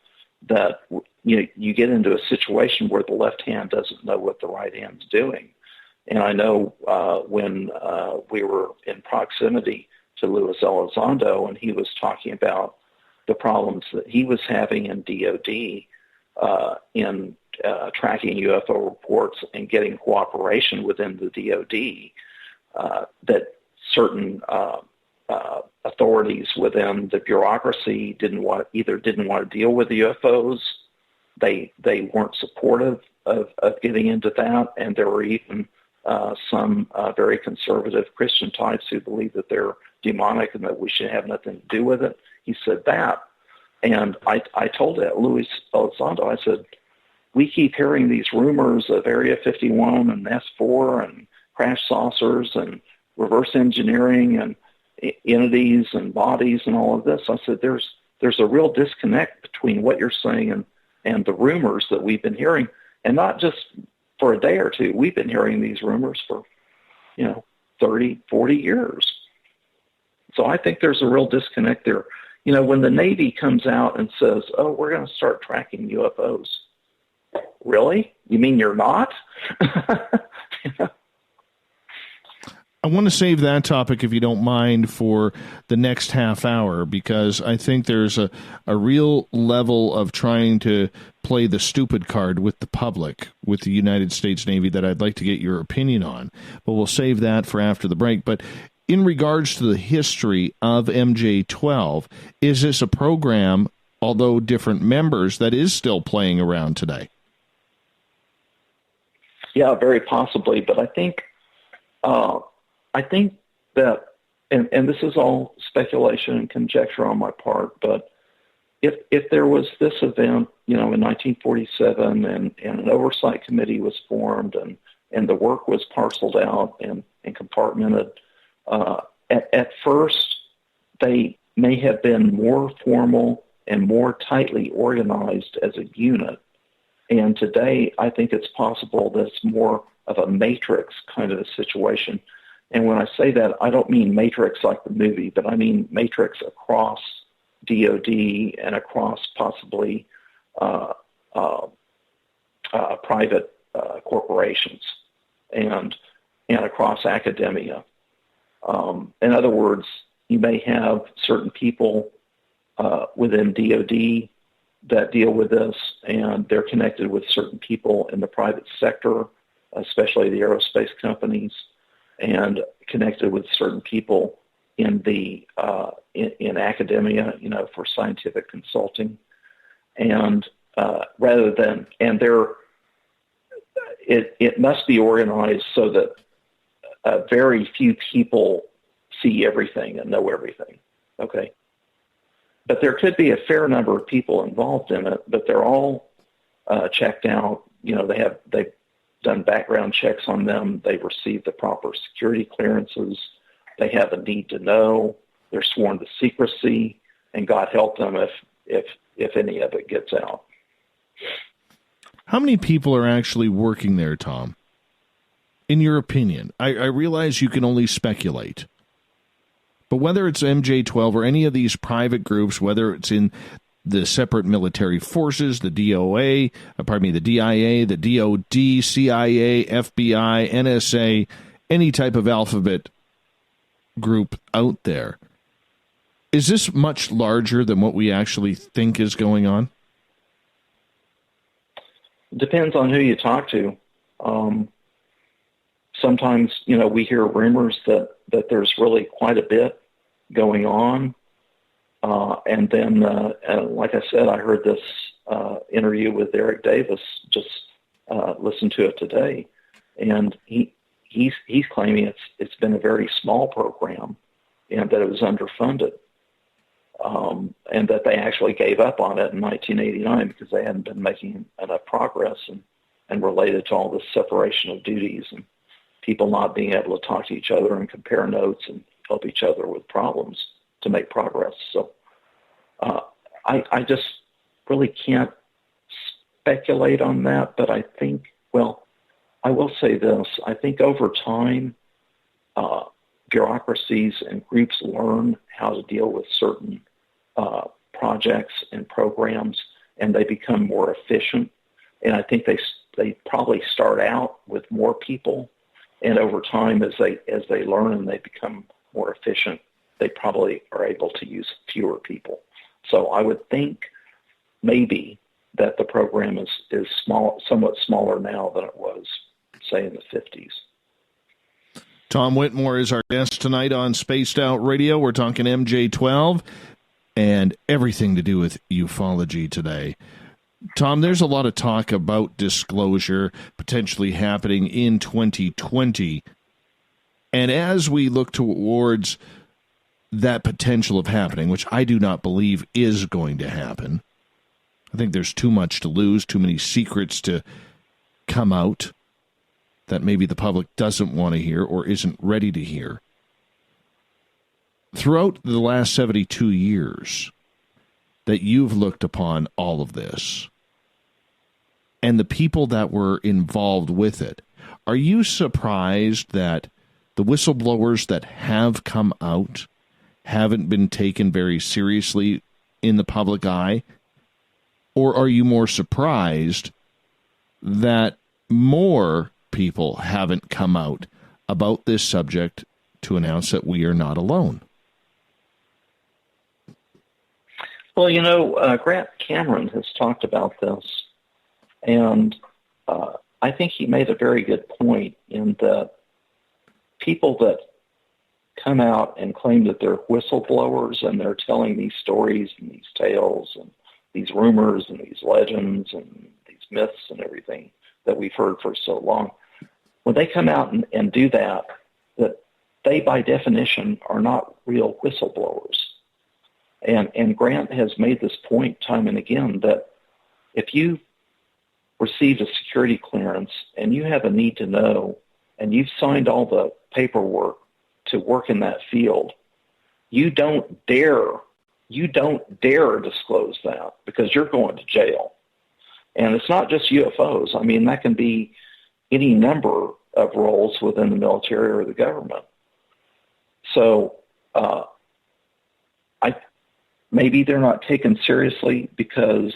that you get into a situation where the left hand doesn't know what the right hand's doing. And I know when we were in proximity to Luis Elizondo, and he was talking about the problems that he was having in DOD in tracking UFO reports and getting cooperation within the DOD, that certain authorities within the bureaucracy didn't want to deal with the UFOs. They weren't supportive of getting into that, and there were even some very conservative Christian types who believe that they're demonic and that we should have nothing to do with it. He said that, and I told Luis Elizondo, I said, we keep hearing these rumors of Area 51 and S4 and crash saucers and reverse engineering and entities and bodies and all of this. I said, there's a real disconnect between what you're saying and the rumors that we've been hearing, and not just for a day or two. We've been hearing these rumors for, 30, 40 years. So I think there's a real disconnect there. When the Navy comes out and says, oh, we're going to start tracking UFOs. Really? You mean you're not? I want to save that topic, if you don't mind, for the next half hour, because I think there's a real level of trying to play the stupid card with the public, with the United States Navy, that I'd like to get your opinion on. But we'll save that for after the break. But in regards to the history of MJ12, is this a program, although different members, that is still playing around today? Yeah, very possibly. But I think that, and this is all speculation and conjecture on my part, but if there was this event, in 1947, and an oversight committee was formed, and the work was parceled out and compartmented, at first they may have been more formal and more tightly organized as a unit, And today, I think it's possible that it's more of a matrix kind of a situation. And when I say that, I don't mean matrix like the movie, but I mean matrix across DOD and across possibly private corporations and across academia. In other words, you may have certain people within DOD that deal with this, and they're connected with certain people in the private sector, especially the aerospace companies, and connected with certain people in the in academia, for scientific consulting, and it must be organized so that very few people see everything and know everything. Okay. But there could be a fair number of people involved in it, but they're all checked out. They've done background checks on them. They've received the proper security clearances. They have a need to know. They're sworn to secrecy, and God help them if any of it gets out. How many people are actually working there, Tom? In your opinion, I realize you can only speculate. But whether it's MJ-12 or any of these private groups, whether it's in the separate military forces, the DIA, the DOD, CIA, FBI, NSA, any type of alphabet group out there, is this much larger than what we actually think is going on? Depends on who you talk to. Sometimes, we hear rumors that there's really quite a bit going on. And then, like I said, I heard this interview with Eric Davis, just listened to it today. And he's claiming it's been a very small program and that it was underfunded. And that they actually gave up on it in 1989 because they hadn't been making enough progress and related to all this separation of duties and people not being able to talk to each other and compare notes and help each other with problems to make progress. So I just really can't speculate on that, but I think, I will say this. I think over time, bureaucracies and groups learn how to deal with certain projects and programs, and they become more efficient. And I think they probably start out with more people, and over time, as they learn and they become more efficient, they probably are able to use fewer people. So I would think maybe that the program is somewhat smaller now than it was, say, in the 50s. Tom Whitmore is our guest tonight on Spaced Out Radio. We're talking MJ-12 and everything to do with ufology today. Tom, there's a lot of talk about disclosure potentially happening in 2020. And as we look towards that potential of happening, which I do not believe is going to happen, I think there's too much to lose, too many secrets to come out that maybe the public doesn't want to hear or isn't ready to hear. Throughout the last 72 years that you've looked upon all of this and the people that were involved with it, are you surprised that the whistleblowers that have come out haven't been taken very seriously in the public eye? Or are you more surprised that more people haven't come out about this subject to announce that we are not alone? Well, Grant Cameron has talked about this, and I think he made a very good point in that people that come out and claim that they're whistleblowers and they're telling these stories and these tales and these rumors and these legends and these myths and everything that we've heard for so long, when they come out and do that they by definition are not real whistleblowers. And Grant has made this point time and again that if you received a security clearance and you have a need to know and you've signed all the paperwork to work in that field, you don't dare disclose that because you're going to jail. And it's not just UFOs. I mean, that can be any number of roles within the military or the government. So maybe they're not taken seriously because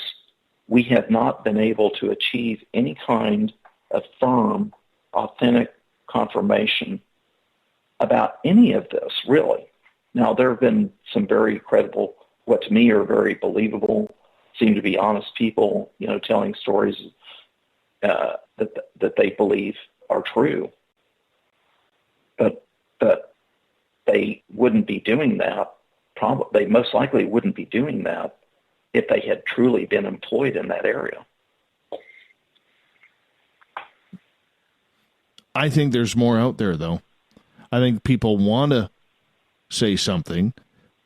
we have not been able to achieve any kind of firm, authentic confirmation about any of this, really. Now, there have been some very credible, what to me are very believable, seem to be honest people, telling stories that they believe are true. But they wouldn't be doing that. They most likely wouldn't be doing that if they had truly been employed in that area. I think there's more out there, though. I think people want to say something,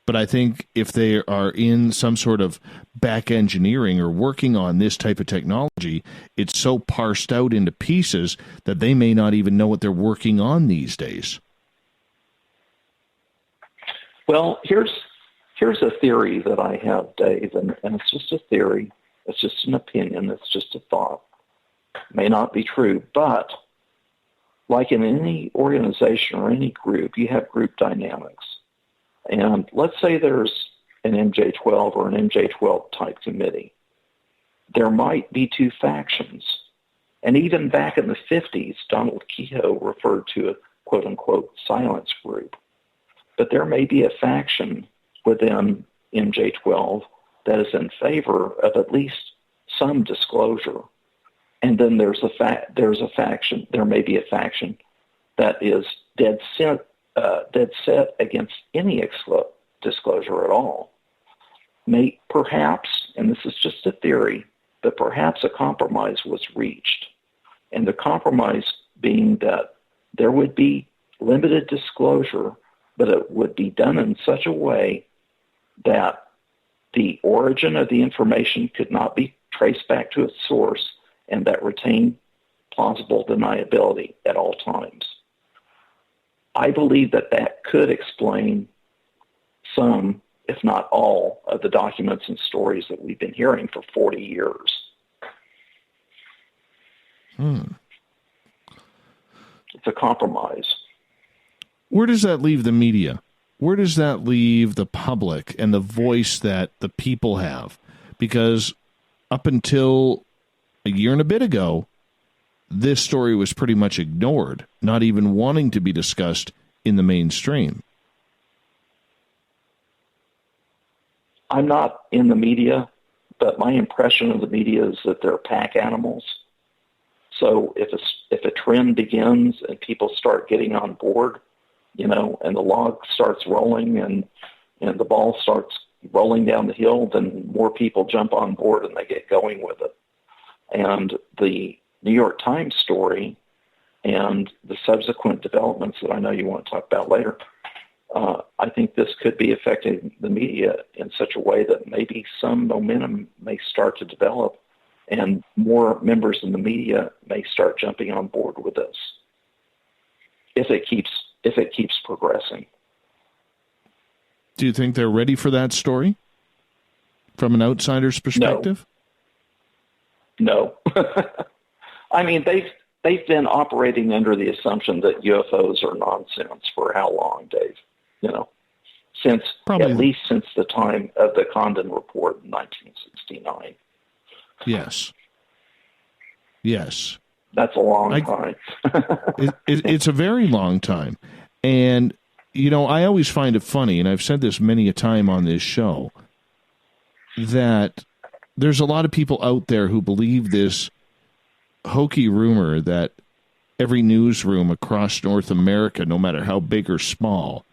but I think if they are in some sort of back engineering or working on this type of technology, it's so parsed out into pieces that they may not even know what they're working on these days. Well, here's a theory that I have, Dave, and it's just a theory. It's just an opinion. It's just a thought. It may not be true, but like in any organization or any group, you have group dynamics. And let's say there's an MJ-12 or an MJ-12 type committee. There might be two factions. And even back in the 50s, Donald Kehoe referred to a quote-unquote silence group. But there may be a faction within MJ-12 that is in favor of at least some disclosure. And then there may be a faction that is dead set against any disclosure at all. Perhaps, and this is just a theory, but perhaps a compromise was reached. And the compromise being that there would be limited disclosure, but it would be done in such a way that the origin of the information could not be traced back to its source and that retained plausible deniability at all times. I believe that could explain some, if not all, of the documents and stories that we've been hearing for 40 years. It's a compromise. Where does that leave the media? Where does that leave the public and the voice that the people have? Because up until a year and a bit ago, this story was pretty much ignored, not even wanting to be discussed in the mainstream. I'm not in the media, but my impression of the media is that they're pack animals. So if a trend begins and people start getting on board, and the log starts rolling and the ball starts rolling down the hill, then more people jump on board and they get going with it. And the New York Times story and the subsequent developments that I know you want to talk about later, I think this could be affecting the media in such a way that maybe some momentum may start to develop and more members in the media may start jumping on board with this if it keeps progressing. Do you think they're ready for that story from an outsider's perspective? No. I mean, they've been operating under the assumption that UFOs are nonsense for how long, Dave? At least since the time of the Condon Report in 1969. Yes. That's a long time. It's a very long time. And, I always find it funny, and I've said this many a time on this show, that there's a lot of people out there who believe this hokey rumor that every newsroom across North America, no matter how big or small,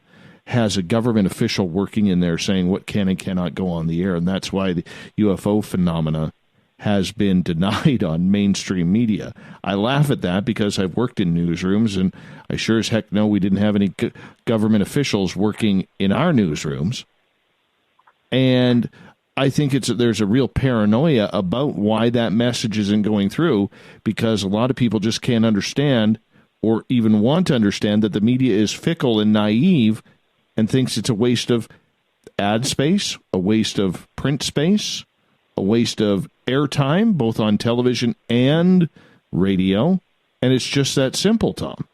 has a government official working in there saying what can and cannot go on the air. And that's why the UFO phenomena has been denied on mainstream media. I laugh at that because I've worked in newsrooms, and I sure as heck know we didn't have any government officials working in our newsrooms. And I think there's a real paranoia about why that message isn't going through, because a lot of people just can't understand or even want to understand that the media is fickle and naive and thinks it's a waste of ad space, a waste of print space, a waste of airtime, both on television and radio, and it's just that simple, Tom.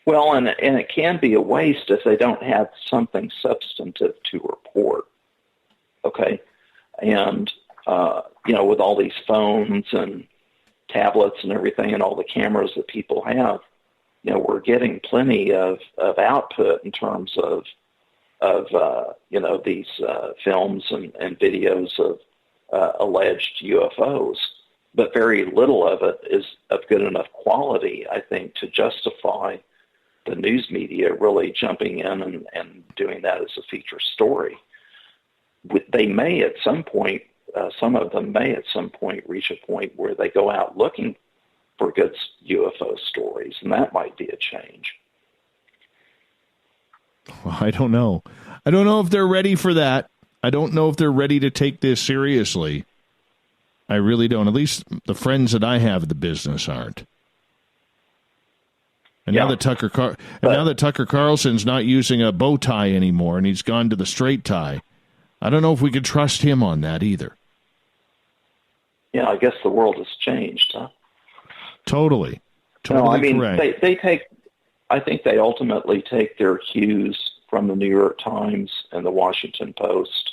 Well, and it can be a waste if they don't have something substantive to report, okay? And, with all these phones and tablets and everything and all the cameras that people have, we're getting plenty of output in terms of these films and videos of alleged UFOs, but very little of it is of good enough quality, I think, to justify the news media really jumping in and doing that as a feature story. They may at some point, some of them may at some point reach a point where they go out looking for good UFO stories, and that might be a change. Well, I don't know. I don't know if they're ready for that. I don't know if they're ready to take this seriously. I really don't. At least the friends that I have in the business aren't. And now that Tucker Carlson's not using a bow tie anymore, and he's gone to the straight tie, I don't know if we could trust him on that either. Yeah, I guess the world has changed, huh? Totally. No, I mean, correct. they take. I think they ultimately take their cues from the New York Times and the Washington Post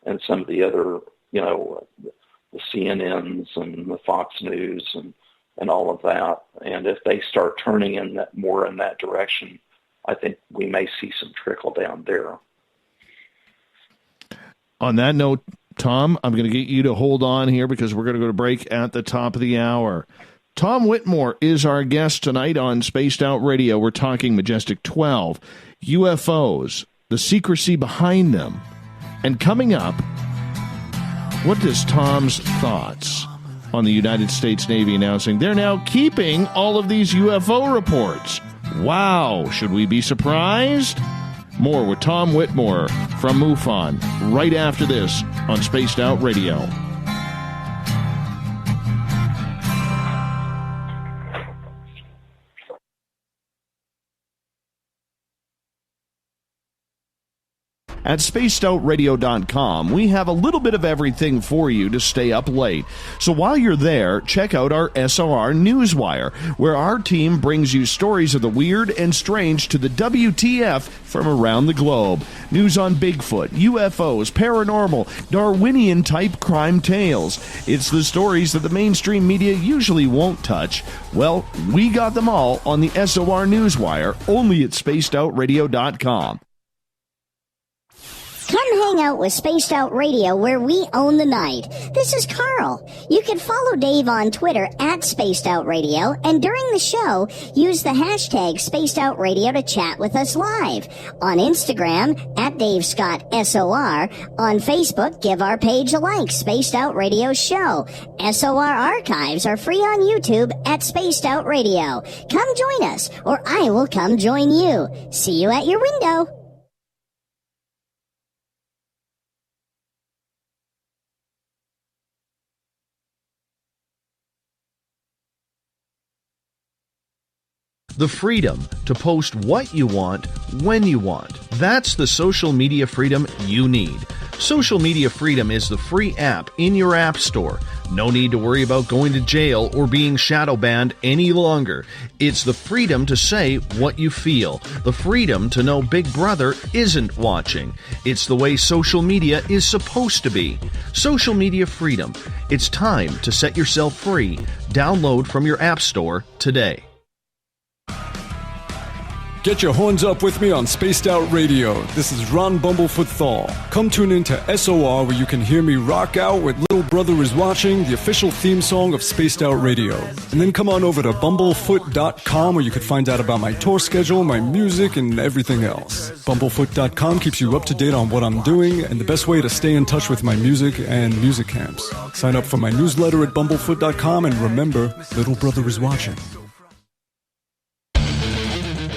and some of the other, the CNNs and the Fox News and all of that. And if they start turning more in that direction, I think we may see some trickle down there. On that note, Tom, I'm going to get you to hold on here because we're going to go to break at the top of the hour. Tom Whitmore is our guest tonight on Spaced Out Radio. We're talking Majestic 12, UFOs, the secrecy behind them. And coming up, what is Tom's thoughts on the United States Navy announcing they're now keeping all of these UFO reports? Wow, should we be surprised? More with Tom Whitmore from MUFON right after this on Spaced Out Radio. At spacedoutradio.com, we have a little bit of everything for you to stay up late. So while you're there, check out our SOR Newswire, where our team brings you stories of the weird and strange to the WTF from around the globe. News on Bigfoot, UFOs, paranormal, Darwinian-type crime tales. It's the stories that the mainstream media usually won't touch. Well, we got them all on the SOR Newswire, only at spacedoutradio.com. Come hang out with Spaced Out Radio, where we own the night. This is Carl. You can follow Dave on Twitter at Spaced Out Radio, and during the show, use the hashtag Spaced Out Radio to chat with us live. On Instagram, at Dave Scott SOR. On Facebook, give our page a like, Spaced Out Radio Show. SOR archives are free on YouTube at Spaced Out Radio. Come join us, or I will come join you. See you at your window. The freedom to post what you want, when you want. That's the social media freedom you need. Social media freedom is the free app in your app store. No need to worry about going to jail or being shadow banned any longer. It's the freedom to say what you feel. The freedom to know Big Brother isn't watching. It's the way social media is supposed to be. Social media freedom. It's time to set yourself free. Download from your app store today. Get your horns up with me on Spaced Out Radio. This is Ron Bumblefoot Thal. Come tune in to SOR, where you can hear me rock out with Little Brother Is Watching, the official theme song of Spaced Out Radio. And then come on over to bumblefoot.com, where you can find out about my tour schedule, my music, and everything else. Bumblefoot.com keeps you up to date on what I'm doing and the best way to stay in touch with my music and music camps. Sign up for my newsletter at bumblefoot.com, and remember, Little Brother Is Watching.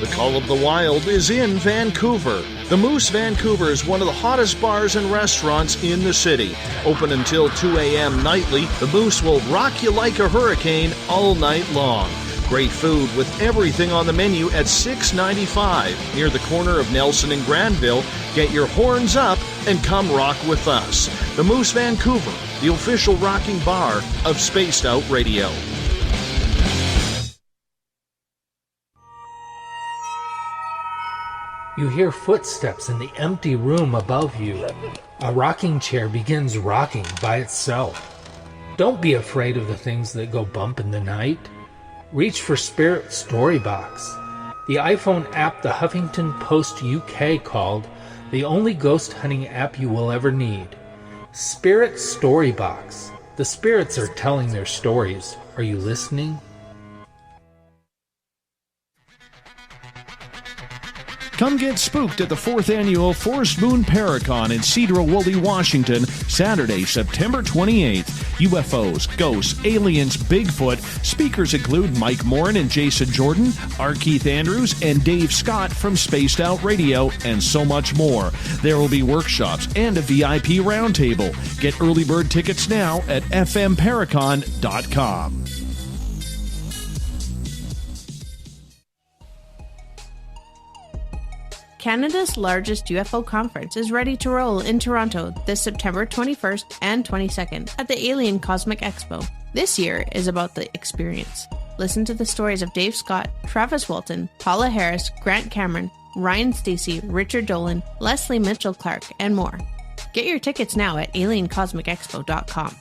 The Call of the Wild is in Vancouver. The Moose Vancouver is one of the hottest bars and restaurants in the city. Open until 2 a.m. nightly, the Moose will rock you like a hurricane all night long. Great food with everything on the menu at $6.95 near the corner of Nelson and Granville. Get your horns up and come rock with us. The Moose Vancouver, the official rocking bar of Spaced Out Radio. You hear footsteps in the empty room above you. A rocking chair begins rocking by itself. Don't be afraid of the things that go bump in the night. Reach for Spirit Storybox, the iPhone app the Huffington Post UK called the only ghost hunting app you will ever need. Spirit Storybox. The spirits are telling their stories. Are you listening? Come get spooked at the 4th Annual Forest Moon Paracon in Cedar-Woolley, Washington, Saturday, September 28th. UFOs, ghosts, aliens, Bigfoot. Speakers include Mike Morin and Jason Jordan, R. Keith Andrews, and Dave Scott from Spaced Out Radio, and so much more. There will be workshops and a VIP roundtable. Get early bird tickets now at fmparacon.com. Canada's largest UFO conference is ready to roll in Toronto this September 21st and 22nd at the Alien Cosmic Expo. This year is about the experience. Listen to the stories of Dave Scott, Travis Walton, Paula Harris, Grant Cameron, Ryan Stacey, Richard Dolan, Leslie Mitchell-Clark, and more. Get your tickets now at aliencosmicexpo.com.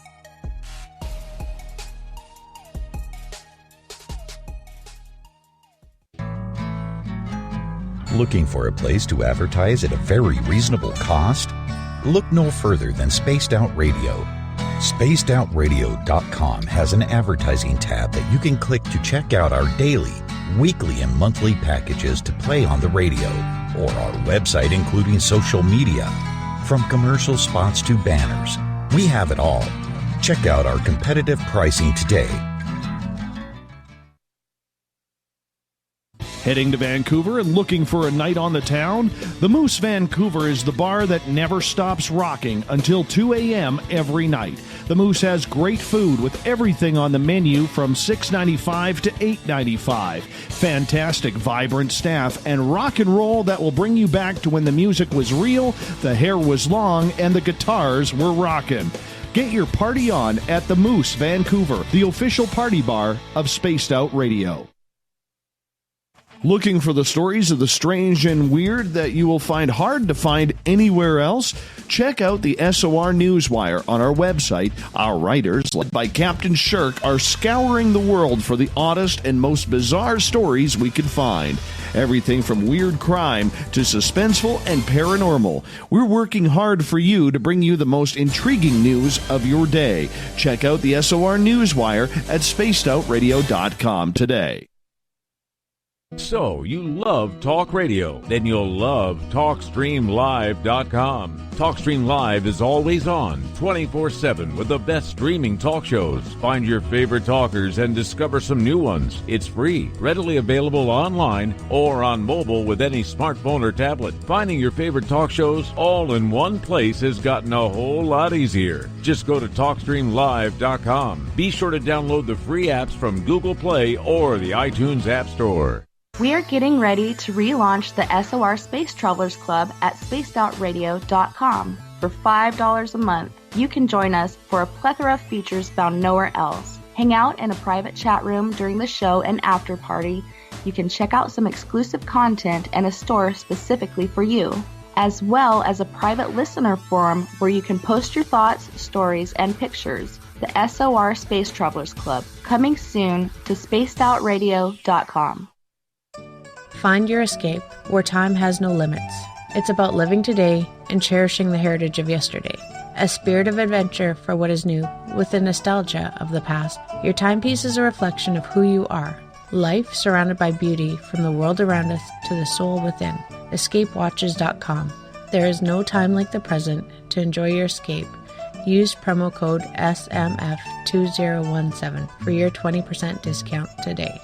Looking for a place to advertise at a very reasonable cost? Look no further than Spaced Out Radio. SpacedOutRadio.com has an advertising tab that you can click to check out our daily, weekly, and monthly packages to play on the radio, or our website including social media. From commercial spots to banners, we have it all. Check out our competitive pricing today. Heading to Vancouver and looking for a night on the town? The Moose Vancouver is the bar that never stops rocking until 2 a.m. every night. The Moose has great food with everything on the menu from $6.95 to $8.95. Fantastic, vibrant staff and rock and roll that will bring you back to when the music was real, the hair was long, and the guitars were rocking. Get your party on at the Moose Vancouver, the official party bar of Spaced Out Radio. Looking for the stories of the strange and weird that you will find hard to find anywhere else? Check out the SOR Newswire on our website. Our writers, led by Captain Shirk, are scouring the world for the oddest and most bizarre stories we can find. Everything from weird crime to suspenseful and paranormal. We're working hard for you to bring you the most intriguing news of your day. Check out the SOR Newswire at spacedoutradio.com today. So, you love talk radio? Then you'll love TalkStreamLive.com. TalkStream Live is always on, 24/7 with the best streaming talk shows. Find your favorite talkers and discover some new ones. It's free, readily available online or on mobile with any smartphone or tablet. Finding your favorite talk shows all in one place has gotten a whole lot easier. Just go to TalkStreamLive.com. Be sure to download the free apps from Google Play or the iTunes App Store. We are getting ready to relaunch the SOR Space Travelers Club at spacedoutradio.com. For $5 a month, you can join us for a plethora of features found nowhere else. Hang out in a private chat room during the show and after party. You can check out some exclusive content and a store specifically for you, as well as a private listener forum where you can post your thoughts, stories, and pictures. The SOR Space Travelers Club, coming soon to spacedoutradio.com. Find your escape where time has no limits. It's about living today and cherishing the heritage of yesterday. A spirit of adventure for what is new, with the nostalgia of the past. Your timepiece is a reflection of who you are. Life surrounded by beauty from the world around us to the soul within. EscapeWatches.com. There is no time like the present to enjoy your escape. Use promo code SMF2017 for your 20% discount today.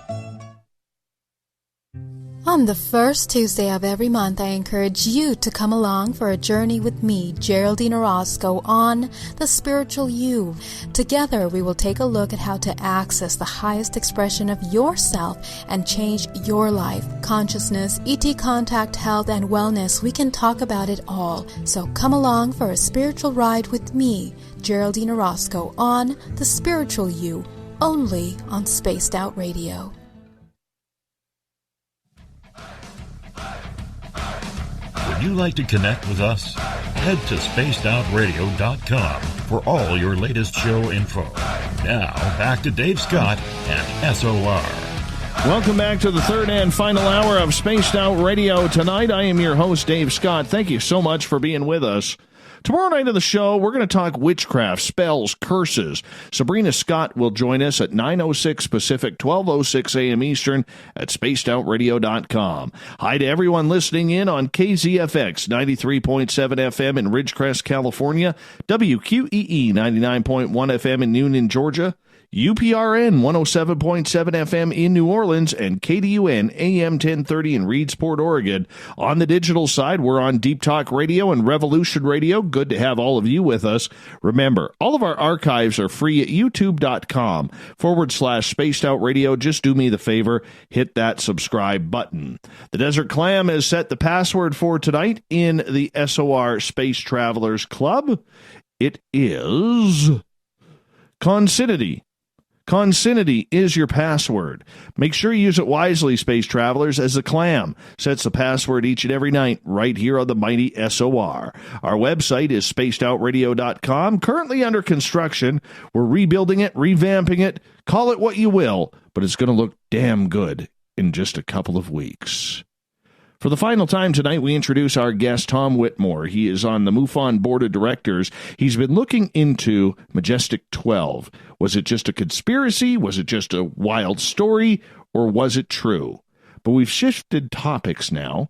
On the first Tuesday of every month, I encourage you to come along for a journey with me, Geraldine Orozco, on The Spiritual You. Together, we will take a look at how to access the highest expression of yourself and change your life. Consciousness, ET contact, health, and wellness, we can talk about it all. So come along for a spiritual ride with me, Geraldine Orozco, on The Spiritual You, only on Spaced Out Radio. Would you like to connect with us? Head to spacedoutradio.com for all your latest show info. Now, back to Dave Scott and SOR. Welcome back to the third and final hour of Spaced Out Radio. Tonight, I am your host, Dave Scott. Thank you so much for being with us. Tomorrow night of the show, we're going to talk witchcraft, spells, curses. Sabrina Scott will join us at 9:06 Pacific, 12:06 a.m. Eastern at spacedoutradio.com. Hi to everyone listening in on KZFX 93.7 FM in Ridgecrest, California, WQEE 99.1 FM in Newnan, Georgia, UPRN 107.7 FM in New Orleans, and KDUN AM 1030 in Reedsport, Oregon. On the digital side, we're on Deep Talk Radio and Revolution Radio. Good to have all of you with us. Remember, all of our archives are free at youtube.com/Spaced Out Radio. Just do me the favor, hit that subscribe button. The Desert Clam has set the password for tonight in the SOR Space Travelers Club. It is Consinity. Consinity is your password. Make sure you use it wisely, Space Travelers, as the Clam sets the password each and every night right here on the mighty SOR. Our website is spacedoutradio.com, currently under construction. We're rebuilding it, revamping it, call it what you will, but it's going to look damn good in just a couple of weeks. For the final time tonight, we introduce our guest, Tom Whitmore. He is on the MUFON Board of Directors. He's been looking into Majestic 12. Was it just a conspiracy? Was it just a wild story? Or was it true? But we've shifted topics now.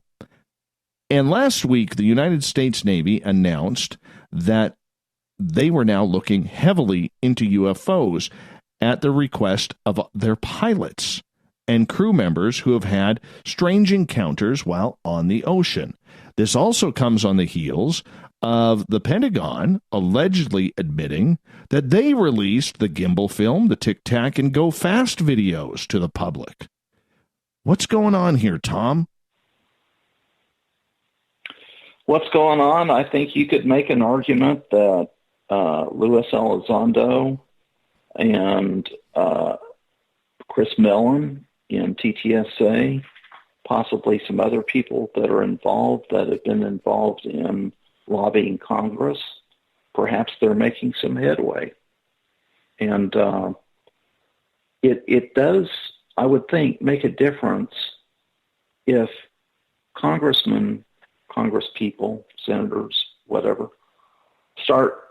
And last week, the United States Navy announced that they were now looking heavily into UFOs at the request of their pilots and crew members who have had strange encounters while on the ocean. This also comes on the heels of the Pentagon allegedly admitting that they released the gimbal film, the Tic Tac and Go Fast videos to the public. What's going on here, Tom? What's going on? I think you could make an argument that Luis Elizondo and Chris Mellon in TTSA, possibly some other people that are involved that have been involved in lobbying Congress, perhaps they're making some headway. And it does, I would think, make a difference if congressmen, congresspeople, senators, whatever, start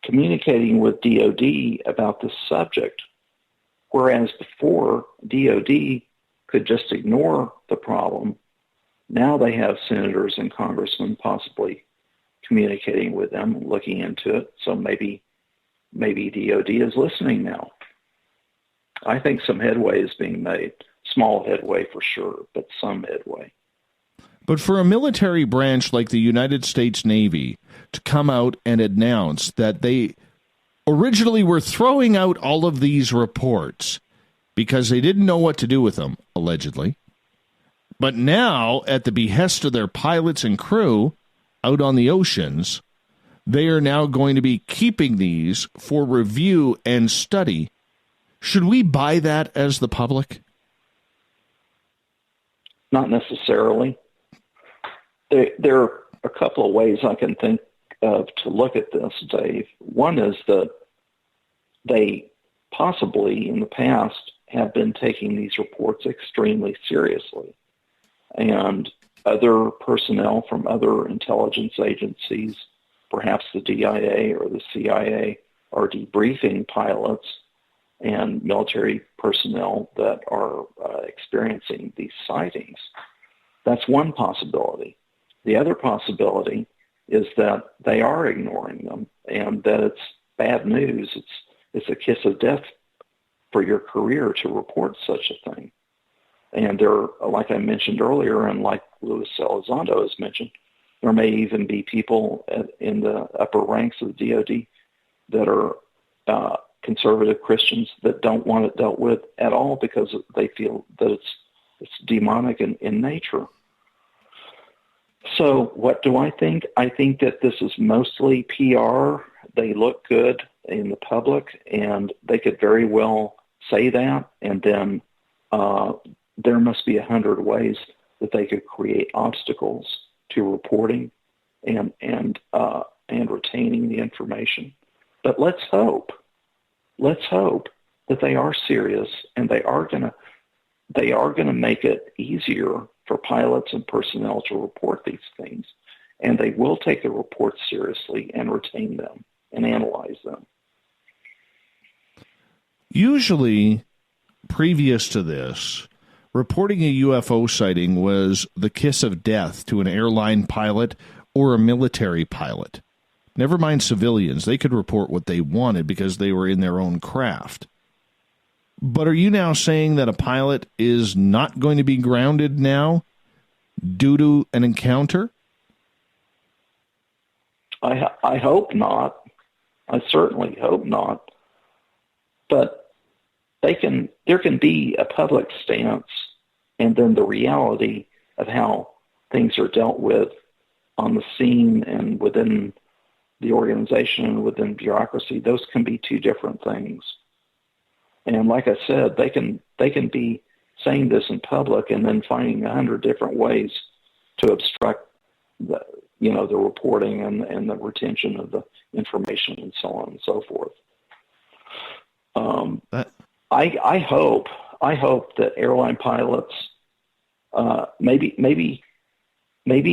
communicating with DOD about this subject. Whereas before, DOD could just ignore the problem. Now they have senators and congressmen possibly communicating with them, looking into it. So maybe DOD is listening now. I think some headway is being made. Small headway for sure, but some headway. But for a military branch like the United States Navy to come out and announce that they originally were throwing out all of these reports because they didn't know what to do with them, allegedly. But now, at the behest of their pilots and crew out on the oceans, they are now going to be keeping these for review and study. Should we buy that as the public? Not necessarily. There are a couple of ways I can think of to look at this, Dave. One is that they possibly in the past have been taking these reports extremely seriously. And other personnel from other intelligence agencies, perhaps the DIA or the CIA, are debriefing pilots and military personnel that are experiencing these sightings. That's one possibility. The other possibility is that they are ignoring them and that it's bad news. It's a kiss of death for your career to report such a thing. And there, like I mentioned earlier, and like Luis Elizondo has mentioned, there may even be people in the upper ranks of the DOD that are conservative Christians that don't want it dealt with at all because they feel that it's demonic in nature. So what do I think? I think that this is mostly PR. They look good in the public, and they could very well say that, and then there must be 100 ways that they could create obstacles to reporting and retaining the information. But let's hope that they are serious, and they are gonna make it easier for pilots and personnel to report these things, and they will take the reports seriously and retain them and analyze them. Usually, previous to this, reporting a UFO sighting was the kiss of death to an airline pilot or a military pilot. Never mind civilians. They could report what they wanted because they were in their own craft. But are you now saying that a pilot is not going to be grounded now due to an encounter? I hope not. I certainly hope not. But there can be a public stance, and then the reality of how things are dealt with on the scene and within the organization and within bureaucracy. Those can be two different things. And like I said, they can be saying this in public and then finding 100 different ways to obstruct the reporting and the retention of the information and so on and so forth. I hope that airline pilots, maybe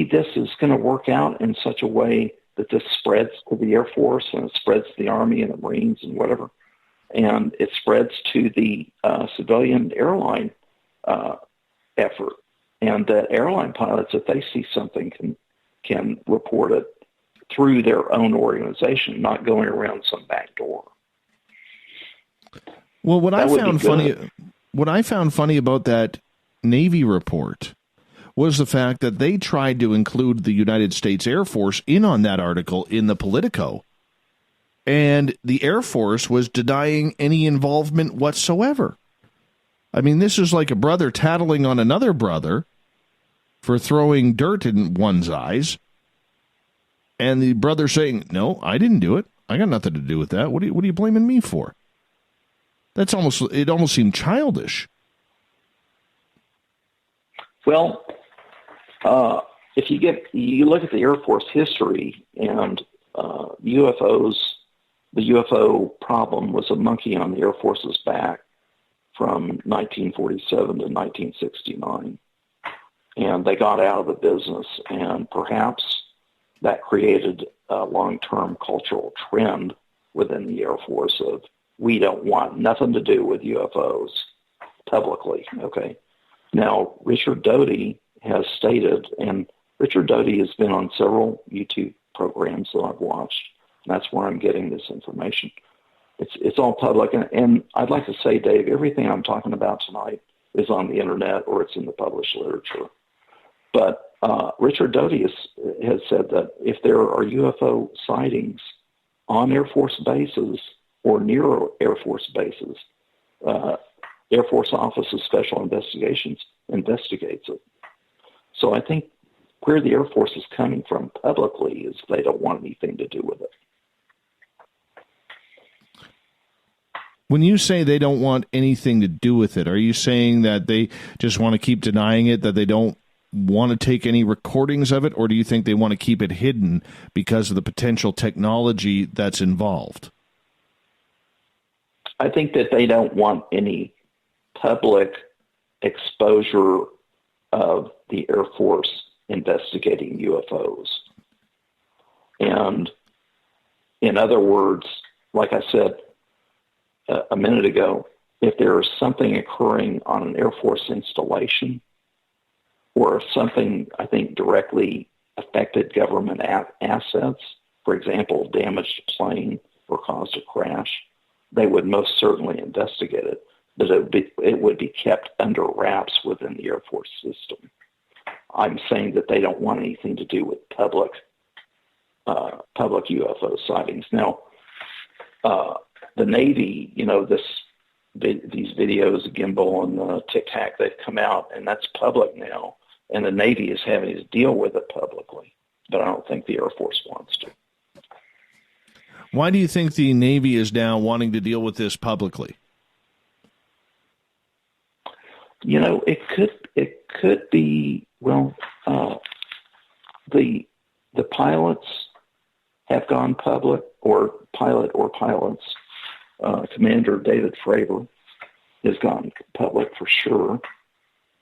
this is going to work out in such a way that this spreads to the Air Force and it spreads to the Army and the Marines and whatever, and it spreads to the civilian airline effort, and that airline pilots, if they see something, can report it through their own organization, not going around some back door. Well, what I found funny about that Navy report was the fact that they tried to include the United States Air Force in on that article in the Politico, and the Air Force was denying any involvement whatsoever. I mean, this is like a brother tattling on another brother for throwing dirt in one's eyes, and the brother saying, "No, I didn't do it. I got nothing to do with that. What are you blaming me for?" It almost seemed childish. Well, if you look at the Air Force history and UFOs, the UFO problem was a monkey on the Air Force's back from 1947 to 1969. And they got out of the business, and perhaps that created a long-term cultural trend within the Air Force of, we don't want nothing to do with UFOs publicly, okay? Now, Richard Doty has stated, and Richard Doty has been on several YouTube programs that I've watched, and that's where I'm getting this information. It's all public, and I'd like to say, Dave, everything I'm talking about tonight is on the internet or it's in the published literature. But Richard Doty has said that if there are UFO sightings on Air Force bases or near Air Force bases, Air Force Office of Special Investigations investigates it. So I think where the Air Force is coming from publicly is they don't want anything to do with it. When you say they don't want anything to do with it, are you saying that they just want to keep denying it, that they don't want to take any recordings of it, or do you think they want to keep it hidden because of the potential technology that's involved? I think that they don't want any public exposure of the Air Force investigating UFOs. And in other words, like I said a minute ago, if there is something occurring on an Air Force installation, or if something, I think, directly affected government assets, for example, damaged a plane or caused a crash, they would most certainly investigate it. that it would be kept under wraps within the Air Force system. I'm saying that they don't want anything to do with public UFO sightings. Now, the Navy, these videos, the gimbal and the Tic Tac, they've come out, and that's public now, and the Navy is having to deal with it publicly, but I don't think the Air Force wants to. Why do you think the Navy is now wanting to deal with this publicly? It could be, the pilots have gone public, or pilots. Commander David Fravor has gone public for sure.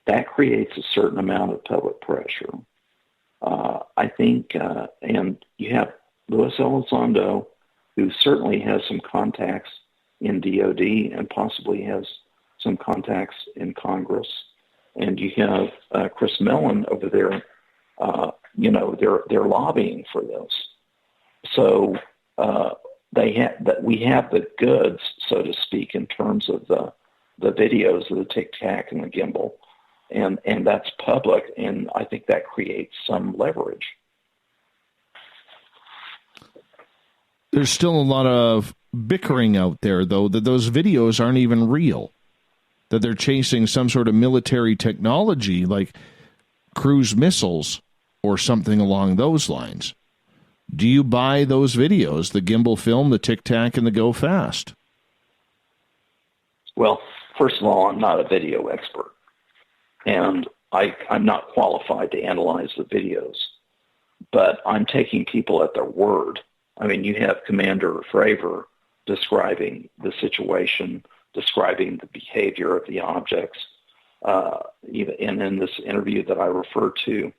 That creates a certain amount of public pressure. I think, and you have Luis Elizondo, who certainly has some contacts in DOD and possibly has some contacts in Congress. And you have Chris Mellon over there, they're lobbying for this. So we have the goods, so to speak, in terms of the videos of the Tic Tac and the gimbal, and that's public, and I think that creates some leverage. There's still a lot of bickering out there, though, that those videos aren't even real, that they're chasing some sort of military technology like cruise missiles or something along those lines. Do you buy those videos, the gimbal film, the Tic Tac, and the Go Fast? Well, first of all, I'm not a video expert, and I'm not qualified to analyze the videos, but I'm taking people at their word. I mean, you have Commander Fravor describing the situation, describing the behavior of the objects, and in this interview that I referred to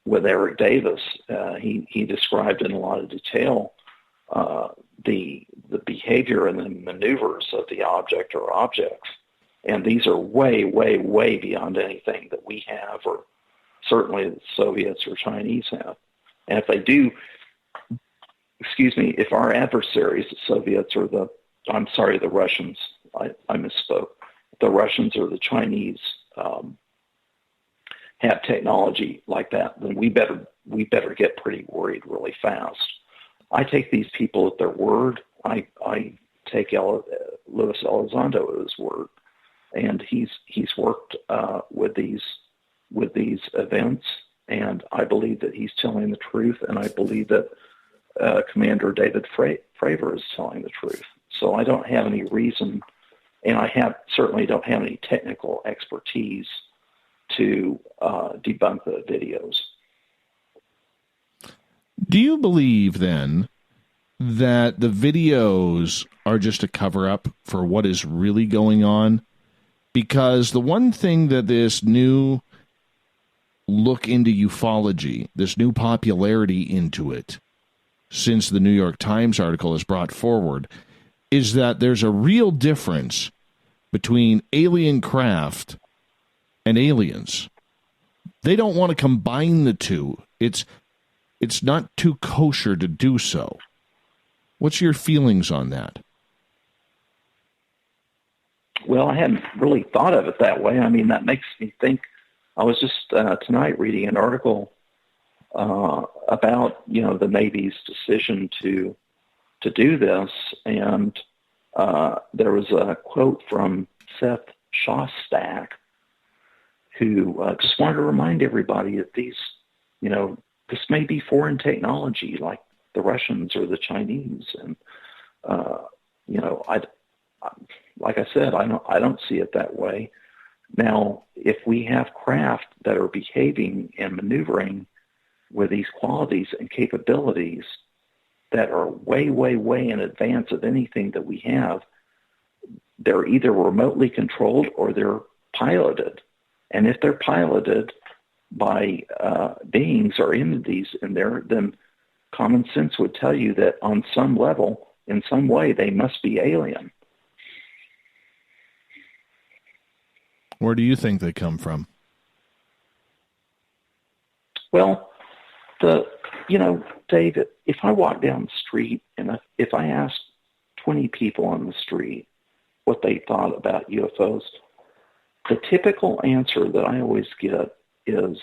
with Eric Davis, he described in a lot of detail the behavior and the maneuvers of the object or objects. And these are way, way, way beyond anything that we have, or certainly the Soviets or Chinese have. And if they do, if our adversaries, the Soviets or the Russians, I misspoke, the Russians or the Chinese have technology like that, then we better get pretty worried really fast. I take these people at their word. I take Luis Elizondo at his word, and he's worked with these events, and I believe that he's telling the truth, and I believe that Commander David Fravor is telling the truth. So I don't have any reason, and I certainly don't have any technical expertise to debunk the videos. Do you believe, then, that the videos are just a cover-up for what is really going on? Because the one thing that this new look into ufology, this new popularity into it, since the New York Times article has brought forward, is that there's a real difference between alien craft and aliens. They don't want to combine the two. It's not too kosher to do so. What's your feelings on that? Well, I hadn't really thought of it that way. I mean, that makes me think. I was just tonight reading an article about the Navy's decision to do this, and there was a quote from Seth Shostak, who just wanted to remind everybody that these, this may be foreign technology like the Russians or the Chinese, and like I said, I don't see it that way. Now, if we have craft that are behaving and maneuvering with these qualities and capabilities that are way, way, way in advance of anything that we have, they're either remotely controlled or they're piloted. And if they're piloted by beings or entities in there, then common sense would tell you that on some level, in some way, they must be alien. Where do you think they come from? Well, David, if I walk down the street and if I ask 20 people on the street, what they thought about UFOs, the typical answer that I always get is,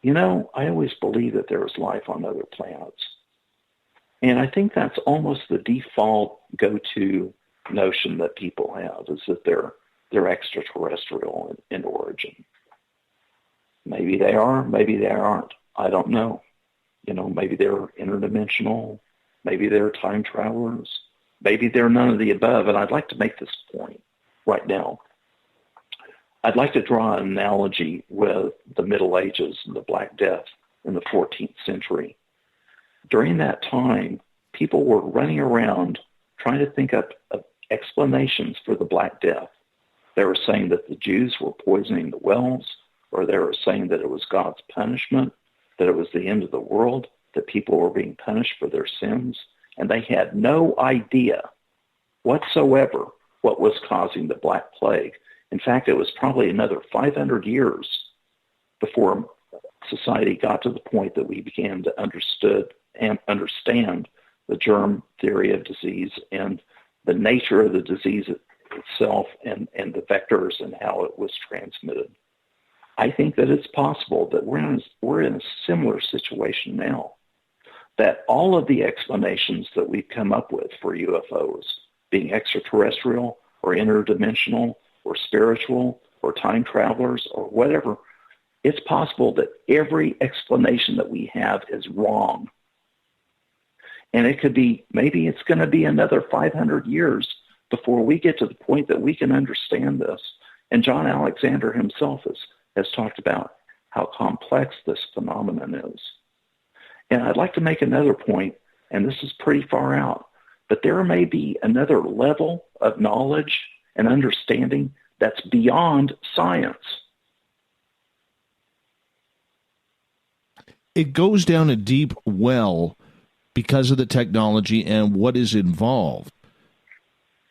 I always believe that there is life on other planets. And I think that's almost the default go-to notion that people have, is that they're extraterrestrial in origin. Maybe they are, maybe they aren't. I don't know. Maybe they're interdimensional. Maybe they're time travelers. Maybe they're none of the above. And I'd like to make this point right now. I'd like to draw an analogy with the Middle Ages and the Black Death in the 14th century. During that time, people were running around trying to think up of explanations for the Black Death. They were saying that the Jews were poisoning the wells, or they were saying that it was God's punishment, that it was the end of the world, that people were being punished for their sins, and they had no idea whatsoever what was causing the Black Plague. In fact, it was probably another 500 years before society got to the point that we began to understand the germ theory of disease and the nature of the disease itself and the vectors and how it was transmitted. I think that it's possible that we're in a similar situation now, that all of the explanations that we've come up with for UFOs, being extraterrestrial or interdimensional or spiritual or time travelers or whatever, it's possible that every explanation that we have is wrong. And it could be, maybe it's going to be another 500 years before we get to the point that we can understand this. And John Alexander himself has talked about how complex this phenomenon is. And I'd like to make another point, and this is pretty far out, but there may be another level of knowledge and understanding that's beyond science. It goes down a deep well because of the technology and what is involved.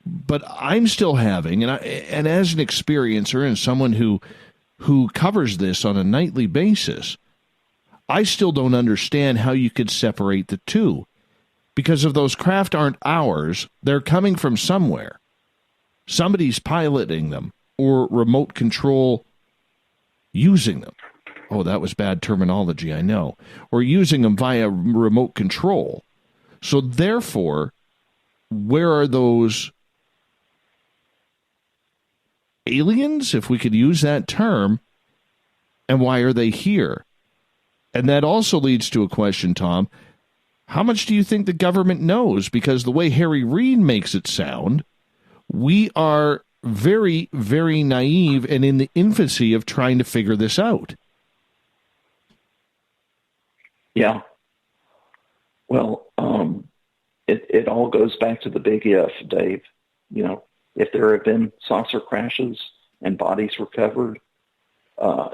But I'm still having, and as an experiencer and someone who covers this on a nightly basis, I still don't understand how you could separate the two. Because if those craft aren't ours, they're coming from somewhere. Somebody's piloting them or remote control using them. Oh, that was bad terminology, I know. Or using them via remote control. So therefore, where are those aliens, if we could use that term, and why are they here? And that also leads to a question, Tom. How much do you think the government knows? Because the way Harry Reid makes it sound, we are very, very naive and in the infancy of trying to figure this out. Yeah. Well, it all goes back to the big if, Dave. If there have been saucer crashes and bodies recovered,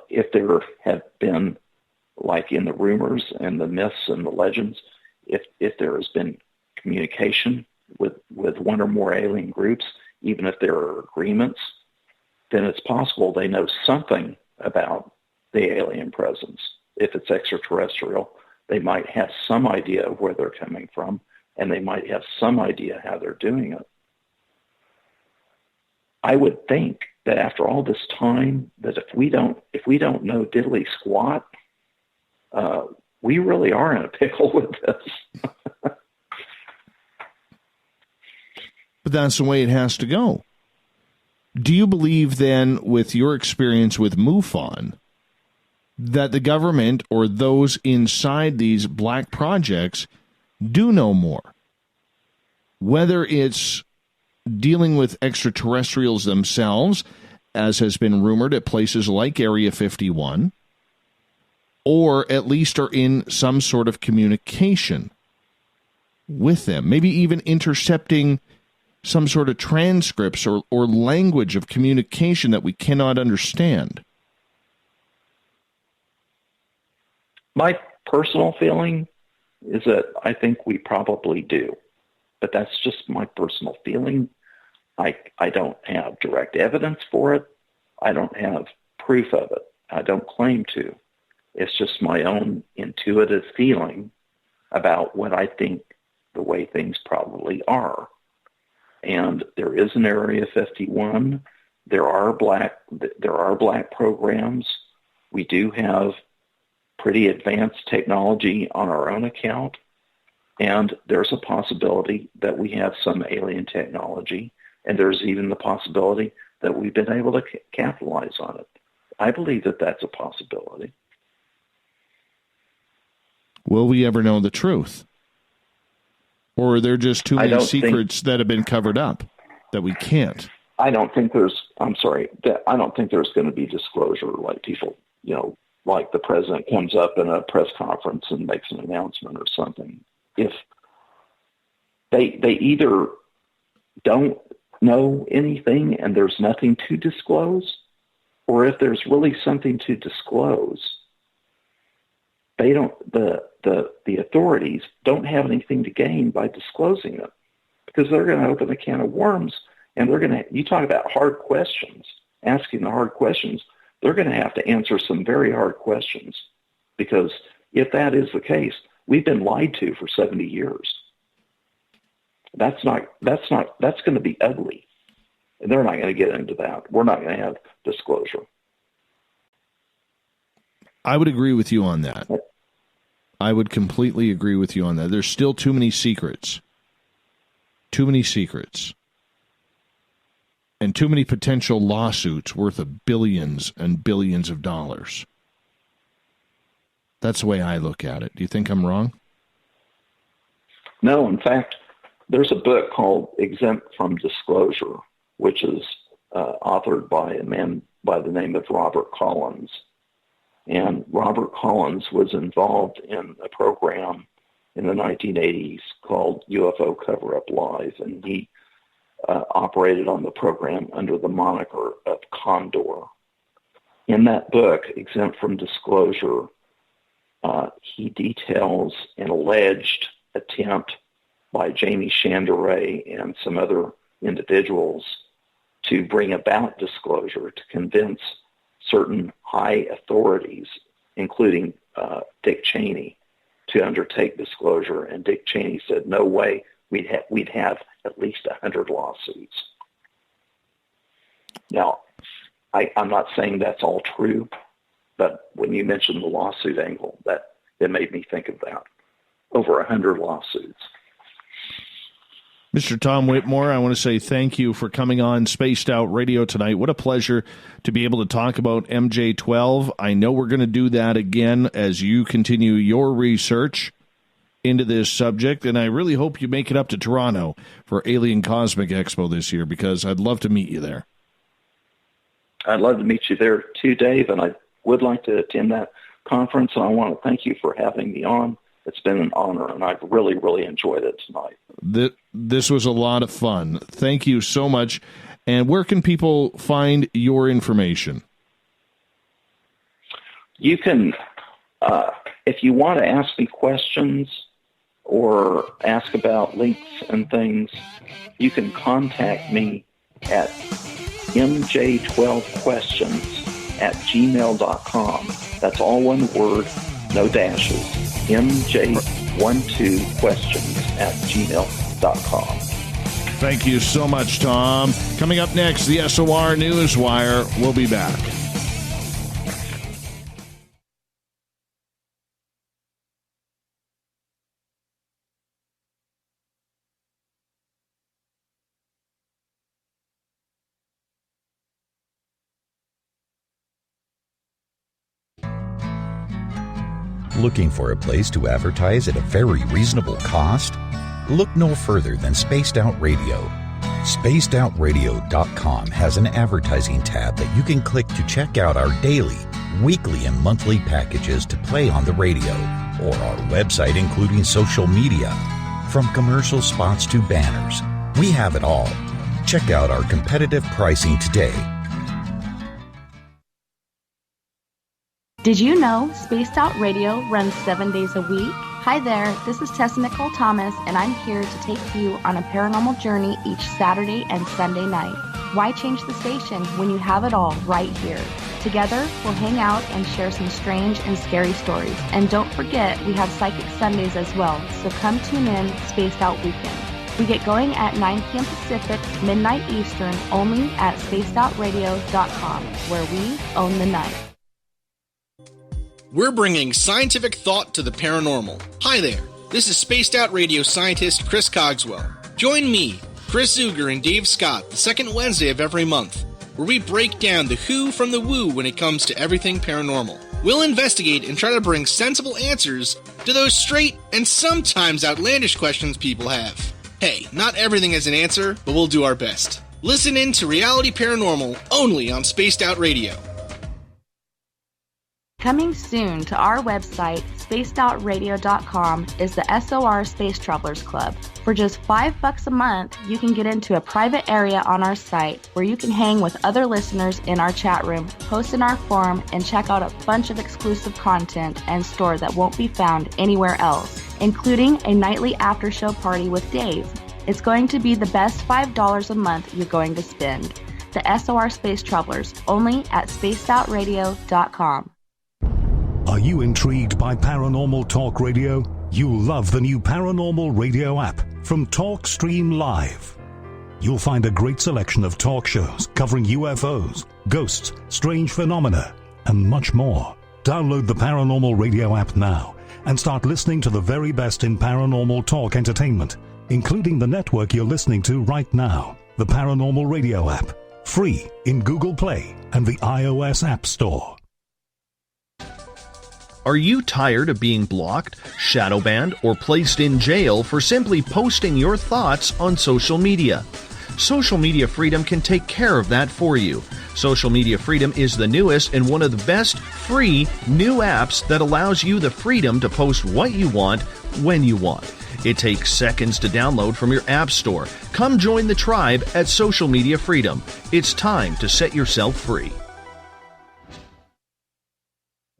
if there have been, like in the rumors and the myths and the legends, if there has been communication with one or more alien groups, even if there are agreements, then it's possible they know something about the alien presence. If it's extraterrestrial, they might have some idea of where they're coming from, and they might have some idea how they're doing it. I would think that after all this time, that if we don't know diddly squat, we really are in a pickle with this. But that's the way it has to go. Do you believe then, with your experience with MUFON, that the government or those inside these black projects do know more? Whether it's dealing with extraterrestrials themselves, as has been rumored at places like Area 51, or at least are in some sort of communication with them, maybe even intercepting some sort of transcripts or language of communication that we cannot understand. My personal feeling is that I think we probably do, but that's just my personal feeling. I don't have direct evidence for it. I don't have proof of it. I don't claim to. It's just my own intuitive feeling about what I think the way things probably are. and there is an Area 51. There are black programs. We do have pretty advanced technology on our own account, and there's a possibility that we have some alien technology, and there's even the possibility that we've been able to capitalize on it. I believe that that's a possibility. Will we ever know the truth? Or are there just too many secrets that have been covered up that we can't? I don't think there's going to be disclosure, like people, like the president comes up in a press conference and makes an announcement or something. If they either don't know anything and there's nothing to disclose, or if there's really something to disclose, the authorities don't have anything to gain by disclosing it, because they're going to open a can of worms, and you talk about hard questions, asking the hard questions, they're going to have to answer some very hard questions, because if that is the case, we've been lied to for 70 years. That's going to be ugly. And they're not going to get into that. We're not going to have disclosure. I would agree with you on that. I would completely agree with you on that. There's still too many secrets. Too many secrets. And too many potential lawsuits worth of billions and billions of dollars. That's the way I look at it. Do you think I'm wrong? No, in fact, there's a book called Exempt from Disclosure, which is authored by a man by the name of Robert Collins. And Robert Collins was involved in a program in the 1980s called UFO Cover-Up Live, and he operated on the program under the moniker of Condor. In that book, Exempt from Disclosure, he details an alleged attempt by Jamie Chandray and some other individuals to bring about disclosure, to convince certain high authorities, including Dick Cheney, to undertake disclosure. And Dick Cheney said, no way, we'd have at least 100 lawsuits. Now, I'm not saying that's all true, but when you mentioned the lawsuit angle, it made me think of that. Over 100 lawsuits. Mr. Tom Whitmore, I want to say thank you for coming on Spaced Out Radio tonight. What a pleasure to be able to talk about MJ-12. I know we're going to do that again as you continue your research into this subject, and I really hope you make it up to Toronto for Alien Cosmic Expo this year, because I'd love to meet you there. I'd love to meet you there too, Dave, and I would like to attend that conference, and I want to thank you for having me on. It's been an honor, and I've really, really enjoyed it tonight. This was a lot of fun. Thank you so much. And where can people find your information? You can, if you want to ask me questions or ask about links and things, you can contact me at mj12questions@gmail.com. That's all one word, no dashes. mj12questions@gmail.com. Thank you so much, Tom. Coming up next, the SOR Newswire. We'll be back. Looking for a place to advertise at a very reasonable cost? Look no further than Spaced Out Radio. SpacedOutRadio.com has an advertising tab that you can click to check out our daily, weekly, and monthly packages to play on the radio, or our website including social media. From commercial spots to banners, we have it all. Check out our competitive pricing today. Did you know Spaced Out Radio runs 7 days a week? Hi there, this is Tessa Nicole Thomas, and I'm here to take you on a paranormal journey each Saturday and Sunday night. Why change the station when you have it all right here? Together, we'll hang out and share some strange and scary stories. And don't forget, we have Psychic Sundays as well, so come tune in Spaced Out Weekend. We get going at 9 p.m. Pacific, midnight Eastern, only at spacedoutradio.com, where we own the night. We're bringing scientific thought to the paranormal. Hi there, this is Spaced Out Radio scientist Chris Cogswell. Join me, Chris Zuger, and Dave Scott the second Wednesday of every month, where we break down the who from the woo when it comes to everything paranormal. We'll investigate and try to bring sensible answers to those straight and sometimes outlandish questions people have. Hey, not everything has an answer, but we'll do our best. Listen in to Reality Paranormal only on Spaced Out Radio. Coming soon to our website, spacedoutradio.com, is the SOR Space Travelers Club. For just $5 a month, you can get into a private area on our site where you can hang with other listeners in our chat room, post in our forum, and check out a bunch of exclusive content and store that won't be found anywhere else, including a nightly after-show party with Dave. It's going to be the best $5 a month you're going to spend. The SOR Space Travelers, only at spacedoutradio.com. Are you intrigued by Paranormal Talk Radio? You'll love the new Paranormal Radio app from TalkStream Live. You'll find a great selection of talk shows covering UFOs, ghosts, strange phenomena, and much more. Download the Paranormal Radio app now and start listening to the very best in paranormal talk entertainment, including the network you're listening to right now, the Paranormal Radio app, free in Google Play and the iOS App Store. Are you tired of being blocked, shadow banned, or placed in jail for simply posting your thoughts on social media? Social Media Freedom can take care of that for you. Social Media Freedom is the newest and one of the best free new apps that allows you the freedom to post what you want, when you want. It takes seconds to download from your app store. Come join the tribe at Social Media Freedom. It's time to set yourself free.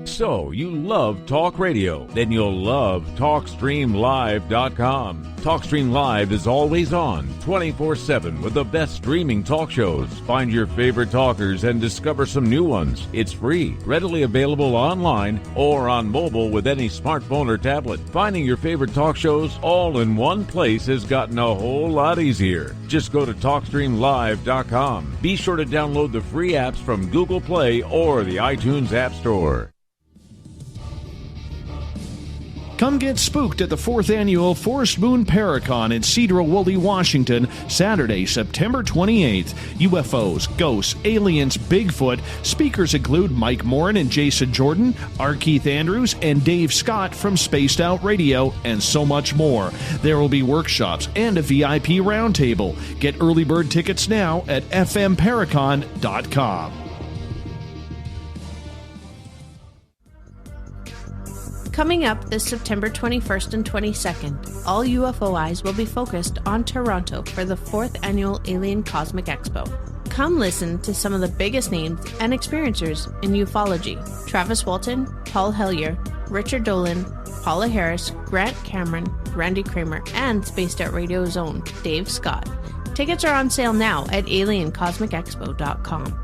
So, you love talk radio? Then you'll love TalkStreamLive.com. TalkStream Live is always on, 24/7, with the best streaming talk shows. Find your favorite talkers and discover some new ones. It's free, readily available online or on mobile with any smartphone or tablet. Finding your favorite talk shows all in one place has gotten a whole lot easier. Just go to TalkStreamLive.com. Be sure to download the free apps from Google Play or the iTunes App Store. Come get spooked at the 4th Annual Forest Moon Paracon in Cedar-Woolley, Washington, Saturday, September 28th. UFOs, ghosts, aliens, Bigfoot. Speakers include Mike Morin and Jason Jordan, R. Keith Andrews, and Dave Scott from Spaced Out Radio, and so much more. There will be workshops and a VIP roundtable. Get early bird tickets now at fmparacon.com. Coming up this September 21st and 22nd, all UFO eyes will be focused on Toronto for the 4th Annual Alien Cosmic Expo. Come listen to some of the biggest names and experiencers in ufology. Travis Walton, Paul Hellyer, Richard Dolan, Paula Harris, Grant Cameron, Randy Kramer, and Spaced Out Radio's own Dave Scott. Tickets are on sale now at aliencosmicexpo.com.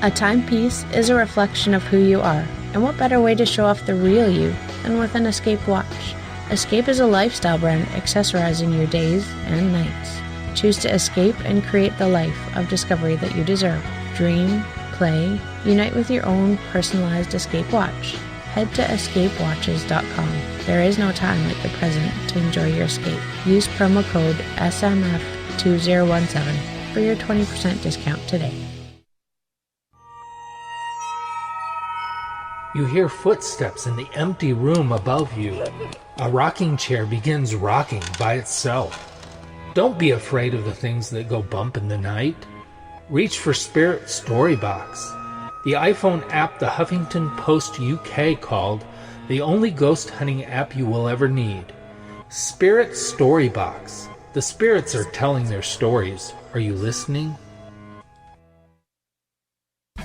A timepiece is a reflection of who you are, and what better way to show off the real you than with an Escape watch? Escape is a lifestyle brand accessorizing your days and nights. Choose to escape and create the life of discovery that you deserve. Dream, play, unite with your own personalized Escape watch. Head to escapewatches.com. There is no time like the present to enjoy your escape. Use promo code SMF2017 for your 20% discount today. You hear footsteps in the empty room above you. A rocking chair begins rocking by itself. Don't be afraid of the things that go bump in the night. Reach for Spirit Storybox, the iPhone app the Huffington Post UK called the only ghost hunting app you will ever need. Spirit Storybox. The spirits are telling their stories. Are you listening?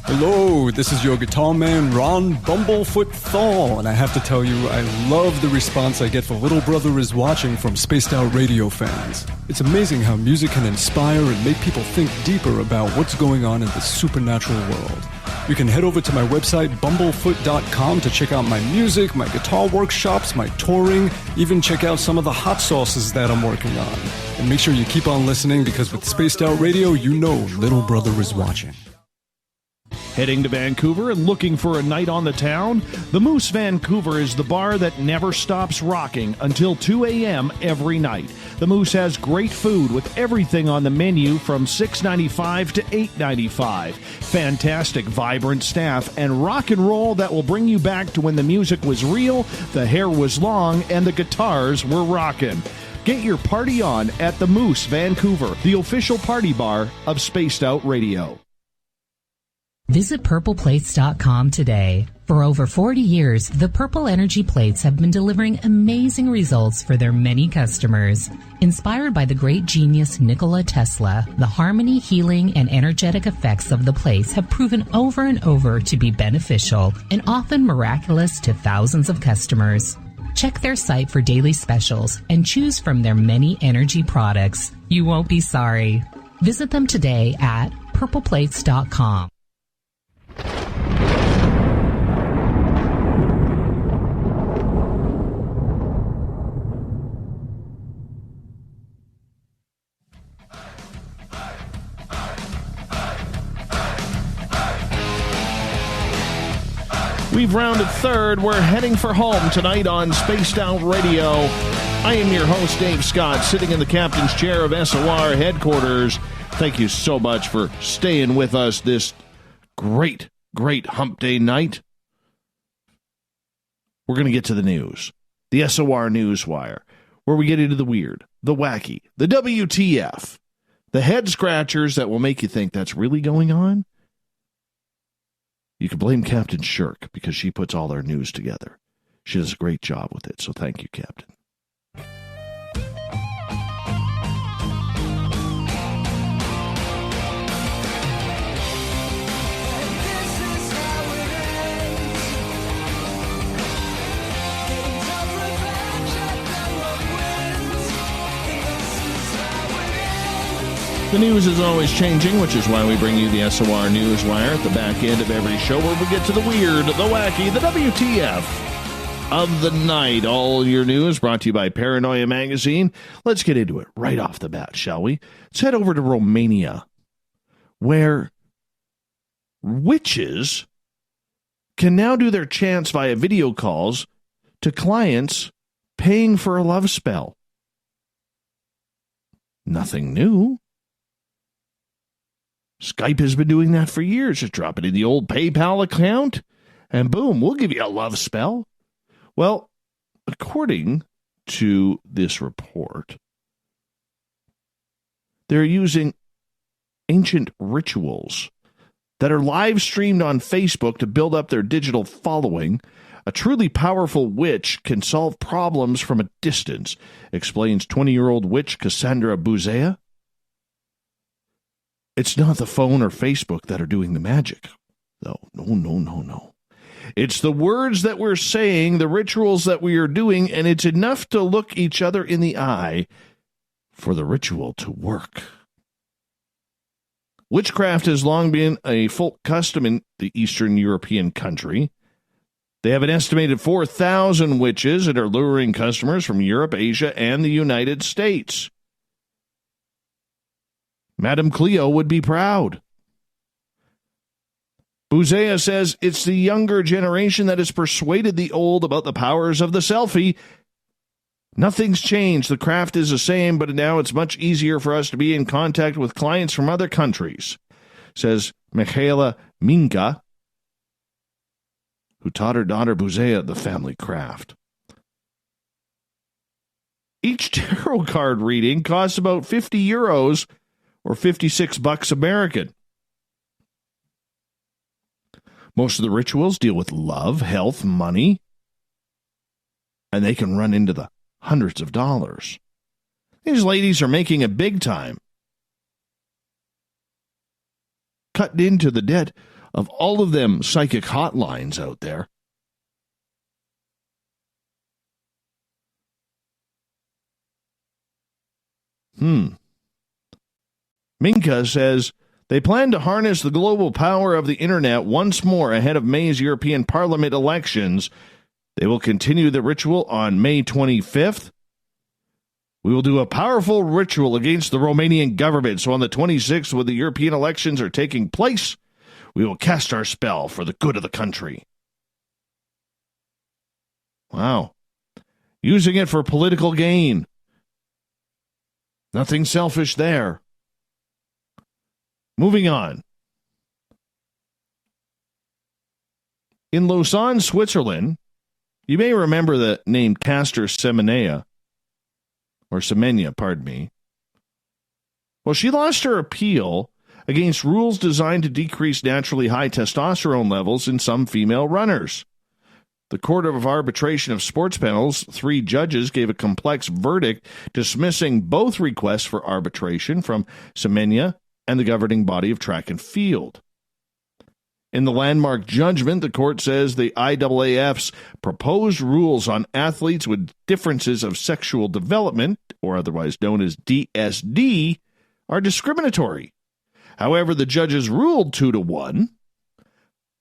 Hello, this is your guitar man, Ron Bumblefoot Thal, and I have to tell you, I love the response I get for Little Brother is Watching from Spaced Out Radio fans. It's amazing how music can inspire and make people think deeper about what's going on in the supernatural world. You can head over to my website, bumblefoot.com, to check out my music, my guitar workshops, my touring, even check out some of the hot sauces that I'm working on. And make sure you keep on listening, because with Spaced Out Radio, you know little brother is watching. Heading to Vancouver and looking for a night on the town? The Moose Vancouver is the bar that never stops rocking until 2 a.m. every night. The Moose has great food with everything on the menu from $6.95 to $8.95. Fantastic, vibrant staff and rock and roll that will bring you back to when the music was real, the hair was long, and the guitars were rocking. Get your party on at the Moose Vancouver, the official party bar of Spaced Out Radio. Visit purpleplates.com today. For over 40 years, the Purple Energy Plates have been delivering amazing results for their many customers. Inspired by the great genius Nikola Tesla, the harmony, healing, and energetic effects of the plates have proven over and over to be beneficial and often miraculous to thousands of customers. Check their site for daily specials and choose from their many energy products. You won't be sorry. Visit them today at purpleplates.com. We've rounded third. We're heading for home tonight on Spaced Out Radio. I am your host, Dave Scott, sitting in the captain's chair of SOR headquarters. Thank you so much for staying with us this great hump day night. We're going to get to the news, the SOR Newswire, where we get into the weird, the wacky, the WTF, the head scratchers that will make you think that's really going on. You can blame Captain Shirk because she puts all our news together. She does a great job with it, so thank you, Captain. The news is always changing, which is why we bring you the SOR Newswire at the back end of every show, where we get to the weird, the wacky, the WTF of the night. All your news brought to you by Paranoia Magazine. Let's get into it right off the bat, shall we? Let's head over to Romania, where witches can now do their chants via video calls to clients paying for a love spell. Nothing new. Skype has been doing that for years. Just drop it in the old PayPal account, and boom, we'll give you a love spell. Well, according to this report, they're using ancient rituals that are live streamed on Facebook to build up their digital following. A truly powerful witch can solve problems from a distance, explains 20-year-old witch Cassandra Buzea. It's not the phone or Facebook that are doing the magic, though. No. It's the words that we're saying, the rituals that we are doing, and it's enough to look each other in the eye for the ritual to work. Witchcraft has long been a folk custom in the Eastern European country. They have an estimated 4,000 witches that are luring customers from Europe, Asia, and the United States. Madame Cleo would be proud. Buzea says it's the younger generation that has persuaded the old about the powers of the selfie. Nothing's changed. The craft is the same, but now it's much easier for us to be in contact with clients from other countries, says Michaela Minka, who taught her daughter Buzea the family craft. Each tarot card reading costs about €50 or $56 American. Most of the rituals deal with love, health, money, and they can run into the hundreds of dollars. These ladies are making a big time, cutting into the debt of all of them psychic hotlines out there. Minka says They plan to harness the global power of the internet once more ahead of May's European Parliament elections. They will continue the ritual on May 25th. We will do a powerful ritual against the Romanian government. So on the 26th, when the European elections are taking place, we will cast our spell for the good of the country. Wow. Using it for political gain. Nothing selfish there. Moving on. In Lausanne, Switzerland, you may remember the name Caster Semenya, or Semenya, pardon me. Well, she lost her appeal against rules designed to decrease naturally high testosterone levels in some female runners. The Court of Arbitration of Sports Panels, 3 judges gave a complex verdict dismissing both requests for arbitration from Semenya and the governing body of track and field. In the landmark judgment, the court says the IAAF's proposed rules on athletes with differences of sexual development, or otherwise known as DSD, are discriminatory. However, the judges ruled 2-1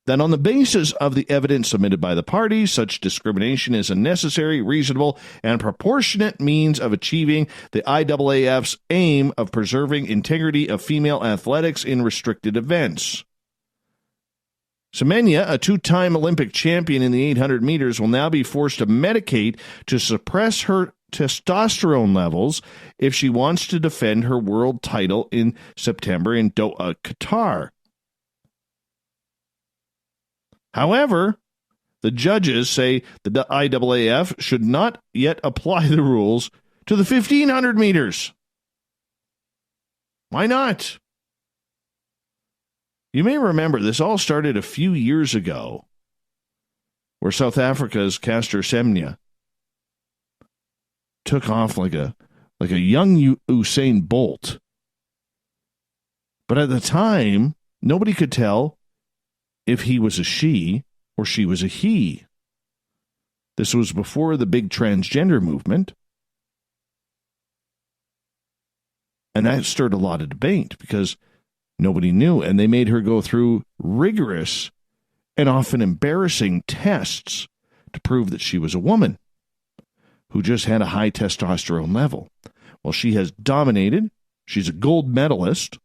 that on the basis of the evidence submitted by the parties, such discrimination is a necessary, reasonable, and proportionate means of achieving the IAAF's aim of preserving integrity of female athletics in restricted events. Semenya, a 2-time Olympic champion in the 800 meters, will now be forced to medicate to suppress her testosterone levels if she wants to defend her world title in September in Doha, Qatar. However, the judges say the IAAF should not yet apply the rules to the 1,500 meters. Why not? You may remember this all started a few years ago, where South Africa's Caster Semenya took off like a young Usain Bolt. But at the time, nobody could tell if he was a she or she was a he. This was before the big transgender movement. And that stirred a lot of debate because nobody knew. And they made her go through rigorous and often embarrassing tests to prove that she was a woman who just had a high testosterone level. Well, she has dominated. She's a gold medalist.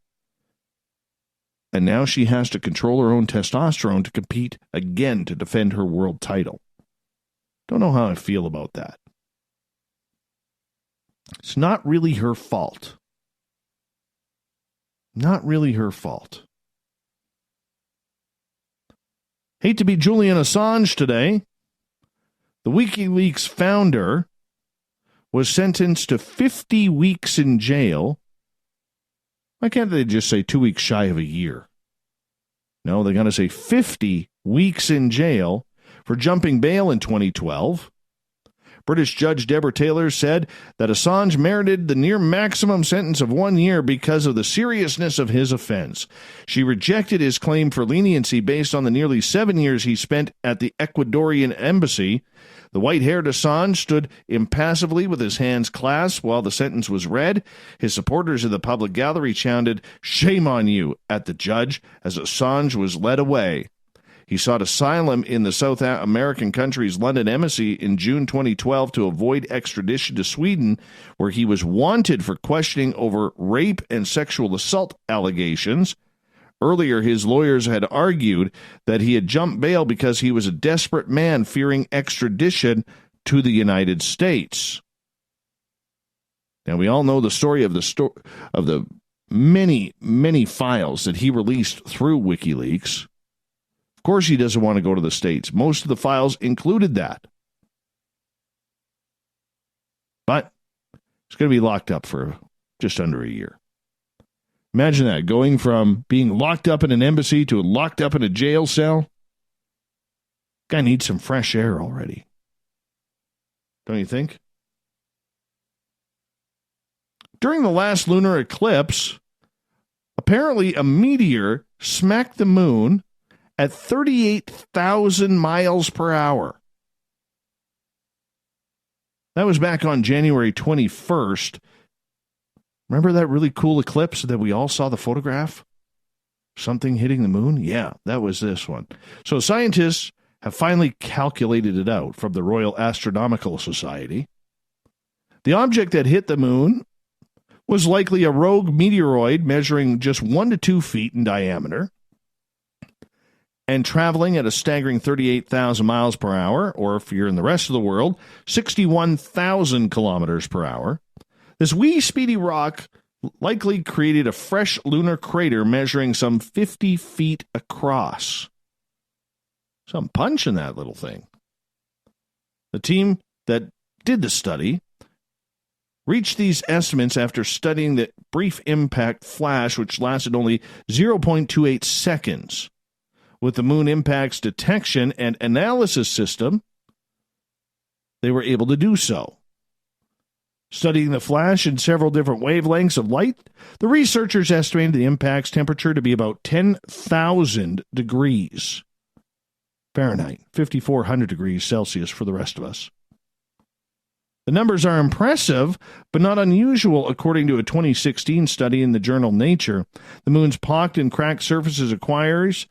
And now she has to control her own testosterone to compete again to defend her world title. Don't know how I feel about that. It's not really her fault. Not really her fault. Hate to be Julian Assange today. The WikiLeaks founder was sentenced to 50 weeks in jail. Why can't they just say 2 weeks shy of a year? No, they're going to say 50 weeks in jail for jumping bail in 2012. British Judge Deborah Taylor said that Assange merited the near maximum sentence of 1 year because of the seriousness of his offense. She rejected his claim for leniency based on the nearly 7 years he spent at the Ecuadorian embassy. The white-haired Assange stood impassively with his hands clasped while the sentence was read. His supporters in the public gallery chanted, "Shame on you," at the judge as Assange was led away. He sought asylum in the South American country's London embassy in June 2012 to avoid extradition to Sweden, where he was wanted for questioning over rape and sexual assault allegations. Earlier, his lawyers had argued that he had jumped bail because he was a desperate man fearing extradition to the United States. Now, we all know the story of the many, many files that he released through WikiLeaks. Of course, he doesn't want to go to the States. Most of the files included that. But he's going to be locked up for just under a year. Imagine that, going from being locked up in an embassy to locked up in a jail cell. Guy needs some fresh air already. Don't you think? During the last lunar eclipse, apparently a meteor smacked the moon at 38,000 miles per hour. That was back on January 21st. Remember that really cool eclipse that we all saw the photograph? Something hitting the moon? Yeah, that was this one. So scientists have finally calculated it out from the Royal Astronomical Society. The object that hit the moon was likely a rogue meteoroid measuring just 1 to 2 feet in diameter and traveling at a staggering 38,000 miles per hour, or if you're in the rest of the world, 61,000 kilometers per hour. This wee speedy rock likely created a fresh lunar crater measuring some 50 feet across. Some punch in that little thing. The team that did the study reached these estimates after studying the brief impact flash, which lasted only 0.28 seconds. With the moon impacts detection and analysis system, they were able to do so. Studying the flash in several different wavelengths of light, the researchers estimated the impact's temperature to be about 10,000 degrees Fahrenheit, 5,400 degrees Celsius for the rest of us. The numbers are impressive, but not unusual, according to a 2016 study in the journal Nature. The moon's pocked and cracked surfaces acquires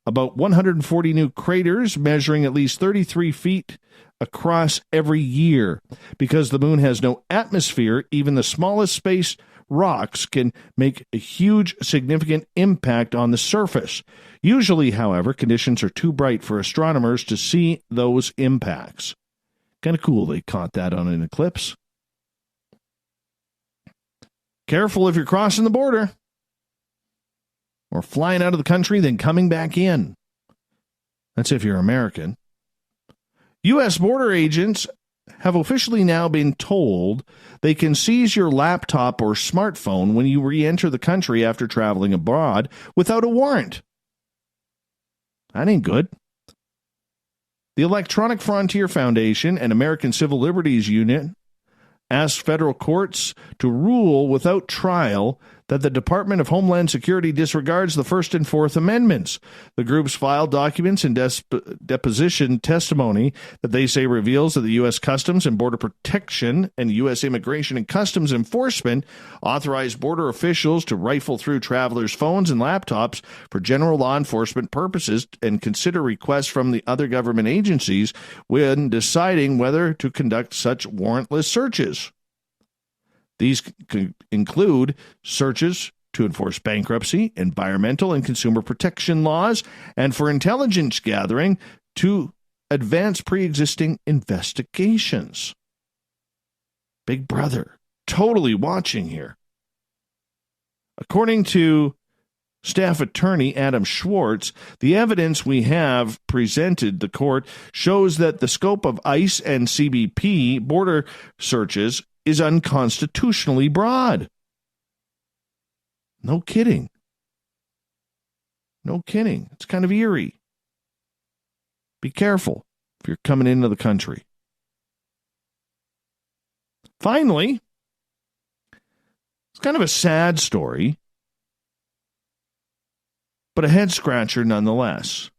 about 140 new craters measuring at least 33 feet across every year. Because the moon has no atmosphere, even the smallest space rocks can make a huge, significant impact on the surface. Usually, however, conditions are too bright for astronomers to see those impacts. Kind of cool they caught that on an eclipse. Careful if you're crossing the border or flying out of the country, then coming back in. That's if you're American. U.S. border agents have officially now been told they can seize your laptop or smartphone when you re-enter the country after traveling abroad without a warrant. That ain't good. The Electronic Frontier Foundation and American Civil Liberties Unit asked federal courts to rule without trial that the Department of Homeland Security disregards the First and Fourth Amendments. The groups filed documents and deposition testimony that they say reveals that the U.S. Customs and Border Protection and U.S. Immigration and Customs Enforcement authorize border officials to rifle through travelers' phones and laptops for general law enforcement purposes and consider requests from the other government agencies when deciding whether to conduct such warrantless searches. These include searches to enforce bankruptcy, environmental and consumer protection laws, and for intelligence gathering to advance pre-existing investigations. Big Brother, totally watching here. According to Staff Attorney Adam Schwartz, the evidence we have presented the court shows that the scope of ICE and CBP border searches is unconstitutionally broad. No kidding. No kidding. It's kind of eerie. Be careful if you're coming into the country. Finally, it's kind of a sad story, but a head-scratcher nonetheless.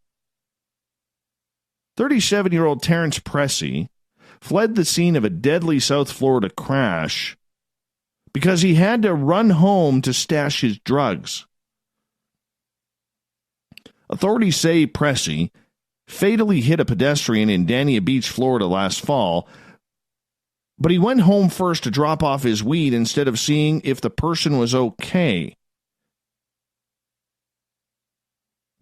37-year-old Terrence Pressey fled the scene of a deadly South Florida crash because he had to run home to stash his drugs. Authorities say Pressey fatally hit a pedestrian in Dania Beach, Florida last fall, but he went home first to drop off his weed instead of seeing if the person was okay.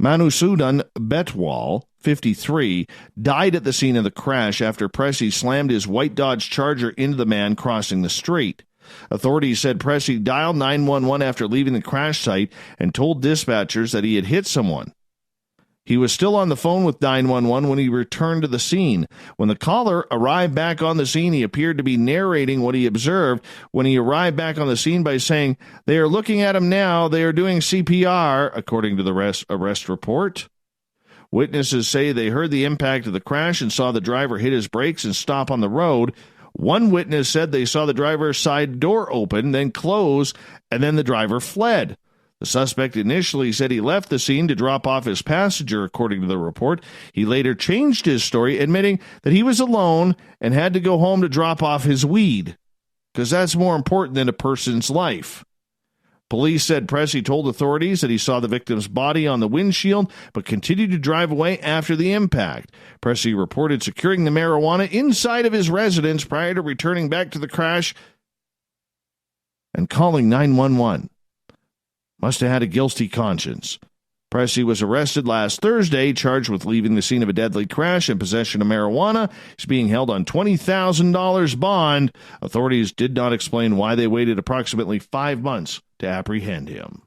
Manusudan Betwal, 53, died at the scene of the crash after Pressey slammed his white Dodge Charger into the man crossing the street. Authorities said Pressey dialed 911 after leaving the crash site and told dispatchers that he had hit someone. He was still on the phone with 911 when he returned to the scene. When the caller arrived back on the scene, he appeared to be narrating what he observed when he arrived back on the scene by saying, "They are looking at him now. They are doing CPR," according to the arrest report. Witnesses say they heard the impact of the crash and saw the driver hit his brakes and stop on the road. One witness said they saw the driver's side door open, then close, and then the driver fled. The suspect initially said he left the scene to drop off his passenger, according to the report. He later changed his story, admitting that he was alone and had to go home to drop off his weed, because that's more important than a person's life. Police said Pressey told authorities that he saw the victim's body on the windshield, but continued to drive away after the impact. Pressey reported securing the marijuana inside of his residence prior to returning back to the crash and calling 911. Must have had a guilty conscience. Pressey was arrested last Thursday, charged with leaving the scene of a deadly crash and possession of marijuana. He's being held on $20,000 bond. Authorities did not explain why they waited approximately 5 months to apprehend him.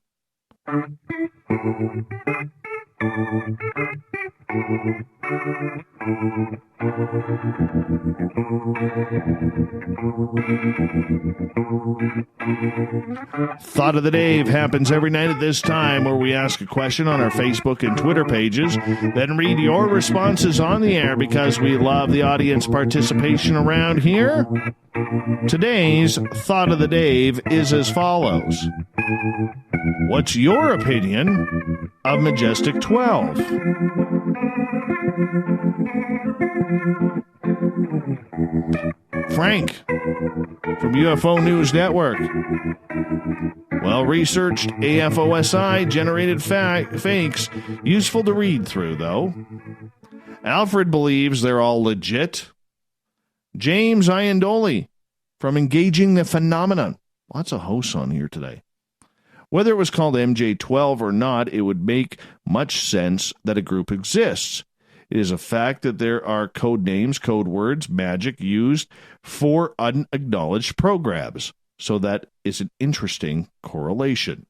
Thought of the Day happens every night at this time, where we ask a question on our Facebook and Twitter pages, then read your responses on the air because we love the audience participation around here. Today's Thought of the Day is as follows. What's your opinion of Majestic 12? Frank from UFO News Network. Well-researched AFOSI-generated fakes. Useful to read through, though. Alfred believes they're all legit. James Iandoli from Engaging the Phenomenon. Lots of hosts on here today. Whether it was called MJ12 or not, it would make much sense that a group exists. It is a fact that there are code names, code words, magic used for unacknowledged programs. So that is an interesting correlation.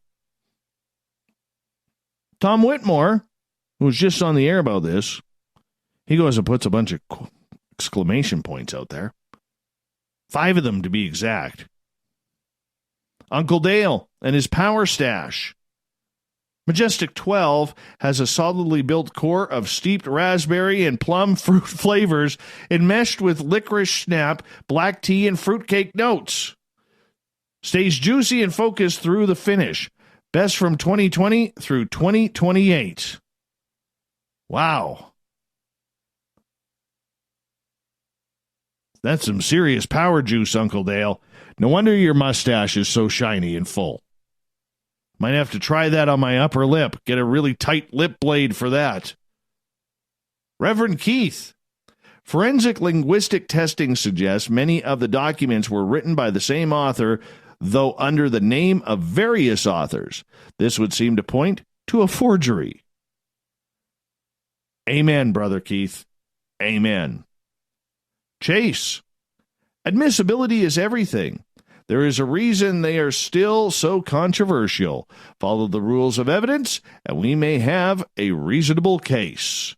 Tom Whitmore, who was just on the air about this, he goes and puts a bunch of exclamation points out there. 5 of them to be exact. Uncle Dale and his power stash. Majestic 12 has a solidly built core of steeped raspberry and plum fruit flavors enmeshed with licorice snap, black tea, and fruitcake notes. Stays juicy and focused through the finish. Best from 2020 through 2028. Wow. That's some serious power juice, Uncle Dale. No wonder your mustache is so shiny and full. Might have to try that on my upper lip. Get a really tight lip blade for that. Reverend Keith. Forensic linguistic testing suggests many of the documents were written by the same author, though under the name of various authors. This would seem to point to a forgery. Amen, Brother Keith. Amen. Chase. Admissibility is everything. There is a reason they are still so controversial. Follow the rules of evidence, and we may have a reasonable case.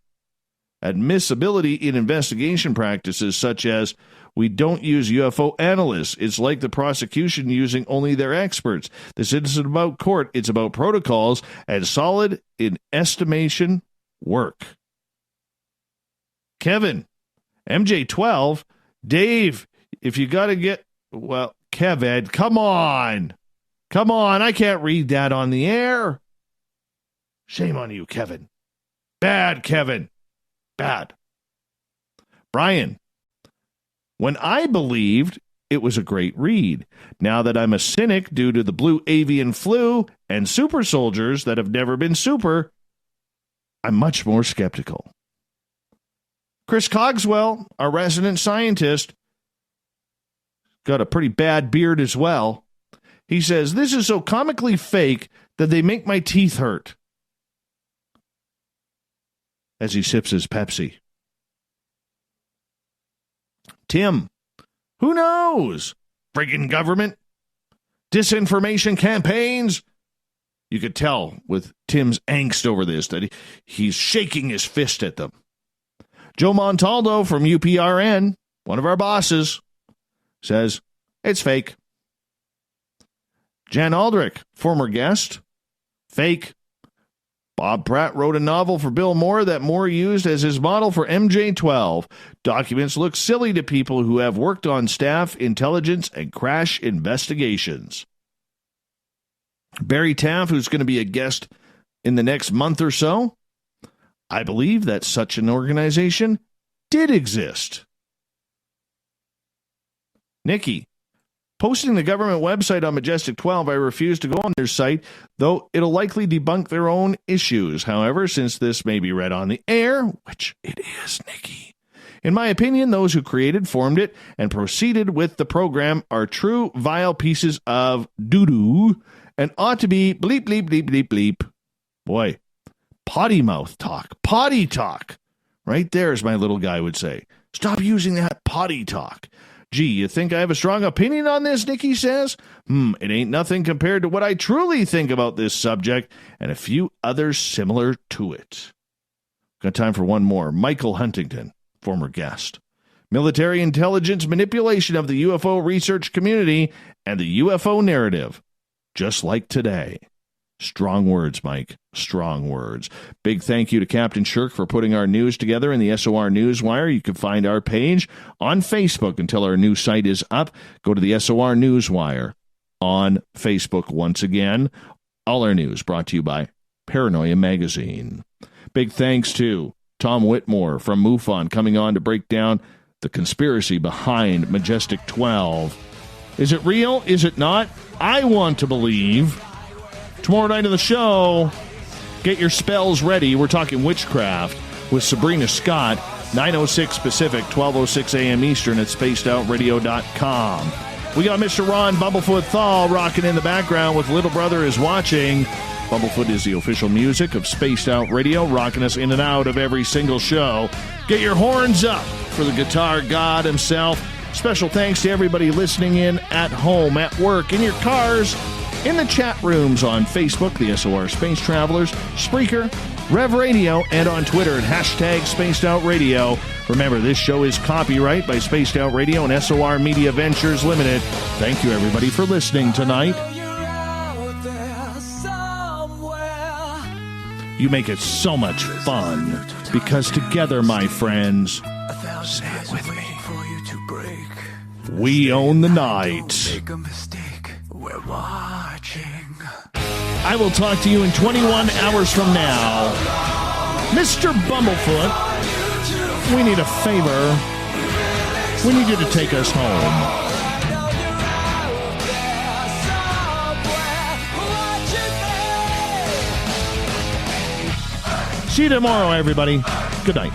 Admissibility in investigation practices such as we don't use UFO analysts. It's like the prosecution using only their experts. This isn't about court. It's about protocols and solid in estimation work. Kevin, MJ12, Dave, if you got to get, well, Kevin, come on. Come on, I can't read that on the air. Shame on you, Kevin. Bad, Kevin. Bad. Brian, when I believed, it was a great read. Now that I'm a cynic due to the blue avian flu and super soldiers that have never been super, I'm much more skeptical. Chris Cogswell, our resident scientist, got a pretty bad beard as well. He says, this is so comically fake that they make my teeth hurt. As he sips his Pepsi. Tim, who knows? Friggin' government. Disinformation campaigns. You could tell with Tim's angst over this that he's shaking his fist at them. Joe Montaldo from UPRN, one of our bosses, says, it's fake. Jan Aldrich, former guest, fake. Bob Pratt wrote a novel for Bill Moore that Moore used as his model for MJ12. Documents look silly to people who have worked on staff, intelligence, and crash investigations. Barry Taff, who's going to be a guest in the next month or so, I believe that such an organization did exist. Nikki, Posting the government website on Majestic 12, I refuse to go on their site, though it'll likely debunk their own issues. However, since this may be read on the air, which it is, Nikki, in my opinion, those who created, formed it, and proceeded with the program are true vile pieces of doo-doo and ought to be bleep, bleep, bleep, bleep, bleep. Boy, potty mouth talk. Potty talk. Right there, as my little guy would say. Stop using that potty talk. Gee, you think I have a strong opinion on this, Nikki says? It ain't nothing compared to what I truly think about this subject and a few others similar to it. Got time for one more. Michael Huntington, former guest. Military intelligence manipulation of the UFO research community and the UFO narrative. Just like today. Strong words, Mike. Strong words. Big thank you to Captain Shirk for putting our news together in the SOR Newswire. You can find our page on Facebook until our new site is up. Go to the SOR Newswire on Facebook once again. All our news brought to you by Paranoia Magazine. Big thanks to Tom Whitmore from MUFON coming on to break down the conspiracy behind Majestic 12. Is it real? Is it not? I want to believe. Tomorrow night on the show, get your spells ready. We're talking witchcraft with Sabrina Scott, 9:06 Pacific, 12:06 a.m. Eastern at spacedoutradio.com. We got Mr. Ron Bumblefoot THAL rocking in the background with Little Brother is Watching. Bumblefoot is the official music of Spaced Out Radio, rocking us in and out of every single show. Get your horns up for the guitar god himself. Special thanks to everybody listening in at home, at work, in your cars, in the chat rooms on Facebook, the SOR Space Travelers, Spreaker, Rev Radio, and on Twitter at hashtag Spaced Out Radio. Remember, this show is copyright by Spaced Out Radio and SOR Media Ventures Limited. Thank you, everybody, for listening tonight. You make it so much fun, because together, my friends, say it with me, we own the night. Make a mistake, we're watching. I will talk to you in 21 hours from now. Mr. Bumblefoot, we need a favor. We need you to take us home. See you tomorrow, everybody. Good night.